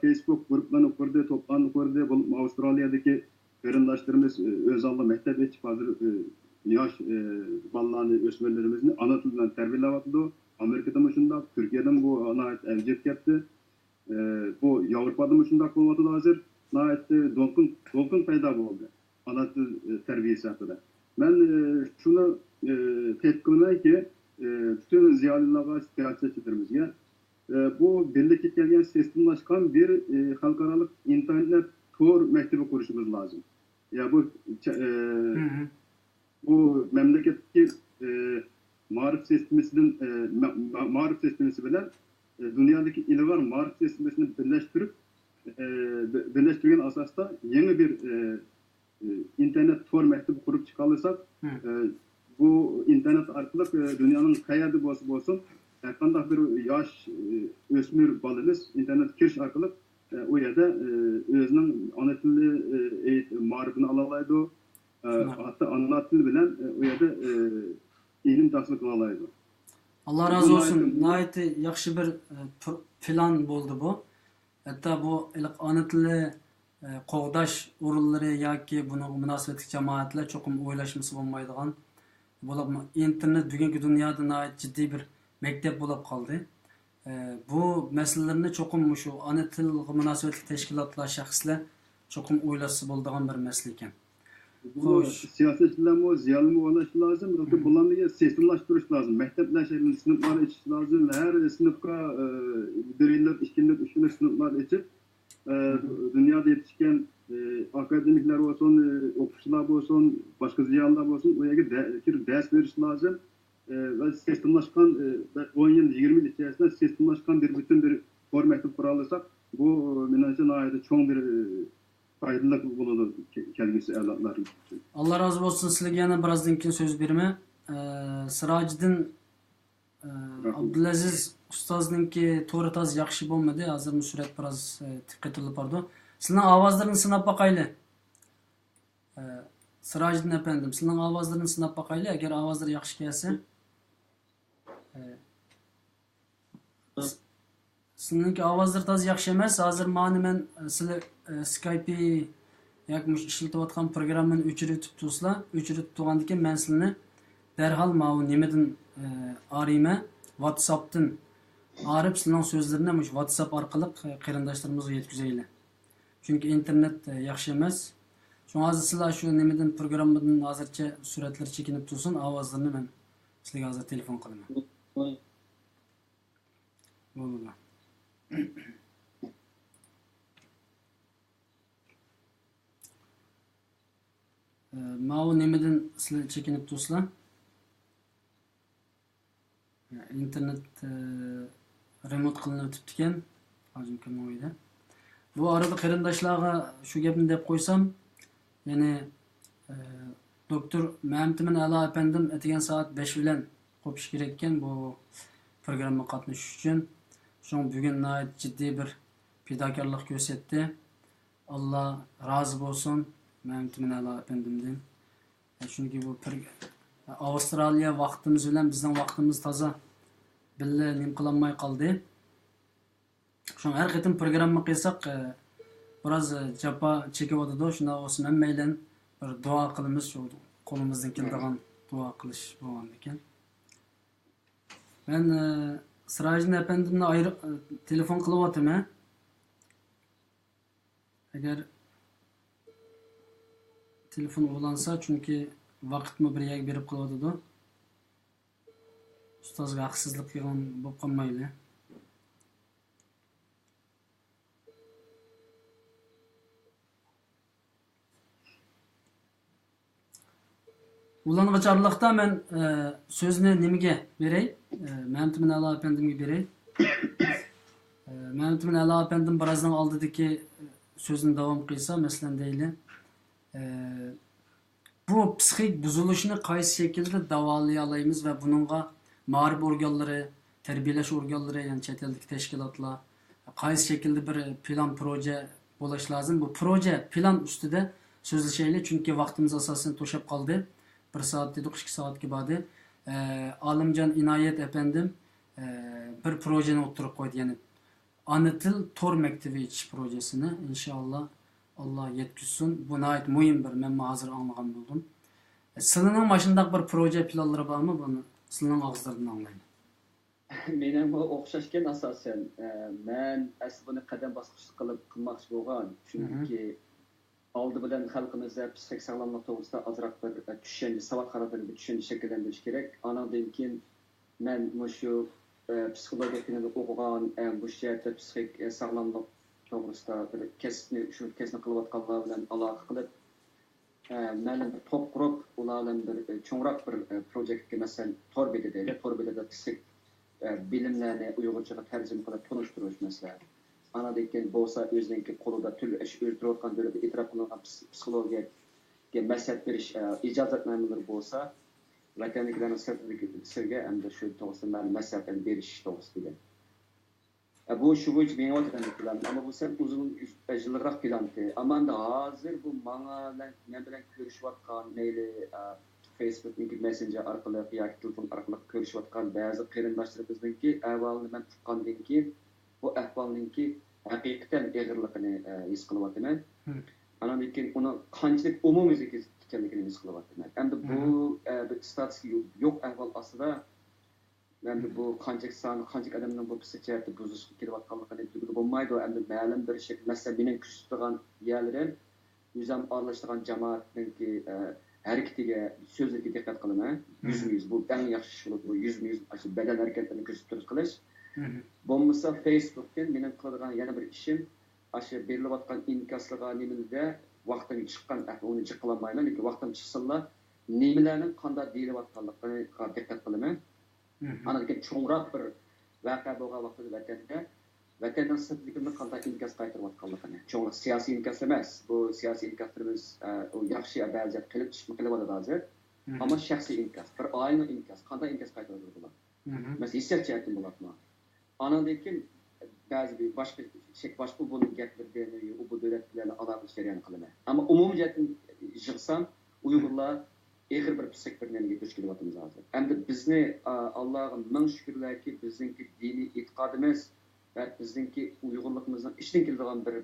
Facebook gruplarını kurdu, toplandı kurdu. Avustralya'daki karındaşlarımız özallı mektep geçip hazır yaş ballarını, ösmerlerimizin ana tilinden terbiyelevatdı. Amerika'da mı şunda, Türkiye'den bu ana evcet yaptı. Bu Avrupa'da mı şunda kullanıldı hazır. Nahit dolkun payda oldu. Ana til terbiyesi hakkında. Ben şunu tepki kılmayı ki bütün ziyalilerine, siyasetçilerimizge bu birlikte gelgen sistemlaşkan bir halkaralık internet tor mektebi kuruşumuz lazım. Ya bu bu memleketteki marif sisteminin marif sistemisi bilen dünyadaki ilgar marif sistemini birleştirgen asasda yeni bir internet tor mektebi kurup çıkarırsak bu internet arkalık dünyanın kayardı bolsun herkanda bir yaş ösmür balımız internet kiriş arkalık o yerde özünün ana tili marifini alalaydı hatta ana tili bilen o yerde ilim tahsil kılalaydı. Allah razı olsun. Nayeti yaxşı bir plan boldu bu. Hatta bu ana tili qoğdaş urulları yoki bunun münasebetli cemaatler çokum oylaşması bolmaydigan bo'lib internet bugungi dunyoda ciddi bir mektep bo'lib qoldi. Bu meselelerini çokum şu ana til münasebetli teşkilatlar, şahslar çokum oylaşsa bo'ladigan bir mesele ekan. Xo'sh, siyasetçilerle ziyarlı olaşı lazım. Yoksa bunları sistemlaştırış lazım. Mektepler şeklinde sınıflar içi lazım. Her sınıfka bireyler, işkinlik, üçkinlik sınıflar içip dünyada yetişken akademikler olsun, okuşçular olsun, başka ziyalılar olsun, oraya ders veriş lazım. Ve sistemlaşkan 10 yıl, 20 yıl içerisinde sistemlaşkan bütün bir formatı kuralırsak bu menajın ayeti çok bir faydalı bulunur kendisi evlatlarım için. Allah razı olsun. Sizlerge yana birazdan keyin söz berme. Sirajiddin Abdulaziz ustozningki to'g'ri toz yaxshi bo'lmadi. Hozir surat biroz diqqatilib bordi. Sizning ovozlarini sinab boqayli. Sirajiddin efendim, sizning ovozlarini sinab boqayli. Agar ovozlar yaxshi kelsa, sizningki ovozlar toz yaxshi emas. Hozir mani men sizlar Skype yoki ishlatayotgan programmani o'chirib turibsizlar. O'chirib turgandan keyin men sizlarni darhol mana nimadan arayman. WhatsApp'tan arayıp sizin sözlerini WhatsApp arkalık qarindoshlarımizga yetkazayli. Çünkü internet yaxshi emas. Şu hozir sizlar şu nimadan programmadan hozircha suratlar chekinib tursin, ovozlarni men sizlarga hozir telefon qilaman. Bo'ldi. Mana nimadan sizlar chekinib tursizlar? İnternet remote qilinib o'tibdi ekan. Hozir kim o'yda. Bu arada qarindoshlarga shu gapni deb qo'ysam, ya'ni doktor Mehmetmin Ala efendim etigen saat 5 bilan qo'pish kerak ekan bu programma qatnashish uchun. Şun bugün ciddi bir fidakarlık gösterdi. Allah razı olsun Mehmetmin Ala efendimden. Çünkü bu Avustralya vaktimiz bilen bizden vaktimiz taza bille nim kılanmay kaldı. Şu her ketim programı kıysak biraz capa çekip odadı. Şuna olsun emmeylen bir dua kılımız şu kolumuzdan kildiğin dua kılış bu andaki. Ben Sirajiddin efendimle ayrı telefon kılıvatım he. Eğer telefon olansa çünkü vaqtni bir yak berib qo'yadi. Ustozga haqsizlik qilgan bo'lib qolmaydi. Ulanğıçarlıqda men sözni nimaga beray? Mehmetmin Ala efendimga beray. Mehmetmin Ala efendim birazdan oldidagi so'zini davom qilsa, masalan deyli. Bu psixik buzuluşunu qaysi şekilde davolayamiz ve bununla ma'rif organları, terbiyelash organları yani chet eldagi tashkilotlar qaysi şekilde bir plan proje bo'lishi lazım. Bu proje plan ustida so'zlashaylik çünkü vaktimiz asosan to'shab qoldi. 1 saat dedik 2 saatga bordi. Alimjon Inoyat efendim bir projeni o'ttirib qo'ydi. Yani ana til tor maktabi ichish projesini inshaalloh Allah yetkizsin. Buna ait mühim bir men hazır anlagan buldum. Sizning başındaki bir proje planları var mı? Bunu sizning ağızlarından anlayın. Mening bu o'xshashgan asosan men aslida qadam bosqich qilib qilmoqchi bo'lgan. Chunki oldi bilan xalqimizda psixik sog'lomlik to'g'risida ozroq bir tushuncha, savodxonada bir tushuncha shakllantirish kerak. Anadan keyin men shu psixologiya fanini o'qigan, bu yerda psixik sog'lomlik to'g'risida bir kasbni qilayotganlar bilan aloqa qilib, ma'lum bir to'p qurib, ular bilan bir cho'ngroq bir projektga masalan torbeda psixik bilimlarni uyg'urchaga tarjima qilib tunishtirish masalan. Anadan bo'lsa o'zining qo'lida turli ish o'rtirayotgan davlatda e'tirof qilingan psixologiyaga maslahat berish ijozatnomalari bo'lsa, vatandaşlarning sirga hamda shu to'g'risida maslahat berish to'g'risida. Bu shu bo'yicha men o'tgan plan, ammo bu sal uzun yilroq planti. Ammo hozir bu men bilan ko'rishayotgan mayli Facebook'dagi Messenger orqali yoki telefon orqali ko'rishayotgan ba'zi qarindoshlarimizninki ahvolini men tuqqandan keyin bu ahvolninki haqiqatan og'irligini his qilyapman. Andan keyin uni qanchalik umumiy ekanligini his qilyapman. Endi bu bir statistika yo'q ahvol ostida endi bu qanchalik odamning bu psixiyatri buzilishga kelayotganligini tushunib bo'lmaydi. Endi ma'lum bir shekil masalan mening kuzatgan yerlarim o'zim aralashtirgan jamoatninki hareketiga, so'zlarga diqqat qilaman. 100% bu eng yaxshi ish bo'ladi. Bu 100% badan harakatlarini kuzatib qilish. Bo'lmasa Facebook'dan mening qiladigan yana bir ishim aşı berilayotgan inkaslarga nimada vaqtim chiqqan, uni chiqolmayman, lekin vaqtim chiqsinlar, nimalarning qanday deyilayotganligiga diqqat qilaman. Ana lekin cho'ngroq bir voqea bo'lgan vaqtida vatanning sirtligini qanday inkas qaytarayotganligini. Cho'ngroq siyosiy inkas emas. Bu siyosiy inkaslarimiz u yaxshi ba'zi qilib chiqmaydi hozir. Ammo shaxsiy inkas, bir oilaning inkas, qanday inkas qaytaradi bular. Masalan, hissiyat jihatdan bo'ladimi? Anadan keyin ba'zi boshqa bo'lib gaplarni bu davlat bilan aloqa jarayon qilaman. Ammo umumiy jihatdan yig'sam Uyg'urlar eg'ir bir psixik bir nemaga duch kelyapmiz hozir. Endi bizni Allohga ming shukrlarki bizningki diniy e'tiqodimiz va bizningki Uyg'urligimizning ishdan keladigan bir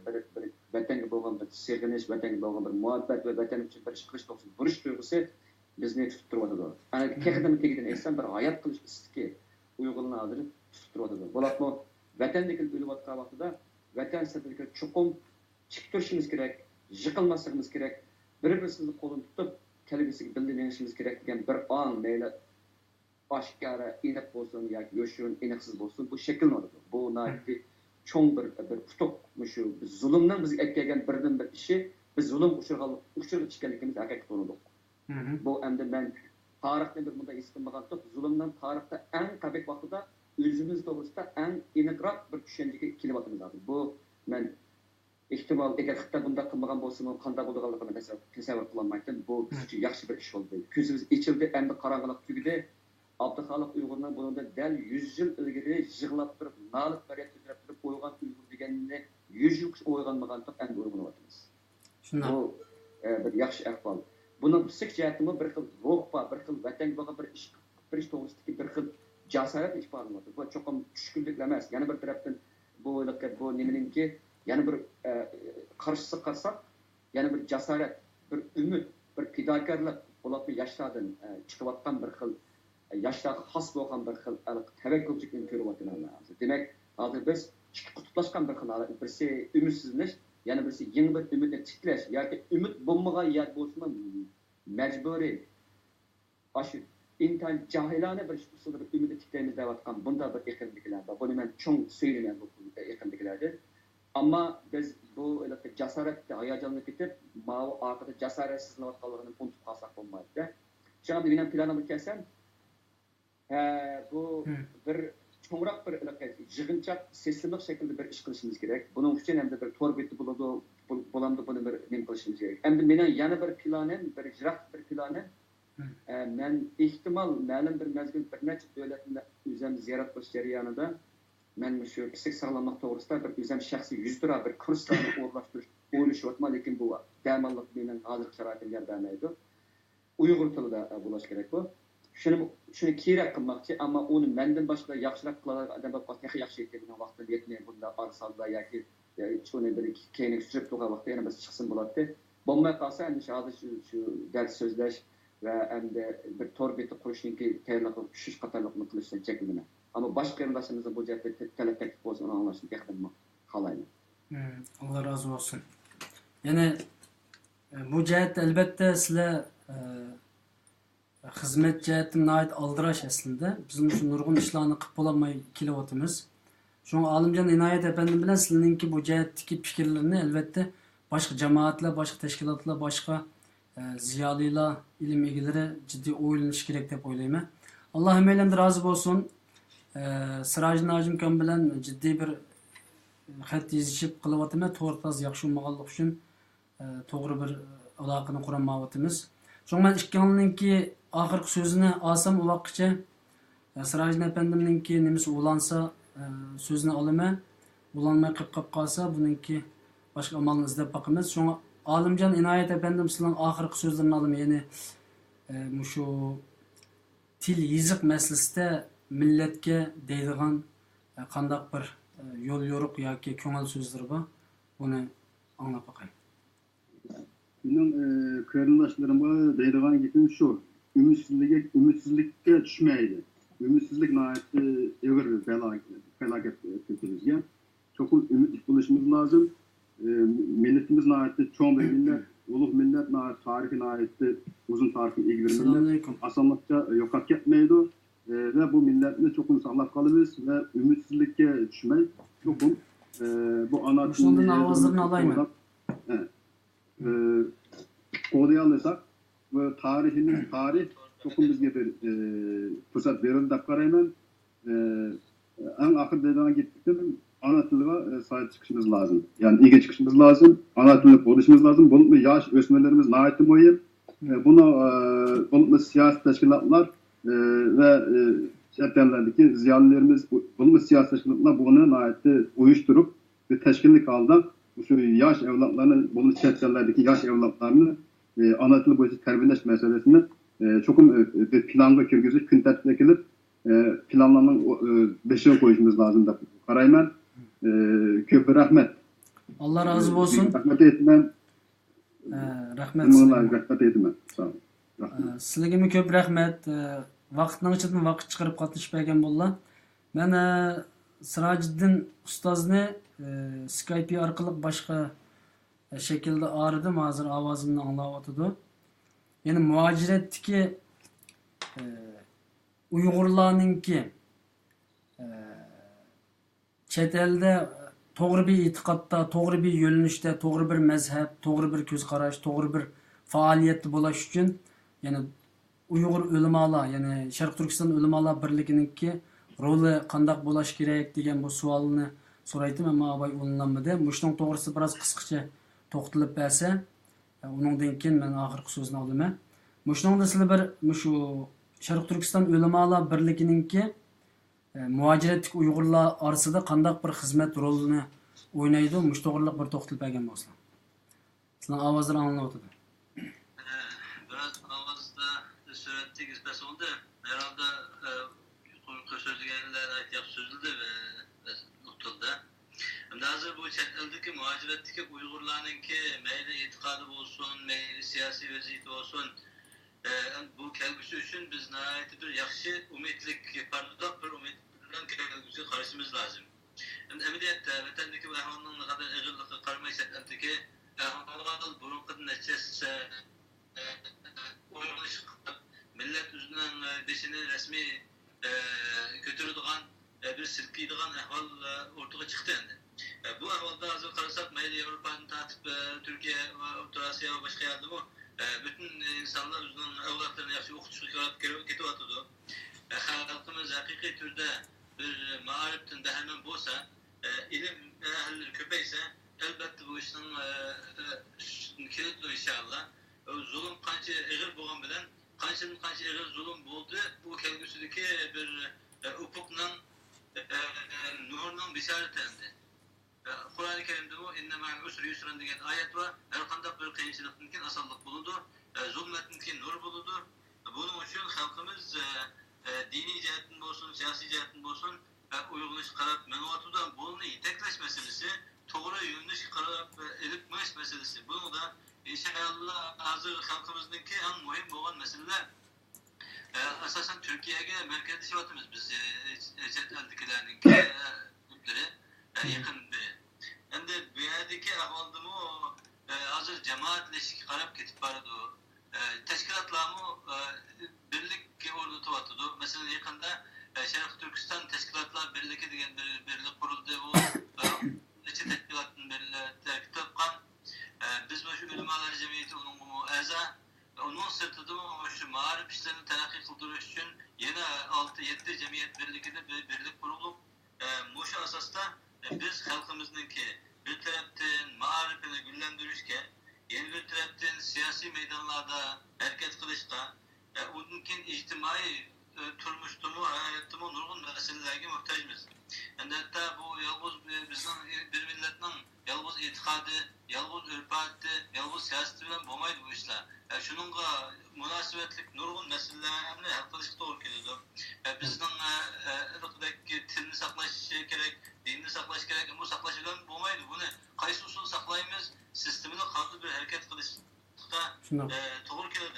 vatanga bo'lgan bir sevginish, vatanga bo'lgan bir muhabbat va vatan uchun bir ish qilish to'g'risida burish tuyg'usi bizni tutib turadi. Ana tegidan aytsam bir hayot qilish istiki Uyg'urlarni hozir tutib turadi. Bo'laqmi vatandagi o'layotgan vaqtida vatan sirtida chuqum chiqib turishimiz kerak, yiqilmasligimiz kerak, bir-birimizni qo'lini tutib kelgusiga bildirishimiz kerak degan bir on mayli oshkora aniq bo'lsin yoki yo'shirin aniqsiz bo'lsin bu shakllanadi. Bu nati cho'ng bir qutuq shu zulmdan bizga aytgan birdan bir ishi biz zulm uchirib chiqqanligimiz haqiqat bo'ladi. Bu endi men tarixni bir bunday his qilmagan zulmdan tarixda eng qabih vaqtida o'zimiz to'g'risida eng aniqroq bir tushunchaga kelyapmiz hozir. Bu men ehtimol agar Xitoy bunday qilmagan bo'lsa, qanday bo'lganligini tasavvur qilolmayman. Bu biz uchun yaxshi bir ish bo'ldi. Ko'zimiz ochildi, endi qorong'ilik tugadi. Abduxoliq Uyg'urlar bunida dal 100 yil ilgari yig'lab turib, nolib faryod ko'tarib turib qo'ygan Uyg'ur deganini 100 yil o'ylanmagan endi o'ylanayapmiz. Shunday. Bu bir yaxshi ahvol. Buni psixik jihatdan bir xil ruhga, bir xil vatanga bo'lgan bir ish to'g'risidagi bir xil jasorat ifodalanadi. Bu cho'qim tushkunlik emas. Yana bir tarafdan bu nimaninki yana bir qarshisi qarsak, yana bir jasorat, bir umid, bir fidokorlik bo'lib yoshlardan chiqayotgan bir xil yoshlarga xos bo'lgan bir xil tavakkulchilikni ko'ryapmiz. Demak, hozir biz ikki qutblashgan bir xil birisi umidsizlanish, yana birisi yangi bir umidni tiklash yoki umid bo'lmagan yer bo'lsa majburiy aşı intan cahilane bir usulda bir ümidi tiklerimiz devatkan bunda bir yakındıkiler var. Bunu ben çok söyleyeyim bu yakındıkilerdi. Ama biz bu cesarette hayacanlık bitip mavi arkada cesaretsiz navatkalarını unutup kalsak olmaydı. Şimdi benim planımı kesen bu bir çoğurak bir yığınçak seslilik şekilde bir iş kılışımız gerek. Bunun için hem de bir torbeti bulandı bunu bir nem kılışımız gerek. Hem de benim yana bir planım, bir icraat bir planım. Men ehtimal ma'lum bir mezgil bir necha davlatni o'zim ziyorat qilish jarayonida men shu psixik sog'lomlik to'g'risida bir o'zim shaxsiy 100 tura bir kurslarni o'rlashtirish o'ylashyapman, lekin bu damallik mening hozirgi sharoitimga bermaydi. Uyg'ur tilida bo'lish kerak bu. Shuni kerak qilmoqchi, ammo uni mendan boshqa yaxshiroq qiladigan odam bo'lsa yaxshi ekan vaqtida yetmay bunda arsalda yoki shuni bir keyin surib turgan vaqtda yana biz chiqsin bo'ladi. Bo'lmay qolsa endi hozir shu dars so'zlash ve hem de bir torbeti kuruşunki tayyorlab tushish qatorliqni qilishdan cheklanadi. Ammo boshqa qarindoshimizning bu jihatda talab taklif bo'lsa uni anglashni yaxshi xohlayman. Allah razı olsun. Yani bu jihatda albatta sizlar xizmat jihatdan aldirash aslında. Bizim şu nurg'un ishlarni qilib bo'lolmay kelyapmiz. Şoň Alimjon Inoyat efendim bilen sizinki bu jihatdagi fikrlerini albatta boshqa jamoatlar, boshqa tashkilotlar, boshqa ziyolilar, ilm egalari jiddiy o'ylanishi kerak deb o'ylayman. Alloh hammalardan rozi bo'lsin. Siraj Najim kan bilan jiddiy bir xat yozishib qilyapmiz. To'g'ri toz yaxshi bo'lmaganlik uchun to'g'ri bir aloqani qurolmayapmiz. Şoň men ikkiningki oxirgi so'zini olsam u vaqtgacha Siraj efendimninki nimasi ulansa sözünü alaman. Bulanmay qilib qolsa buningki boshqa amalni izlab boqamiz. Şoňa Alimjon Inoyat efendim sizlarning oxirgi so'zlarini olaman. Ya'ni shu til yiziq masalasida millatga deydigan qandaq bir yo'l yo'riq yoki ko'ngil so'zlari bor. Buni anglab boqay. Benim qarindoshlarımga deydigan gapim şu. Ümitsizlikka tushmaydi. Ümitsizlik nihayetde ağır felaket kültürüzge. Çok ümit buluşumuz lazım. Milletimiz nihayetde çoğun bir millet, uluk millet nihayet tarihi nihayetde uzun tarihi ilgili millet. Asanlıkça yok hak etmeydi. Ve bu milletle çok sağlak kalırız ve ümitsizlikka düşmeyi çokum bu ana Müslümanların avazlarını alayım. Konuyu alırsak ve tarih çokum bizge bir fırsat verildi de qarayman. En ahir dediğine gittim. Ana tiliga sahip çıkışımız lazım. Yani iyi çıkışımız lazım. Ana tilini konuşmamız lazım. Bunun yaş ösmelerimiz nihayet mühim. Bunun siyasi teşkilatlar ve çevrelerdeki ziyalılarımız bunun siyasi teşkilatlar bunu nihayet uyuşturup bir teşkillik aldan şu yaş evlatlarını bunun çevrelerdeki yaş evlatlarını ana tili boyunca terbiyeleş meselesini çokum bir planga kirgizip gün tertibine gelip planlanan beşiğe koyuşumuz lazım da qarayman. Köp rahmet. Allah razı olsun. Rahmet etmem. Rahmet. Rahmet etmem. Sağ olun. Sizlarga köp rahmet. Vaqtning ichidan vaqt chiqarib qatnashib bergan bo'llar. Men Sirajiddin ustozni Skype orqali boshqa shaklda aradim. Hozir ovozimni anglayotdi. Yani muhaciretdeki Uyg'urlarninki chet elda to'g'ri bir e'tiqodda, to'g'ri bir yo'linishda, to'g'ri bir mazhab, to'g'ri bir ko'z qarash, to'g'ri bir faoliyatda bo'lish uchun yani Uyg'ur ulamolar, ya'ni Sharq Turkiston ulamolar birligininki roli qanday bo'lish kerak degan bu savolni so'raydim, ammo abay o'ylanmadi. Mushning to'g'risi biroz qisqacha to'xtalib bersa, uningdan keyin men oxirgi so'zni olaman. Mushningda sizlar bir shu Sharq Turkiston ulamolar birligininki muhaciretdeki Uyg'urlar orasida qanday bir xizmat rolini o'ynaydi, mush to'g'riliq bir to'xtalib bergan bo'lsa. Sizlar ovozlar anglayotdi. Biraz avazda söylettiğiniz bes oldu. Herhalde sözlügenler ayet sözlüdü ve noktada. Hazır bu çeteldeki muhaciretteki Uygurlarınki meyli itikadı olsun, meyli siyasi vaziyeti olsun, bu kelgüsü için biz nihayetidir yaxşı umidlik yapardık, bir umidden kelgüsü karşımız lazım. Emniyette vatandaki bu ahvalının ne kadar ağırlıkı karmaysak antiki ahval burunqıdın neçesi uygulaş millet üzerinden beşini resmi götürüdüğün bir silkiydiğin ahval ortaya çıktı yani. Bu ahvalda hazır kararsak mayli Avrupa'nın tatip Türkiye ve Orta Asya ve başka yerde bu bütün insanlar üzerinden evlatlarını yaxşı okutuşu ketip atıdı. Halkımız hakiki türde bir mağaripten de hemen bolsa, ilim ehlileri köpeyse elbette bu işin kilitli inşallah. Zulüm kança ağır boğan bilen, kança ağır zulüm buldu, bu kelgüsüdeki bir upukla nurunun bişaretendi. Kur'an-ı Kerim'de bu inne ma'al usri yusran degan ayet var. Her kandak bir kıyınçılıkınki asallık buludu. Zulmetinki nur buludu. Bunun için halkımız dini cihetin olsun, siyasi cihetin olsun uygulaş karab menuatıda bunun itekleş meselesi, doğru yönlüş karab elipmeş meselesi. Bunu da inşallah hazır halkımızdaki en mühim olan meseleler. Asasen Türkiye'ye merkezli şivatımız biz çet eldikilerinin yakın bir. Hem de dünyadaki ahvalda mı hazır cemaatleşik karab ketip vardı. Teşkilatlar mı bir mesela yakında Şarkı Türkistan Teşkilatlar Birliği degan bir birlik kuruldu. Bu neçe teşkilatın birliği terkip etken. Biz bu ulamolar cemiyeti onun a'za. Onun sırtında şu ma'arif işlerini terakki kıldırış için yeni 6-7 cemiyet birliğinde bir birlik kurulup bu asasda biz halkımızdaki bir taraftan ma'arifini güllendirişke, yeni bir taraftan siyasi meydanlarda hareket kılışka, onunkin ictimai turmuştumu, hayatımı nurgun meselelerine muhtaçız. Yani hatta bu yalnız bizden bir milletin yalnız itikadı, yalnız ürpatı, yalnız siyaseti bilen olmaydı bu işler. Şununla münasebetlik nurgun meselelerini hal kılışka doğru geliyor. Bizden ırkdaki tilini saklaş gerek, dinini saklaş gerek, bu saklaş bilen olmaydı. Bunu kaysı usul saklayımız, sistemine karşı bir hareket kılışka doğru geliyor.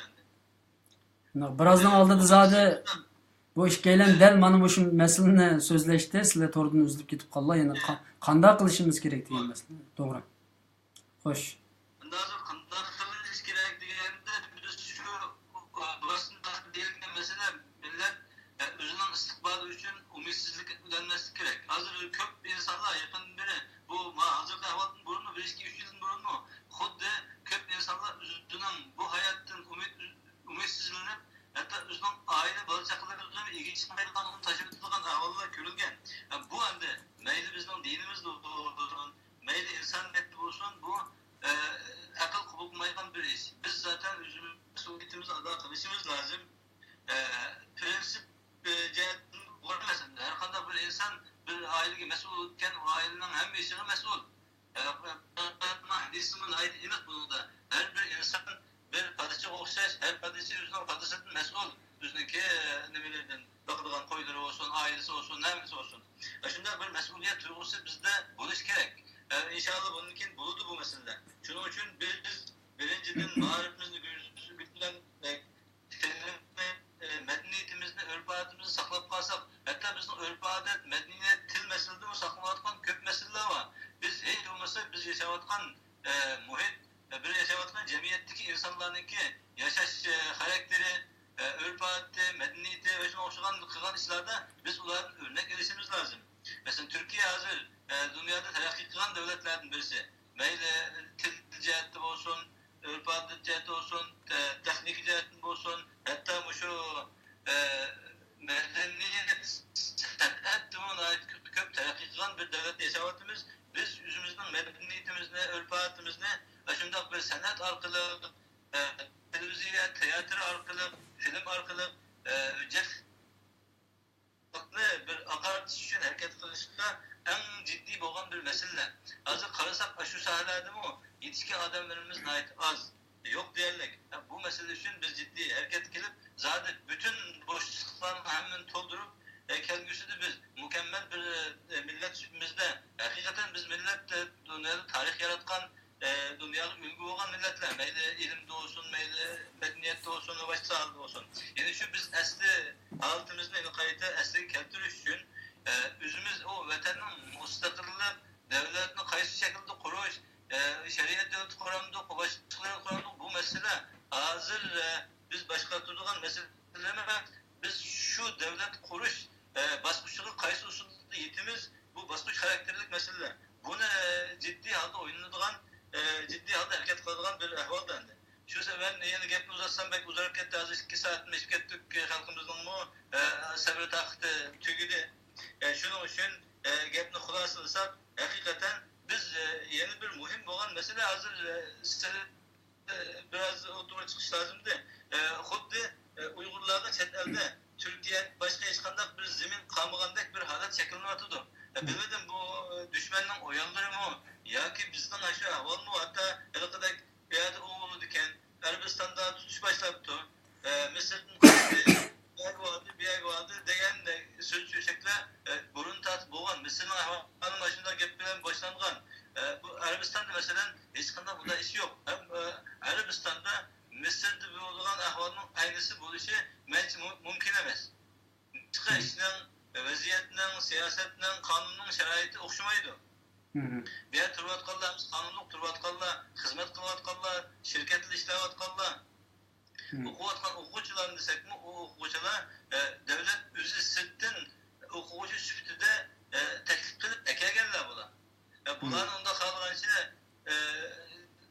Birazdan aldı zade bu iş gelen del mana bu şu meseleni sözleşti. Sizler tordan üzülüp gidip kallar. Yani qanday qilishimiz kerak degan masala. To'g'ri. Xo'sh. Hozir qanday qilish kerak deganda biz shu burasida deyilgan masala millat o'zining istiqboli uchun umidsizlik ulanmaslik kerak. Hozir ko'p insonlar yaqin beri bu hozirgi ahvoldan burunmi 1-2-3 yildan burunmi xuddi ko'p insonlar o'zining bu hayotdan umidsizlanib hatta o'zining oila bola-chaqalariga ega chiqmaydigan uni tashib o'tadigan ahvollar ko'rilgan. Bu endi mayli bizning dinimiz bo'lsin, mayli insoniyatda bo'lsin, bu akıl qabul qilmaydigan bir ish. Biz zaten o'zimiz mas'uliyatimizni ado qilishimiz lozim. Prensip jihatdan bo'lmasin. Har qanday bir inson bir oilaga mas'ul ekan, o ailening hamma ishiga mas'ul. Hadisimiz ayet iniq bunda. Her bir inson bir padişah o'xshash, her padişah o'zining padişahdan mas'ul. O'ziniki nimalardan bakılgan qo'ylari olsun, ailesi olsun, neyse olsun. Shunda bir mas'uliyat tuyg'usi bizda bo'lish kerak. İnşallah bununkin bulundu bu mesele. Şunun için biz birinciden mağarifimizni güçlen medeniyetimizni, örf-adetimizni saklap kalsak, hatta bizim örf-adet, medeniyet, til meselede mi saklanatkan köp meseleler var. Biz hiç olmasa biz yaşavatkan muhit, bir yaşavatkan cemiyetteki insanlarınki yaşaş karakteri, örf-adeti, medeniyeti ve şuna okşayan kılgan işlerde biz onların örnek edişimiz lazım. Mesela Türkiye hazır dünyada terakki kılan devletlerden birisi. Meyli til cihette olsun, örf-adet cihette olsun, teknik cihette olsun, hatta bu şu medeniyet, sanat dumuna ait köp terakki kılan bir devlet yaşavatımız. Biz yüzümüzden medeniyetimizle, örf-adetimizle, şundak bir sanat arkalı, televizyon, tiyatro arkalı, film arkalı, bir akartış için hareket kılışta en ciddi boğan bir mesele. Azı karasak şu sahelerde mi o? Yetişkin adamlarımız ait az. Yok diyerek. Bu mesele için biz ciddi hareket gelip zaten bütün boşluklarını hemen doldurup kendisi de biz mükemmel bir milletimizde. Hakikaten biz millet dünyada tarih yaratkan dünyanın ülgü olan milletler. Meyli ilimde olsun, meyli medeniyette olsun, başka halde olsun. Yani şu biz esli altımızda kayıta esli keltiriş için özümüz o vatanın müstakillik devletini kayısı şekilde kuruş, şeriat devleti kuramdı, başkaları kuramdı. Bu mesele hazır biz başka tutulgan meselelerine biz şu devlet kuruş baskıçılık kayısı usulü yetimiz bu baskıç karakterlik meseleler. Bunu ciddi halde oynadıgan, ciddi halde hareket kıldığan bir ahval dendi. Şu sefer yeni gepni uzatsam belki uzarak etti az 2 saat meşgul ettik halkımızın mu sabır taktı tügüdü. Şunun için gepni hulasılasak hakikaten biz yeni bir muhim olan mesele hazır biraz oturup çıkış lazımdı. Xuddi Uygurlarda chet elde Türkiye başka hiç kandak bir zemin kalmagandek bir halat şekillenmedi. Bilmedim bu düşmanın oyanları mı? Ya ki bizden aşağı ahval mı? Hatta elakada bir yerde oğlu diken Arabistan'da tutuş başlattı. Mısır'ın bir ay vardı degen de sözcü şekilde burun tat boğan Mısır'ın ahvalının başında gepleyen başlangan. Bu Arabistan'da mesela hiç kandak burada iş yok. Hem Arabistan'da Mısır'da bir olan ahvalının aynısı buluşu mümkün emez. Çıkı işinin vaziyetinden, siyasetinden, kanunun şeraiti okşamaydı. Bir yer turbatkallar, kanunluk turbatkallar, hizmet kılvatkallar, şirketli işlevatkallar. Okuyotgan o'quvchilarni desakmi, o o'quvchilar davlat o'zi sirtdan o'quvchi sifatida taklif qilib kelganlar bular. Bularni unda qolgancha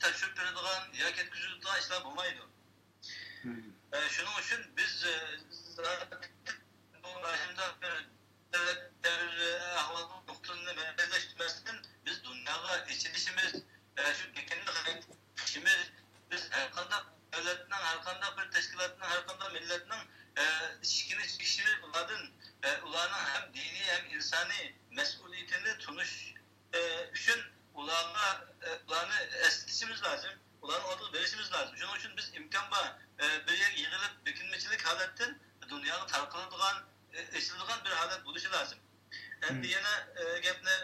tashkil beradigan yoki yetkazadigan ishlar bo'lmaydi. Shuning uchun biz bu rahimda ahvolni nuqtasini merkezleştirmesinden biz dünyaya içilişimiz, şu bekinlik işimiz, biz her kanda devletinin, her kanda bir teşkilatının, her kanda milletinin işkini çıkışımız ulanın hem dini hem insani mesuliyetini tunuş için ulanı esnetişimiz lazım. Ulanı adı verişimiz lazım. Şunun için biz imkan var. Bir yer yığılıp bekinmecilik haletten dünyada tarkıladıgan eşildiğin bir halet buluşu lazım. Hem yana gapni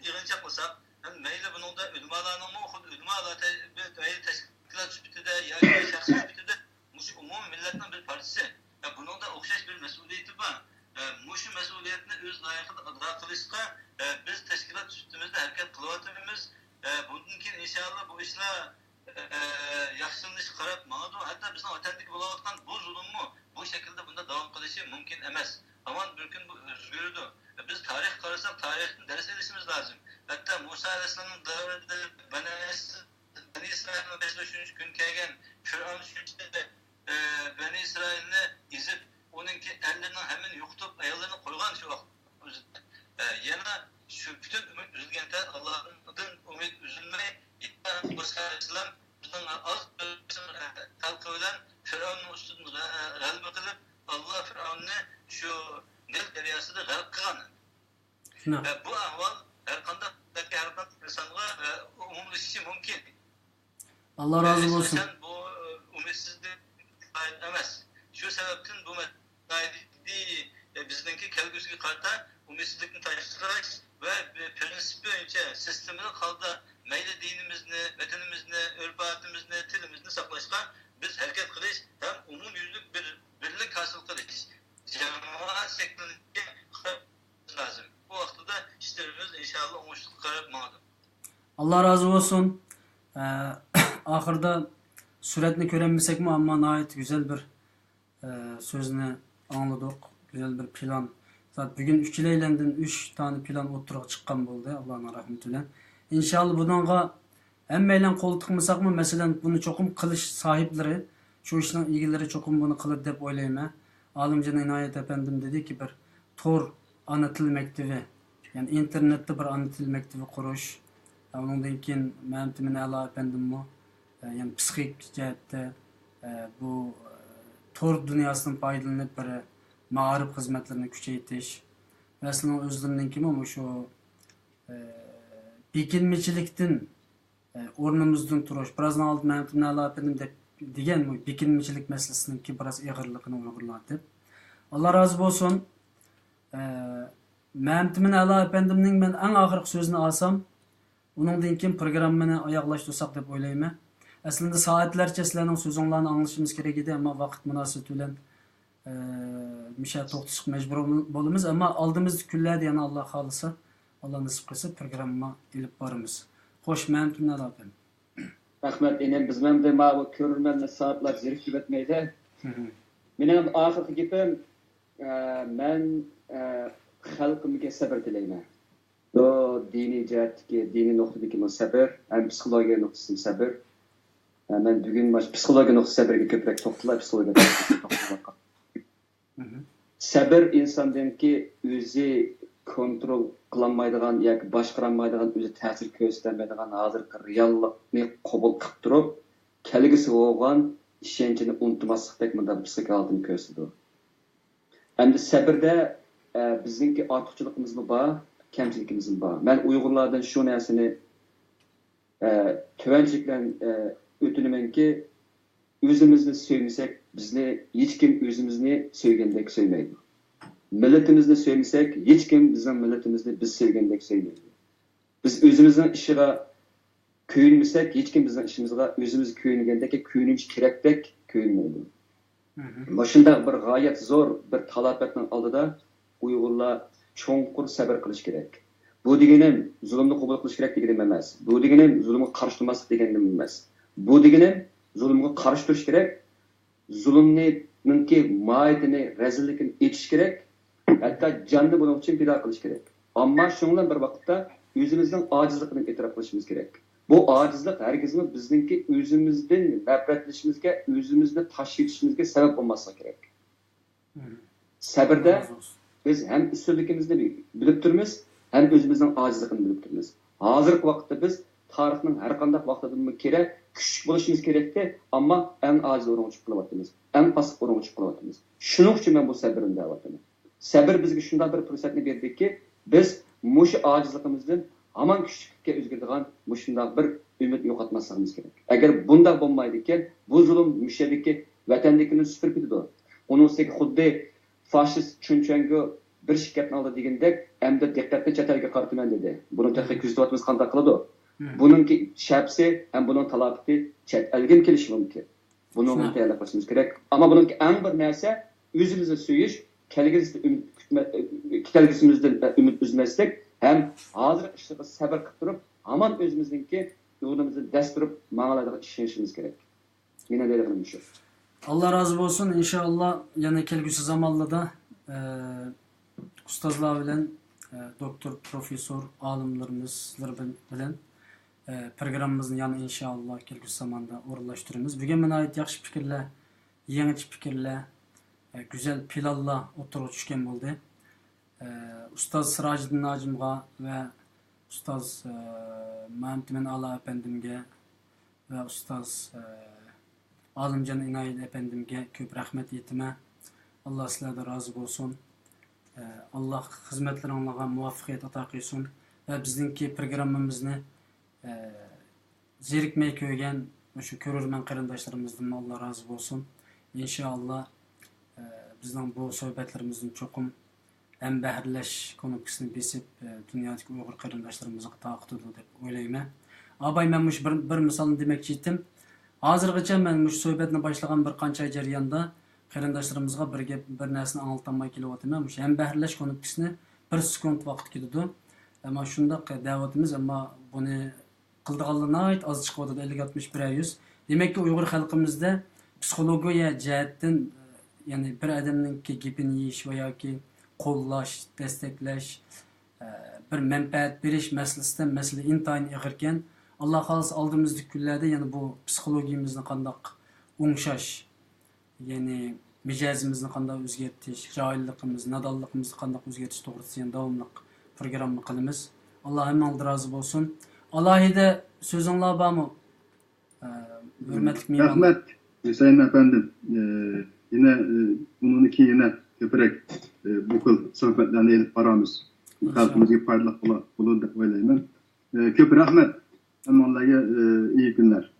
yığınacak olsak, hem meyli bunun da ülmalarının muhud, ülmalar teşkilat sübütüde, yani şahsi sübütüde, umum milletin bir partisi. Bunun da okşaş bir mesuliyeti var. Muşu mesuliyetini öz layıklı adra kılışka, biz teşkilat sübütümüzde hareket kılıvatımız, bununkin inşallah bu işler yaxşılış qarab mağdu, hatta bizden otentik bulayotgan bu zulümü bu şekilde bunda devam kılışı mümkün emas. Aman bir gün bu özgürdü. Biz tarih qarasak tarihten ders edişimiz lazım. Hatta Musa Aleyhisselam'ın davrında Bani İsrail'in 5. gün kelgen Fir'aun şüphede Bani İsrail'ini izip onunki ellerini hemen yokutup ayarlarını koygan şu vakt. Yana şu bütün ümit üzülgende Allah'ın ümit üzülmeyi İddia Musa Aleyhisselam bizden az kalkılan Fir'aun'un üstünde galip kılıp Allah Fir'aun'u şu Nil deryası da galip kılan. Bu ahval her kanda insanlığa umumlaşışı mümkün. Allah razı olsun. Bu ümitsizlik emez. Şu sebepten bu meselede bizdeki kelgüsü karta ümitsizlikini taşıyarak ve prensibi önce sistemini kaldı meyli dinimizni, medenimizni, örf-adetimizni, tilimizni saklaşka biz hareket kılış hem umum yüzlük bir birlik hasıl kılış. Cemaat şeklinde lazım. Bu vakti de işlerimiz inşallah oңuşluk karabmadı. Allah razı olsun. Ahırda suretini görebilsek mi ama nayet güzel bir sözünü anladık. Güzel bir plan. Zaten bugün 3 leylenden 3 tane plan oturup çıkan buldu. Allah'ın rahmetiyle. İnşallah bundan emmeyle kol tıkmasak mı? Mesela bunu çokum kılış sahipleri, şu işten ilgileri çokum bunu kılır dep oylayma. Alimcan İnayet Efendim dedi ki bir Tor ana til mektebi, yani internette bir ana til mektebi kuruş. Ondan keyin Mehmet Ala Efendim mi? Yani psixik cihette bu Tor dünyasının faydalanıp bir mağarip hizmetlerini küçeytiş. Aslında özlerinin kim ama şu bekinmeçilikten ornumuzdan turuş. Birazdan aldı Mehmet Ala Efendim de degen bu bekinmeçilik meselesinin ki biraz eğirliğini uyguladı. Allah razı olsun. Mehmet Ala Efendim'nin ben en ahırlık sözünü alsam, onundan keyin programmani oyoqlashtirsak deb o'ylayman. Aslında saatlerce sizlarning so'zinglarni anglashimiz kerak edi, ammo vaqt munosabati bilan misha to'xtashga majbur bo'lamiz, ammo oldimizda kunlarda yana Alloh xolisa, Alloh nasib qilsa programma ilib boramiz. Xo'sh, Mehmet Ala Efendim. Rahmat, enem biz men de ma ko'rmanni soatlar zerikib o'tmaydi. Mening oxirgi gapim men xalqimga sabr tilayman. O dini cihetteki, dini noktadaki sabır, hem psikoloji noktasında sabır. Ben bugün psikoloji noktası sabırga köprek to'xtalib, psikoloji to'xtalib. Sabır insandaki o'zi kontrol qilolmaydigan yoki boshqarolmaydigan, o'zi ta'sir ko'rsatolmaydigan hozirgi reallikni qabul qilib turib, kelgusi bo'lgan ishonchini unutmaslikdek bunday psixologiyani ko'rsatadi. Endi sabrda bizningki ortiqchiligimiz bor, kamchiligimiz bor. Men Uyg'urlardan shu narsani tuvanchilikdan o'tinamanki, o'zimizni sevmasak, bizni hech kim o'zimizni sevgandek sevmaydi. Millatimizni sevmasak, hech kim bizning millatimizni biz sevgandek sevmaydi. Biz o'zimizning ishiga kuyinmasak, hech kim bizning ishimizga o'zimiz kuyingandek, kuyinish kerakdek kuyinmaydi. Shunday bir g'oyat zo'r bir talabning oldida Uyg'urlar cho'nqur sabr qilish kerak. Bu deganim zulmni qabul qilish kerak deganim emas. Bu deganim zulmga qarshi turmaslik deganim emas. Bu deganim zulmga qarshi turish kerak, zulmninki mahiyetini, rezillikini etiş gerek. Hatta canını bunun için pida kılış gerek. Ama şundan bir vakitte özümüzün acizliğini etiraf kılışımız gerek. Bu acizlik herkesin bizimki özümüzden nefretleşimizge, özümüzde taşıyışımızga sebep olmasa gerek. Sabırda biz hem üstünlükümüzde bilip turmiz, hem özümüzün acizliğini bilip turmiz. Hazırki vakitte biz tarixning har qanday vaqtida kerak, küçük bo'lishimiz kerakda, ammo eng ojiz o'ringa chiqib qolyapmiz. Eng past o'ringa chiqib qolyapmiz. Shuning uchun men bu sabrni deyapman. Sabr bizga shunday bir fursatni berdiki, biz mush ojizligimizdan hamon kuchlikka o'zgaradigan mushunday bir umid yo'qotmasligimiz kerak. Agar bunday bo'lmaydi ekan, bu zulm mushadiki vatandikini supurib ketadi. Unisiki xuddi faşist tushunchanga bir shikatni oldi degandek, endi diqqatni chet elga qarataman dedi. Buni texnik kuzatyapmiz qanday qiladi? Bununki şapsi hem bunun talafiti chet elga kelishi mumkin. Buni tayyorlab qo'yishimiz kerak. Ammo bununki eng bir narsa o'zimizni suyish, kelgusimizdan umid uzmaslik, hem hozir ishlarga sabr qilib turib, hamon o'zimizningki yo'limizni dasturib ma'nolarga ishonishimiz kerak. Meni deydiganim shu. Allah razı olsun. İnşallah yana kelgusi zamanlarda ustozlar bilan, doktor, profesör, alimlerimizler bilan programmamizni yana inşallah kelgusi zamanda o'rinlashtiramiz. Bugun meni ait yaxshi fikrlar, yangi fikrlar, güzel planlar o'tirib tushgan bo'ldi. Ustoz Sirajiddin Najimga va ustoz Muhammadmin Ala efendimga va ustoz Alimjon Inoyat efendimga ko'p rahmat aytaman. Allah sizlardan razı olsun. Allah xizmatlaringizga muvaffaqiyat ato qilsin va bizningki programmamizni zerikmay ko'rgan o'sha ko'rurman qarindoshlarimizdan Allah razı olsun. İnşallah bizning bu suhbatlarimizning cho'qim ham bahrlash ko'nikisini besib dunyodagi uyg'ur qarindoshlarimizga taqdir deb o'ylayman. Abay men mush bir misolni demoqchi edim. Hozirgacha men mush suhbatni boshlagan bir qancha jarayonda qarindoshlarimizga bir narsani anlatolmay kelyapman. Mush ham bahrlash ko'nikisini 1 sekund vaqt ketadi. Ammo shundoq da'vatimiz, ammo buni qildiganlarni ayt oz chiqyapti 50-60-100. Demakki uyg'ur xalqimizda psixologiya jihatdan yani bir odamningki gapini yeyish va yoki qo'llash, destaklash, bir manfaat berish masalasida masala intayin ig'irkan. Alloh xohlasa oldimizdagi kunlarda yana bu psixologiyamizni qanday o'ngshash, ya'ni mijozimizni qanday o'zgartirish, royilligimizni, nadonligimizni qanday o'zgartirish to'g'risida davomli programma qilamiz. Alloh hammadan rozi bo'lsin. Alohida so'zinglar bormi? Hurmatli mehmon. Rahmat Sayın efendim. Yine bununki yine köprek bu kıl sohbetlerini elip baramiz. Halkımızga faydalı olur deb o'ylayman. Ko'p rahmat. Hammalarga iyi günler.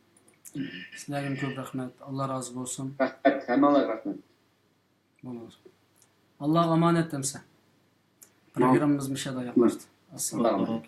Sizlarga ko'p rahmat. Allah razı olsun. Rahmat, hammalarga rahmat. Bo'ladi. Alloh omonat demsa. Programmamiz mishada yaklaştı. Assalomu alaykum.